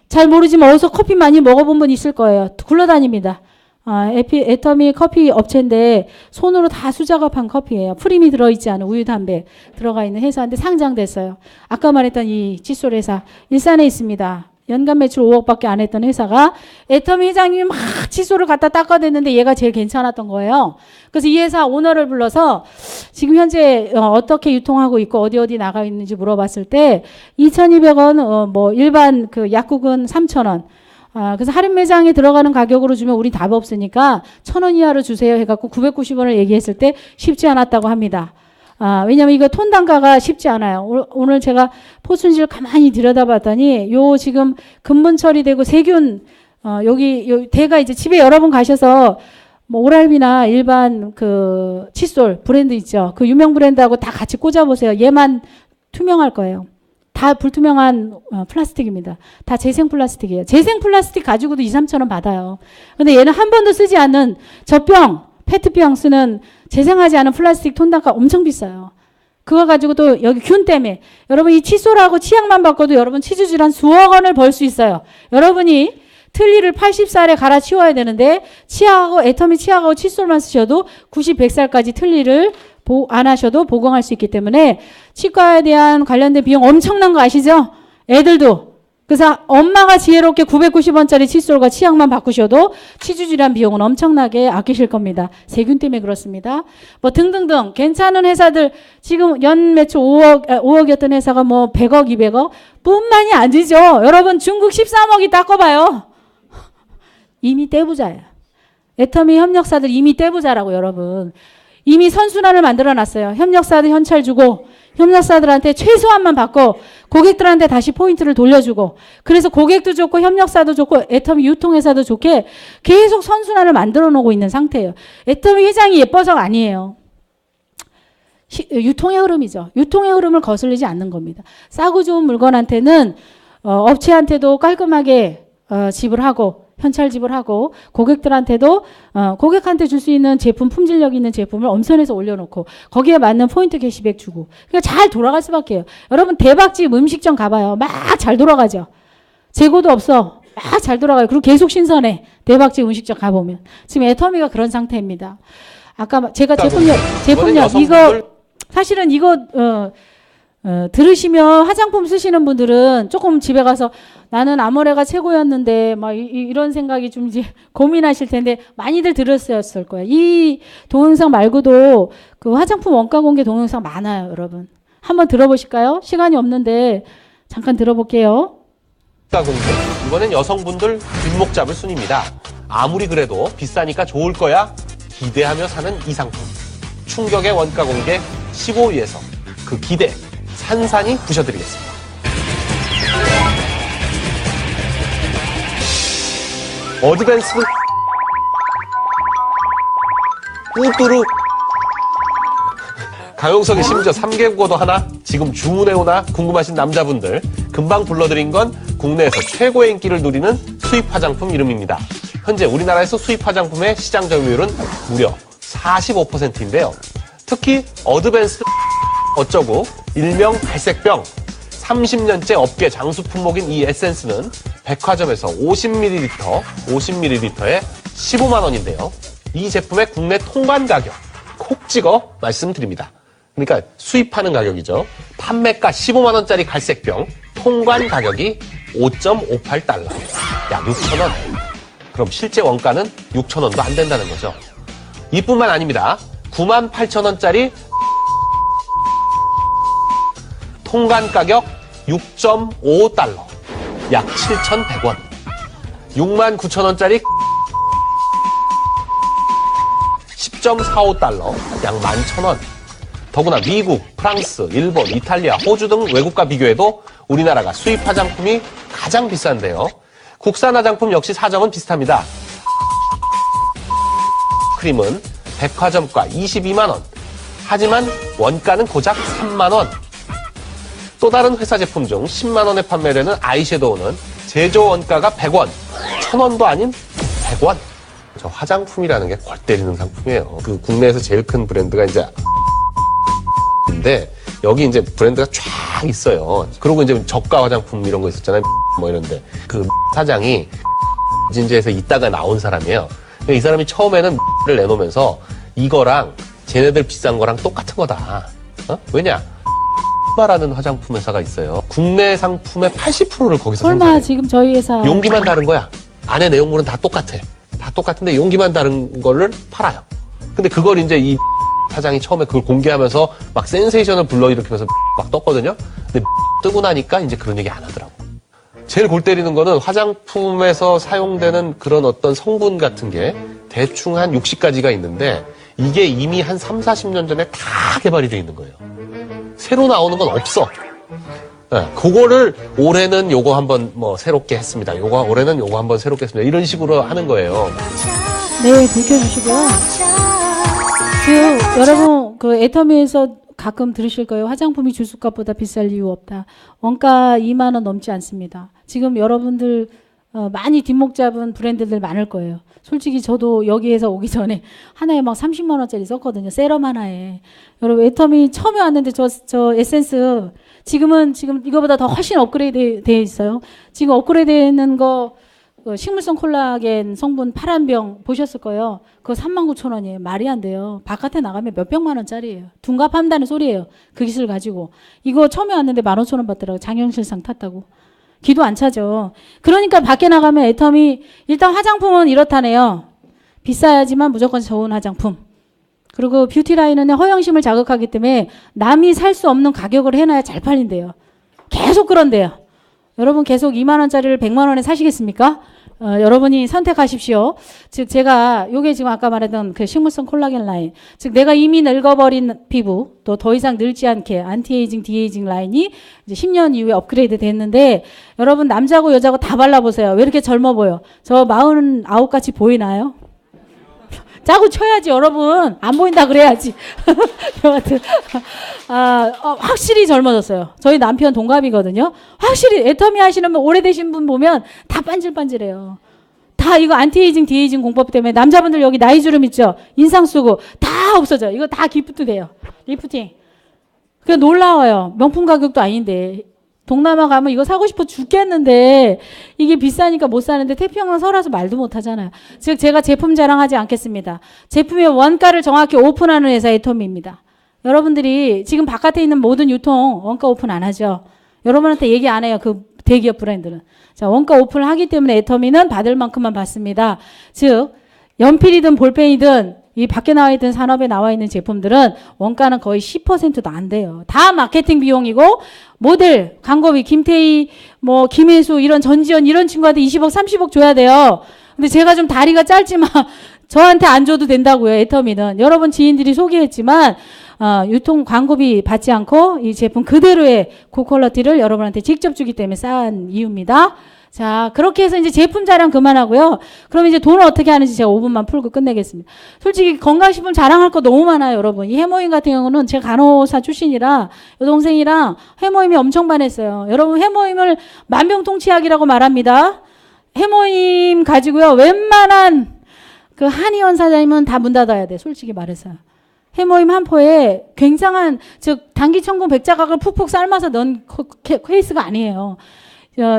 잘 모르지만 어디서 커피 많이 먹어본 분 있을 거예요. 굴러다닙니다. 애터미 커피 업체인데 손으로 다 수작업한 커피예요. 프림이 들어있지 않은 우유, 담배 들어가 있는 회사인데 상장됐어요. 아까 말했던 이 칫솔 회사 일산에 있습니다. 연간 매출 5억밖에 안 했던 회사가 애터미 회장님이 막 칫솔을 갖다 닦아댔는데 얘가 제일 괜찮았던 거예요. 그래서 이 회사 오너를 불러서 지금 현재 어떻게 유통하고 있고 어디 나가 있는지 물어봤을 때 2,200원, 일반 그 약국은 3,000원. 그래서 할인 매장에 들어가는 가격으로 주면 우리 답 없으니까 1,000원 이하로 주세요 해갖고 990원을 얘기했을 때 쉽지 않았다고 합니다. 왜냐면 이거 톤 단가가 쉽지 않아요. 오늘 제가 포순지를 가만히 들여다봤더니 요 지금 근본 처리되고 세균, 여기 대가 이제 집에 여러분 가셔서 오랄비나 일반 그 칫솔 브랜드 있죠. 그 유명 브랜드하고 다 같이 꽂아보세요. 얘만 투명할 거예요. 다 불투명한 플라스틱입니다. 다 재생 플라스틱이에요. 재생 플라스틱 가지고도 2-3천 원 받아요. 근데 얘는 한 번도 쓰지 않는 젖병, 페트병 쓰는 재생하지 않은 플라스틱 톤단가 엄청 비싸요. 그거 가지고 또 여기 균 때문에 여러분 이 칫솔하고 치약만 바꿔도 여러분 치주질환 수억 원을 벌 수 있어요. 여러분이 틀니를 80살에 갈아치워야 되는데 치약하고 애터미 치약하고 칫솔만 쓰셔도 90, 100살까지 틀니를 안 하셔도 보강할 수 있기 때문에 치과에 대한 관련된 비용 엄청난 거 아시죠? 애들도. 그래서 엄마가 지혜롭게 990원짜리 칫솔과 치약만 바꾸셔도 치주질환 비용은 엄청나게 아끼실 겁니다. 세균 때문에 그렇습니다. 등등등 괜찮은 회사들 지금 연 매출 5억이었던 회사가 100억, 200억 뿐만이 아니죠. 여러분 중국 13억이 닦아봐요. 이미 떼부자예요. 애터미 협력사들 이미 떼부자라고 여러분. 이미 선순환을 만들어놨어요. 협력사들 현찰 주고 협력사들한테 최소한만 받고 고객들한테 다시 포인트를 돌려주고 그래서 고객도 좋고 협력사도 좋고 애터미 유통회사도 좋게 계속 선순환을 만들어 놓고 있는 상태예요. 애터미 회장이 예뻐서가 아니에요. 유통의 흐름이죠. 유통의 흐름을 거슬리지 않는 겁니다. 싸고 좋은 물건한테는 업체한테도 깔끔하게 지불하고 현찰 지불하고 고객들한테도 고객한테 줄 수 있는 제품 품질력 있는 제품을 엄선해서 올려놓고 거기에 맞는 포인트 캐시백 주고 그러니까 잘 돌아갈 수밖에요. 여러분 대박집 음식점 가봐요. 막 잘 돌아가죠. 재고도 없어. 막 잘 돌아가요. 그리고 계속 신선해. 대박집 음식점 가보면 지금 애터미가 그런 상태입니다. 아까 제가 제품력 이거 사실은 이거 들으시면 화장품 쓰시는 분들은 조금 집에 가서 나는 아모레가 최고였는데 막 이런 생각이 좀 이제 고민하실 텐데 많이들 들었을 거예요. 이 동영상 말고도 그 화장품 원가 공개 동영상 많아요, 여러분. 한번 들어보실까요? 시간이 없는데 잠깐 들어볼게요. 원가 공개. 이번엔 여성분들 뒷목 잡을 순입니다. 아무리 그래도 비싸니까 좋을 거야 기대하며 사는 이 상품. 충격의 원가 공개 15위에서 그 기대 산산이 부셔드리겠습니다. 어드밴스 우뚜루 강용석이 심지어 3개국어도 하나? 지금 주문해오나 궁금하신 남자분들 금방 불러드린 건 국내에서 최고의 인기를 누리는 수입 화장품 이름입니다. 현재 우리나라에서 수입 화장품의 시장 점유율은 무려 45%인데요. 특히 어드밴스 어쩌고 일명 갈색병 30년째 업계 장수 품목인 이 에센스는 백화점에서 50ml에 15만 원인데요. 이 제품의 국내 통관 가격 콕 찍어 말씀드립니다. 그러니까 수입하는 가격이죠. 판매가 15만 원짜리 갈색병 통관 가격이 5.58달러. 약 6천 원. 그럼 실제 원가는 6천 원도 안 된다는 거죠. 이뿐만 아닙니다. 9만 8천 원짜리 통관 가격 6.5달러. 약 7,100원. 6만 9천 원짜리 10.45달러. 약 11,000원. 더구나 미국, 프랑스, 일본, 이탈리아, 호주 등 외국과 비교해도 우리나라가 수입 화장품이 가장 비싼데요. 국산 화장품 역시 사정은 비슷합니다. 크림은 백화점가 22만 원. 하지만 원가는 고작 3만 원. 또 다른 회사 제품 중 10만 원에 판매되는 아이섀도우는 제조 원가가 100원. 1,000원도 아닌 100원. 저 화장품이라는 게 골 때리는 상품이에요. 그 국내에서 제일 큰 브랜드가 이제 인데 여기 이제 브랜드가 쫙 있어요. 그리고 이제 저가 화장품 이런 거 있었잖아요. 뭐 이런데 그 사장이 진지에서 있다가 나온 사람이에요. 이 사람이 처음에는 를 내놓으면서 이거랑 쟤네들 비싼 거랑 똑같은 거다. 왜냐? 라는 화장품 회사가 있어요. 국내 상품의 80%를 거기서 설마 생산해요. 지금 저희 회사 용기만 다른 거야. 안에 내용물은 다 똑같아. 다 똑같은데 용기만 다른 거를 팔아요. 근데 그걸 이제 이 사장이 처음에 그걸 공개하면서 막 센세이션을 불러일으키면서 막 떴거든요. 근데 뜨고 나니까 이제 그런 얘기 안 하더라고. 제일 골 때리는 거는 화장품에서 사용되는 그런 어떤 성분 같은 게 대충 한 60가지가 있는데 이게 이미 한 3, 40년 전에 다 개발이 돼 있는 거예요. 새로 나오는 건 없어. 네, 그거를 올해는 요거 한번 뭐 새롭게 했습니다. 올해는 요거 한번 새롭게 했습니다. 이런 식으로 하는 거예요. 네, 불 켜주시고요. 지금 여러분 그 애터미에서 가끔 들으실 거예요. 화장품이 주스값보다 비쌀 이유 없다. 원가 2만 원 넘지 않습니다. 지금 여러분들 많이 뒷목 잡은 브랜드들 많을 거예요. 솔직히 저도 여기에서 오기 전에 하나에 막 30만 원짜리 썼거든요. 세럼 하나에. 여러분 애터미 처음에 왔는데 저 에센스 지금 이거보다 더 훨씬 업그레이드 되어 있어요. 지금 업그레이드 되는 거 식물성 콜라겐 성분 파란 병 보셨을 거예요. 그거 39,000원이에요. 말이 안 돼요. 바깥에 나가면 몇백만 원짜리예요. 둔갑한다는 소리예요. 그 기술 가지고. 이거 처음에 왔는데 15,000원 받더라고요. 장영실상 탔다고. 기도 안 차죠. 그러니까 밖에 나가면 애터미 일단 화장품은 이렇다네요. 비싸야지만 무조건 좋은 화장품. 그리고 뷰티 라인은 허영심을 자극하기 때문에 남이 살 수 없는 가격을 해놔야 잘 팔린대요. 계속 그런데요. 여러분 계속 2만 원짜리를 100만 원에 사시겠습니까? 여러분이 선택하십시오. 즉 제가 요게 지금 아까 말했던 그 식물성 콜라겐 라인, 즉 내가 이미 늙어버린 피부 또 더 이상 늙지 않게 안티에이징, 디에이징 라인이 이제 10년 이후에 업그레이드 됐는데 여러분 남자고 여자고 다 발라보세요. 왜 이렇게 젊어 보여? 저 49 같이 보이나요? 짜고 쳐야지 여러분. 안 보인다 그래야지. 여하튼 확실히 젊어졌어요. 저희 남편 동갑이거든요. 확실히 애터미 하시는 분 오래되신 분 보면 다 반질반질해요. 다 이거 안티에이징 디에이징 공법 때문에 남자분들 여기 나이 주름 있죠. 인상 쓰고 다 없어져요. 이거 다 기프트 돼요. 리프팅. 그게 놀라워요. 명품 가격도 아닌데. 동남아 가면 이거 사고 싶어 죽겠는데 이게 비싸니까 못 사는데 태평양 설화서 말도 못 하잖아요. 즉 제가 제품 자랑하지 않겠습니다. 제품의 원가를 정확히 오픈하는 회사 애터미입니다. 여러분들이 지금 바깥에 있는 모든 유통 원가 오픈 안 하죠. 여러분한테 얘기 안 해요. 그 대기업 브랜드는. 자, 원가 오픈을 하기 때문에 애터미는 받을 만큼만 받습니다. 즉 연필이든 볼펜이든 이 밖에 나와 있던 산업에 나와 있는 제품들은 원가는 거의 10%도 안 돼요. 다 마케팅 비용이고 모델, 광고비, 김태희, 뭐 김혜수 이런 전지현 이런 친구한테 20억, 30억 줘야 돼요. 근데 제가 좀 다리가 짧지만 저한테 안 줘도 된다고요. 애터미는. 여러분 지인들이 소개했지만 유통 광고비 받지 않고 이 제품 그대로의 고퀄러티를 여러분한테 직접 주기 때문에 싼 이유입니다. 자, 그렇게 해서 이제 제품 자랑 그만하고요. 그럼 이제 돈을 어떻게 하는지 제가 5분만 풀고 끝내겠습니다. 솔직히 건강식품 자랑할 거 너무 많아요, 여러분. 이 해모임 같은 경우는 제가 간호사 출신이라 여동생이랑 해모임이 엄청 반했어요. 여러분 해모임을 만병통치약이라고 말합니다. 해모임 가지고요. 웬만한 그 한의원 사장님은 다 문 닫아야 돼, 솔직히 말해서. 해모임 한 포에 굉장한, 즉 단기천공 백자각을 푹푹 삶아서 넣은 케이스가 아니에요.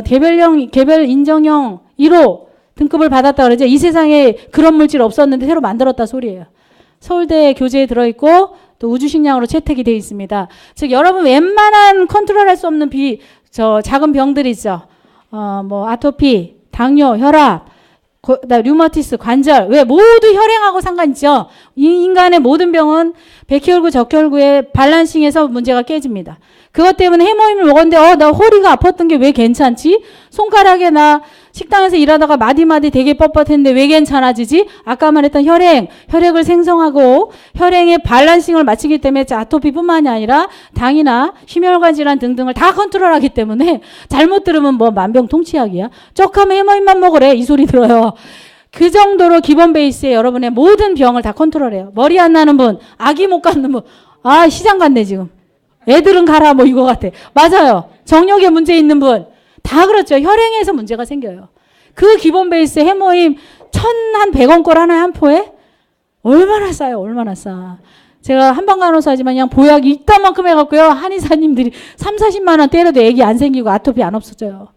개별 인정형 1호 등급을 받았다 그러죠. 이 세상에 그런 물질 없었는데 새로 만들었다 소리예요. 서울대 교재에 들어있고 또 우주식량으로 채택이 되어 있습니다. 즉 여러분 웬만한 컨트롤할 수 없는 작은 병들 있죠. 뭐 아토피, 당뇨, 혈압, 류마티스, 관절, 왜 모두 혈행하고 상관있죠. 인간의 모든 병은 백혈구, 적혈구의 밸런싱에서 문제가 깨집니다. 그것 때문에 해모임을 먹었는데 나 허리가 아팠던 게 왜 괜찮지? 손가락에 나 식당에서 일하다가 마디마디 되게 뻣뻣했는데 왜 괜찮아지지? 아까 말했던 혈액을 생성하고 혈행의 밸런싱을 맞추기 때문에 아토피뿐만이 아니라 당이나 심혈관 질환 등등을 다 컨트롤하기 때문에 잘못 들으면 뭐 만병통치약이야. 쪽하면 해모임만 먹으래 이 소리 들어요. 그 정도로 기본 베이스에 여러분의 모든 병을 다 컨트롤해요. 머리 안 나는 분, 아기 못 갖는 분, 시장 갔네 지금. 애들은 가라 뭐 이거 같아. 맞아요. 정력에 문제 있는 분 다 그렇죠. 혈행에서 문제가 생겨요. 그 기본 베이스 해모임 1,100원 꼴 하나에 한 포에 얼마나 싸요. 얼마나 싸. 제가 한방간호사지만 그냥 보약이 이따만큼 해갖고요. 한의사님들이 30-40만 원 때려도 애기 안 생기고 아토피 안 없어져요.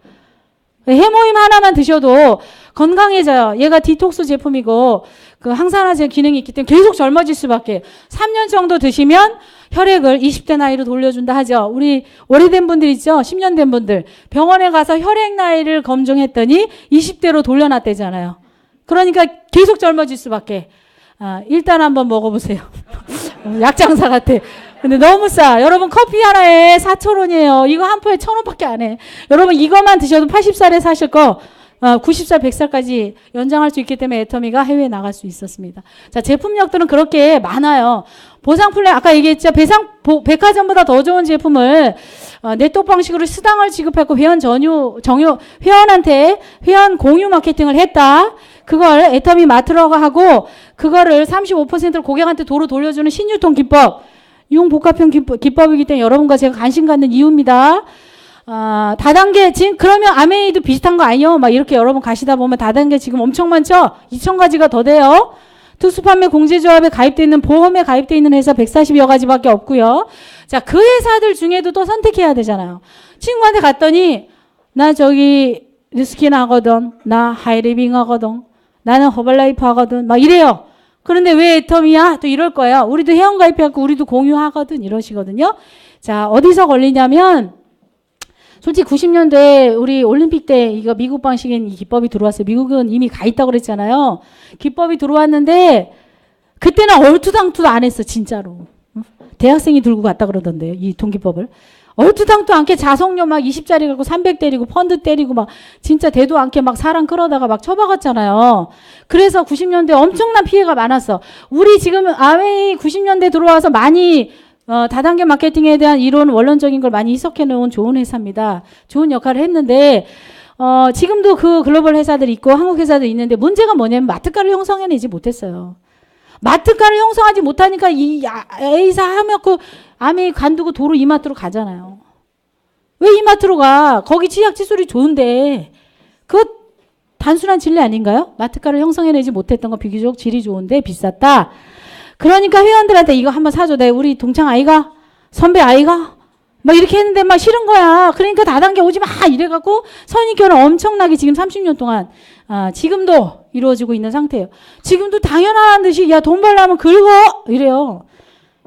해모임 하나만 드셔도 건강해져요. 얘가 디톡스 제품이고 그 항산화제 기능이 있기 때문에 계속 젊어질 수밖에. 3년 정도 드시면 혈액을 20대 나이로 돌려준다 하죠. 우리 오래된 분들 있죠? 10년 된 분들. 병원에 가서 혈액 나이를 검증했더니 20대로 돌려놨대잖아요. 그러니까 계속 젊어질 수밖에. 일단 한번 먹어보세요. 약장사 같아. 근데 너무 싸. 여러분 커피 하나에 4,000원이에요. 이거 한 포에 1,000원밖에 안 해. 여러분 이것만 드셔도 80살에 사실 거 90살, 100살까지 연장할 수 있기 때문에 애터미가 해외에 나갈 수 있었습니다. 자, 제품력들은 그렇게 많아요. 보상 플랜, 아까 얘기했죠. 백화점보다 더 좋은 제품을 네트워크 방식으로 수당을 지급하고 회원한테 회원 공유 마케팅을 했다. 그걸 애터미 마트라고 하고 그거를 35%를 고객한테 도로 돌려주는 신유통 기법. 융복합형 기법이기 때문에 여러분과 제가 관심 갖는 이유입니다. 다단계, 지금 그러면 아메이도 비슷한 거 아니요? 막 이렇게 여러분 가시다 보면 다단계 지금 엄청 많죠? 2,000가지가 더 돼요. 특수판매 공제조합에 가입되어 있는, 보험에 가입되어 있는 회사 140여 가지밖에 없고요. 자, 그 회사들 중에도 또 선택해야 되잖아요. 친구한테 갔더니, 나 저기 리스킨 하거든. 나 하이리빙 하거든. 나는 허벌라이프 하거든. 막 이래요. 그런데 왜 애터미야? 또 이럴 거예요. 우리도 회원 가입해갖고 우리도 공유하거든. 이러시거든요. 자, 어디서 걸리냐면, 솔직히 90년대에 우리 올림픽 때 이거 미국 방식인 이 기법이 들어왔어요. 미국은 이미 가 있다고 그랬잖아요. 기법이 들어왔는데 그때는 얼투당투도 안 했어. 진짜로. 대학생이 들고 갔다 그러던데요. 이 통기법을. 얼토당토 않게 자석료 막 20짜리 갖고 300 때리고 펀드 때리고 막 진짜 대도 않게 막 사람 끌어다가 막 쳐박았잖아요. 그래서 90년대 엄청난 피해가 많았어. 우리 지금 아웨이 90년대 들어와서 많이 다단계 마케팅에 대한 이론 원론적인 걸 많이 해석해 놓은 좋은 회사입니다. 좋은 역할을 했는데 지금도 그 글로벌 회사들이 있고 한국 회사도 있는데 문제가 뭐냐면 마트가를 형성해내지 못했어요. 마트가를 형성하지 못하니까 이 A사 하면 그 아메이 관두고 도로 이마트로 가잖아요. 왜 이마트로 가? 거기 치약 칫솔이 좋은데 그거 단순한 진리 아닌가요? 마트가를 형성해내지 못했던 거 비교적 질이 좋은데 비쌌다. 그러니까 회원들한테 이거 한번 사줘. 내 우리 동창 아이가 선배 아이가 막 이렇게 했는데 막 싫은 거야. 그러니까 다단계 오지 마 이래갖고 선입견을 엄청나게 지금 30년 동안 지금도 이루어지고 있는 상태예요. 지금도 당연한 듯이 야 돈 벌려면 긁어 이래요.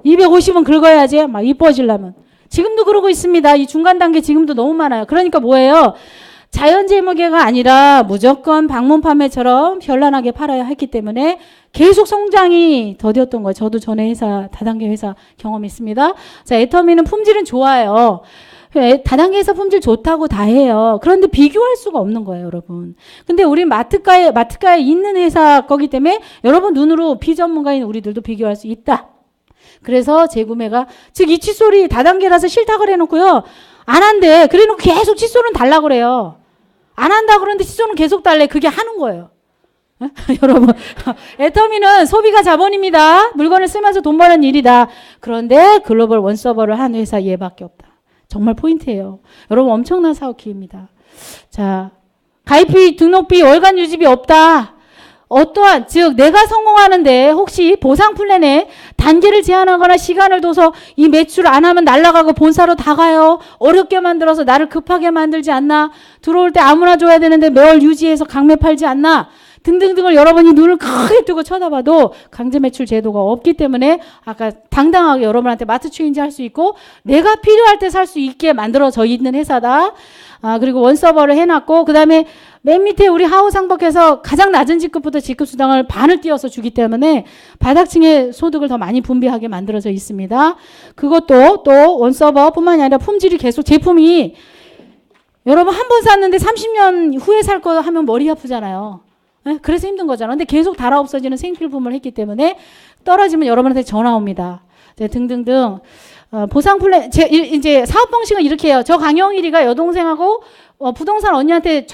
250은 긁어야지 막 이뻐지려면. 지금도 그러고 있습니다. 이 중간 단계 지금도 너무 많아요. 그러니까 뭐예요? 자연재무계가 아니라 무조건 방문 판매처럼 현란하게 팔아야 했기 때문에 계속 성장이 더디었던 거예요. 저도 전에 회사 다단계 회사 경험했습니다. 자, 애터미는 품질은 좋아요. 다단계에서 품질 좋다고 다 해요. 그런데 비교할 수가 없는 거예요, 여러분. 근데 우리 마트가에 있는 회사 거기 때문에 여러분 눈으로 비전문가인 우리들도 비교할 수 있다. 그래서 재구매가 즉 이 칫솔이 다단계라서 싫다 그래놓고요. 안 한대. 그래놓고 계속 칫솔은 달라 그래요. 안 한다 그러는데 칫솔은 계속 달래. 그게 하는 거예요. 여러분 애터미는 소비가 자본입니다. 물건을 쓰면서 돈 버는 일이다. 그런데 글로벌 원서버를 한 회사 얘밖에 없다. 정말 포인트예요. 여러분 엄청난 사업 기회입니다. 자, 가입비, 등록비, 월간 유지비 없다. 어떠한 즉 내가 성공하는데 혹시 보상 플랜에 단계를 제한하거나 시간을 둬서 이 매출 안 하면 날아가고 본사로 다 가요. 어렵게 만들어서 나를 급하게 만들지 않나. 들어올 때 아무나 줘야 되는데 매월 유지해서 강매 팔지 않나. 등등등을 여러분이 눈을 크게 뜨고 쳐다봐도 강제 매출 제도가 없기 때문에 아까 당당하게 여러분한테 마트 추인지 할 수 있고 내가 필요할 때 살 수 있게 만들어져 있는 회사다. 그리고 원서버를 해놨고 그 다음에 맨 밑에 우리 하우상법에서 가장 낮은 직급부터 직급수당을 반을 띄워서 주기 때문에 바닥층의 소득을 더 많이 분배하게 만들어져 있습니다. 그것도 또 원서버뿐만이 아니라 품질이 계속 제품이 여러분 한 번 샀는데 30년 후에 살 거 하면 머리 아프잖아요. 네? 그래서 힘든 거잖아. 근데 계속 달아 없어지는 생필품을 했기 때문에 떨어지면 여러분한테 전화 옵니다. 네, 등등등. 보상 플랜, 이제 사업 방식은 이렇게 해요. 저 강영일이가 여동생하고 부동산 언니한테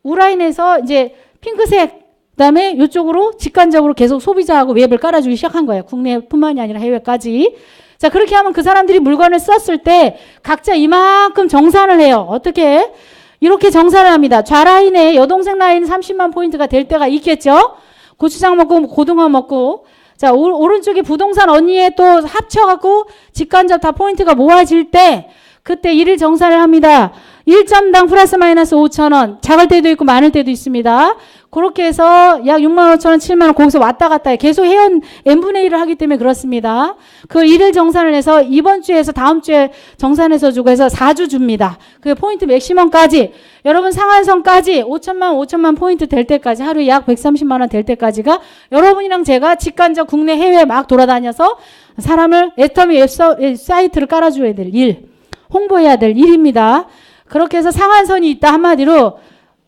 우라인에서 이제 핑크색, 그 다음에 이쪽으로 직관적으로 계속 소비자하고 웹을 깔아주기 시작한 거예요. 국내뿐만이 아니라 해외까지. 자, 그렇게 하면 그 사람들이 물건을 썼을 때 각자 이만큼 정산을 해요. 어떻게? 이렇게 정산을 합니다. 좌라인에 여동생 라인 30만 포인트가 될 때가 있겠죠? 고추장 먹고 고등어 먹고. 자, 오른쪽에 부동산 언니에 또 합쳐갖고 직간접 다 포인트가 모아질 때 그때 일일 정산을 합니다. 1점당 플러스 마이너스 5,000원. 작을 때도 있고 많을 때도 있습니다. 그렇게 해서 약 65,000원, 7만원 거기서 왔다 갔다 해. 계속 회원 n분의 1을 하기 때문에 그렇습니다. 그 일일 정산을 해서 이번 주에서 다음 주에 정산해서 주고 해서 4주 줍니다. 그 포인트 맥시멈까지 여러분 상한선까지 5천만 포인트 될 때까지 하루에 약 130만원 될 때까지가 여러분이랑 제가 직관적 국내 해외 막 돌아다녀서 사람을 애터미 웹사이트를 깔아줘야 될 일, 홍보해야 될 일입니다. 그렇게 해서 상한선이 있다 한마디로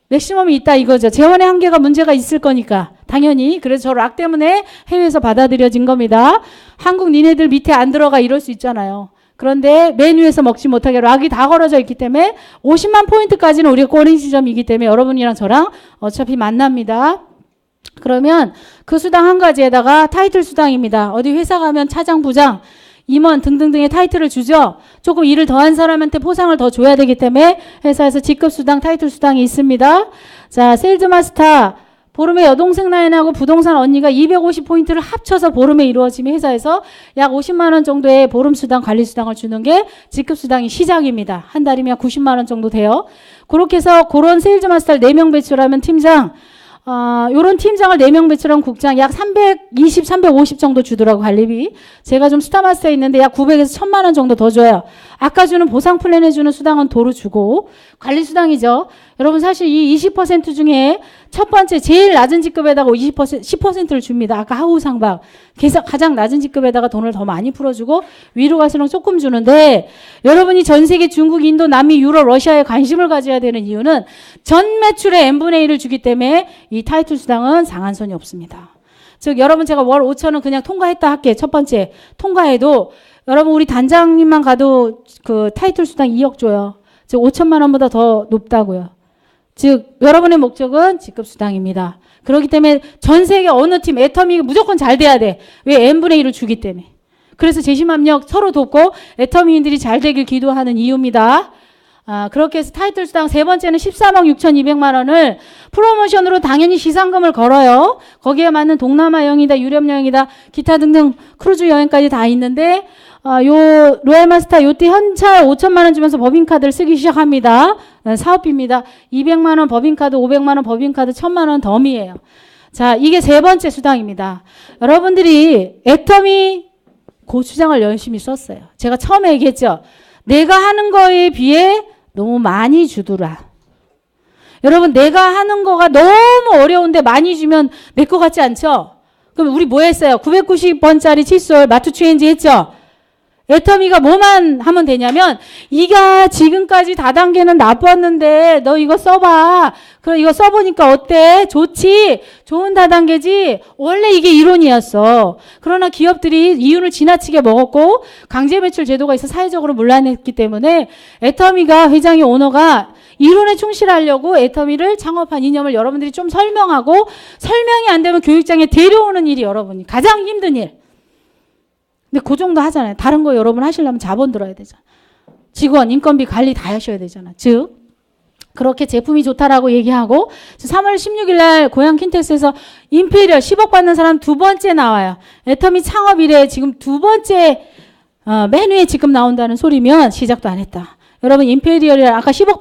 맥시멈이 있다 이거죠. 재원의 한계가 문제가 있을 거니까 당연히. 그래서 저 락 때문에 해외에서 받아들여진 겁니다. 한국 니네들 밑에 안 들어가 이럴 수 있잖아요. 그런데 메뉴에서 먹지 못하게 락이 다 걸어져 있기 때문에 50만 포인트까지는 우리가 꼬린 지점이기 때문에 여러분이랑 저랑 어차피 만납니다. 그러면 그 수당 한 가지에다가 타이틀 수당입니다. 어디 회사 가면 차장, 부장, 임원 등등등의 타이틀을 주죠. 조금 일을 더한 사람한테 포상을 더 줘야 되기 때문에 회사에서 직급수당, 타이틀 수당이 있습니다. 자, 세일즈마스터 보름에 여동생 라인하고 부동산 언니가 250포인트를 합쳐서 보름에 이루어지면 회사에서 약 50만 원 정도의 보름수당, 관리수당을 주는 게 직급수당이 시작입니다. 한 달이면 90만 원 정도 돼요. 그렇게 해서 그런 세일즈마스터를 4명 배출하면 팀장, 요런 팀장을 4명 배출한 국장 약 320, 350 정도 주더라고, 관리비. 제가 좀 스타마스터에 있는데 약 900에서 1000만 원 정도 더 줘요. 아까 주는 보상 플랜에 주는 수당은 도로 주고, 관리수당이죠. 여러분 사실 이 20% 중에 첫 번째 제일 낮은 직급에다가 10%를 줍니다. 아까 하우상박. 그래서 가장 낮은 직급에다가 돈을 더 많이 풀어주고 위로 갈수록 조금 주는데 여러분이 전 세계 중국, 인도, 남미, 유럽, 러시아에 관심을 가져야 되는 이유는 전 매출의 n분의 1을 주기 때문에 이 타이틀 수당은 상한선이 없습니다. 즉 여러분 제가 월 5천원 그냥 통과했다 할게. 첫 번째 통과해도 여러분 우리 단장님만 가도 그 타이틀 수당 2억 줘요. 즉 5천만 원보다 더 높다고요. 즉 여러분의 목적은 직급 수당입니다. 그렇기 때문에 전 세계 어느 팀 애터미 무조건 잘 돼야 돼. 왜 n분의 1을 주기 때문에. 그래서 제심압력 서로 돕고 애터미인들이 잘 되길 기도하는 이유입니다. 그렇게 해서 타이틀 수당 세 번째는 13억 6,200만 원을 프로모션으로 당연히 시상금을 걸어요. 거기에 맞는 동남아 여행이다, 유럽 여행이다, 기타 등등 크루즈 여행까지 다 있는데 요 로얄마스터 요때 현찰 5천만 원 주면서 법인카드를 쓰기 시작합니다. 사업비입니다. 200만 원 법인카드, 500만 원 법인카드, 1,000만 원 덤이에요. 자, 이게 세 번째 수당입니다. 여러분들이 애터미 고추장을 열심히 썼어요. 제가 처음에 얘기했죠. 내가 하는 거에 비해 너무 많이 주더라. 여러분 내가 하는 거가 너무 어려운데 많이 주면 내 거 같지 않죠? 그럼 우리 뭐 했어요? 990번짜리 칫솔 마트 체인지 했죠? 애터미가 뭐만 하면 되냐면 이가 지금까지 다단계는 나빴는데 너 이거 써봐. 그럼 이거 써보니까 어때? 좋지? 좋은 다단계지? 원래 이게 이론이었어. 그러나 기업들이 이윤을 지나치게 먹었고 강제 매출 제도가 있어 사회적으로 문란했기 때문에 애터미가 회장이 오너가 이론에 충실하려고 애터미를 창업한 이념을 여러분들이 좀 설명하고 설명이 안 되면 교육장에 데려오는 일이 여러분이 가장 힘든 일. 근데 그 정도 하잖아요. 다른 거 여러분 하시려면 자본 들어야 되잖아. 직원, 인건비 관리 다 하셔야 되잖아. 즉 그렇게 제품이 좋다라고 얘기하고 3월 16일 날 고양 킨텍스에서 임페리얼 10억 받는 사람 두 번째 나와요. 애터미 창업 이래 지금 두 번째 메뉴에 지금 나온다는 소리면 시작도 안 했다. 여러분 임페리얼이 아까 10억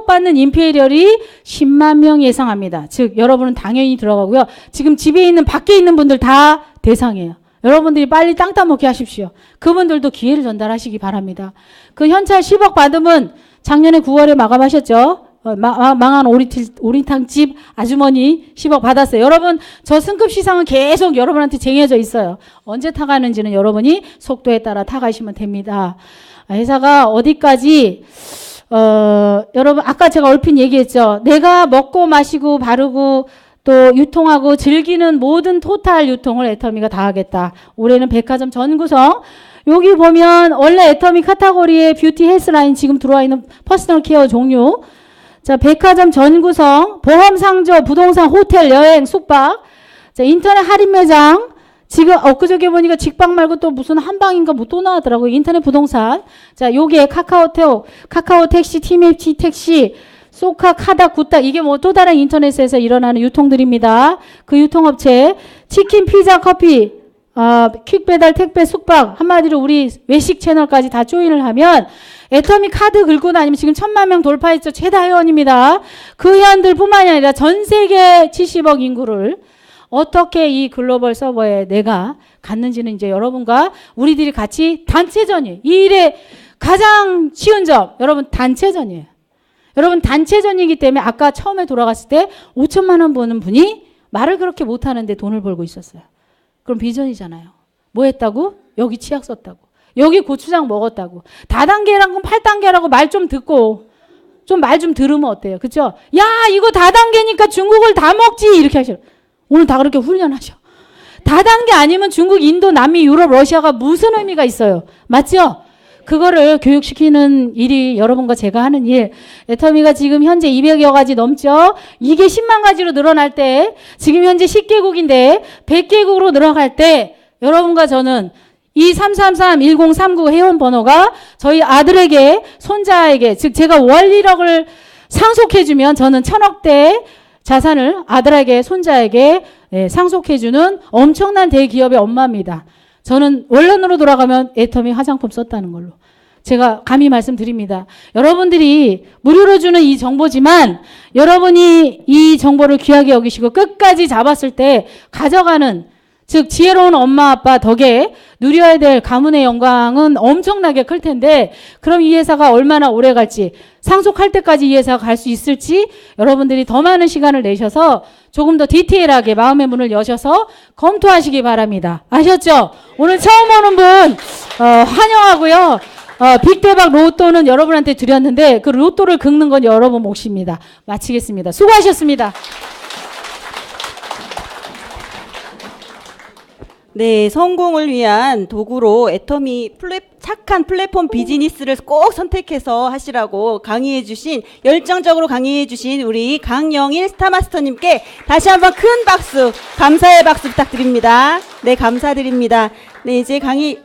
받는 임페리얼이 10만 명 예상합니다. 즉 여러분은 당연히 들어가고요. 지금 집에 있는 밖에 있는 분들 다 대상이에요. 여러분들이 빨리 땅 따먹게 하십시오. 그분들도 기회를 전달하시기 바랍니다. 그 현찰 10억 받으면 작년에 9월에 마감하셨죠? 망한 오리탕집 아주머니 10억 받았어요. 여러분 저 승급 시상은 계속 여러분한테 쟁여져 있어요. 언제 타가는지는 여러분이 속도에 따라 타가시면 됩니다. 회사가 어디까지 여러분 아까 제가 얼핏 얘기했죠. 내가 먹고 마시고 바르고 또 유통하고 즐기는 모든 토탈 유통을 애터미가 다 하겠다. 올해는 백화점 전 구성. 여기 보면 원래 애터미 카테고리에 뷰티 헬스라인 지금 들어와 있는 퍼스널 케어 종류. 자, 백화점 전 구성, 보험 상조, 부동산, 호텔, 여행, 숙박. 자, 인터넷 할인 매장. 지금 엊그저께 보니까 직방 말고 또 무슨 한방인가 뭐 또 나왔더라고요. 인터넷 부동산. 자, 요게 카카오 택시, 티맵치 택시, 소카, 카다, 굿다 이게 뭐 또 다른 인터넷에서 일어나는 유통들입니다. 그 유통업체 치킨, 피자, 커피, 퀵배달, 택배, 숙박 한마디로 우리 외식 채널까지 다 조인을 하면 애터미 카드 긁고 다니면 지금 1,000만 명 돌파했죠. 최다 회원입니다. 그 회원들뿐만이 아니라 전 세계 70억 인구를 어떻게 이 글로벌 서버에 내가 갔는지는 이제 여러분과 우리들이 같이 단체전이에요. 이 일의 가장 쉬운 점 여러분 단체전이에요. 여러분 단체전이기 때문에 아까 처음에 돌아갔을 때 5천만 원 버는 분이 말을 그렇게 못하는데 돈을 벌고 있었어요. 그럼 비전이잖아요. 뭐 했다고? 여기 치약 썼다고. 여기 고추장 먹었다고. 다단계란 건 8단계라고 말 좀 듣고 좀 말 좀 들으면 어때요? 그렇죠? 야 이거 다단계니까 중국을 다 먹지 이렇게 하셔. 오늘 다 그렇게 훈련하셔. 다단계 아니면 중국, 인도, 남미, 유럽, 러시아가 무슨 의미가 있어요? 맞죠? 그거를 교육시키는 일이 여러분과 제가 하는 일. 애터미가 지금 현재 200여 가지 넘죠? 이게 10만 가지로 늘어날 때 지금 현재 10개국인데 100개국으로 늘어갈 때 여러분과 저는 이 333-1039 회원 번호가 저희 아들에게 손자에게 즉 제가 월 1억을 상속해주면 저는 1,000억대 자산을 아들에게 손자에게 상속해주는 엄청난 대기업의 엄마입니다. 저는 원론으로 돌아가면 애터미 화장품 썼다는 걸로. 제가 감히 말씀드립니다. 여러분들이 무료로 주는 이 정보지만 여러분이 이 정보를 귀하게 여기시고 끝까지 잡았을 때 가져가는 즉 지혜로운 엄마 아빠 덕에 누려야 될 가문의 영광은 엄청나게 클 텐데 그럼 이 회사가 얼마나 오래 갈지 상속할 때까지 이 회사가 갈 수 있을지 여러분들이 더 많은 시간을 내셔서 조금 더 디테일하게 마음의 문을 여셔서 검토하시기 바랍니다. 아셨죠? 오늘 처음 오는 분 환영하고요. 빅대박 로또는 여러분한테 드렸는데 그 로또를 긁는 건 여러분 몫입니다. 마치겠습니다. 수고하셨습니다. 네, 성공을 위한 도구로 애터미 착한 플랫폼 비즈니스를 꼭 선택해서 하시라고 강의해주신, 열정적으로 강의해주신 우리 강영일 스타마스터님께 다시 한번 큰 박수, 감사의 박수 부탁드립니다. 네, 감사드립니다. 네, 이제 강의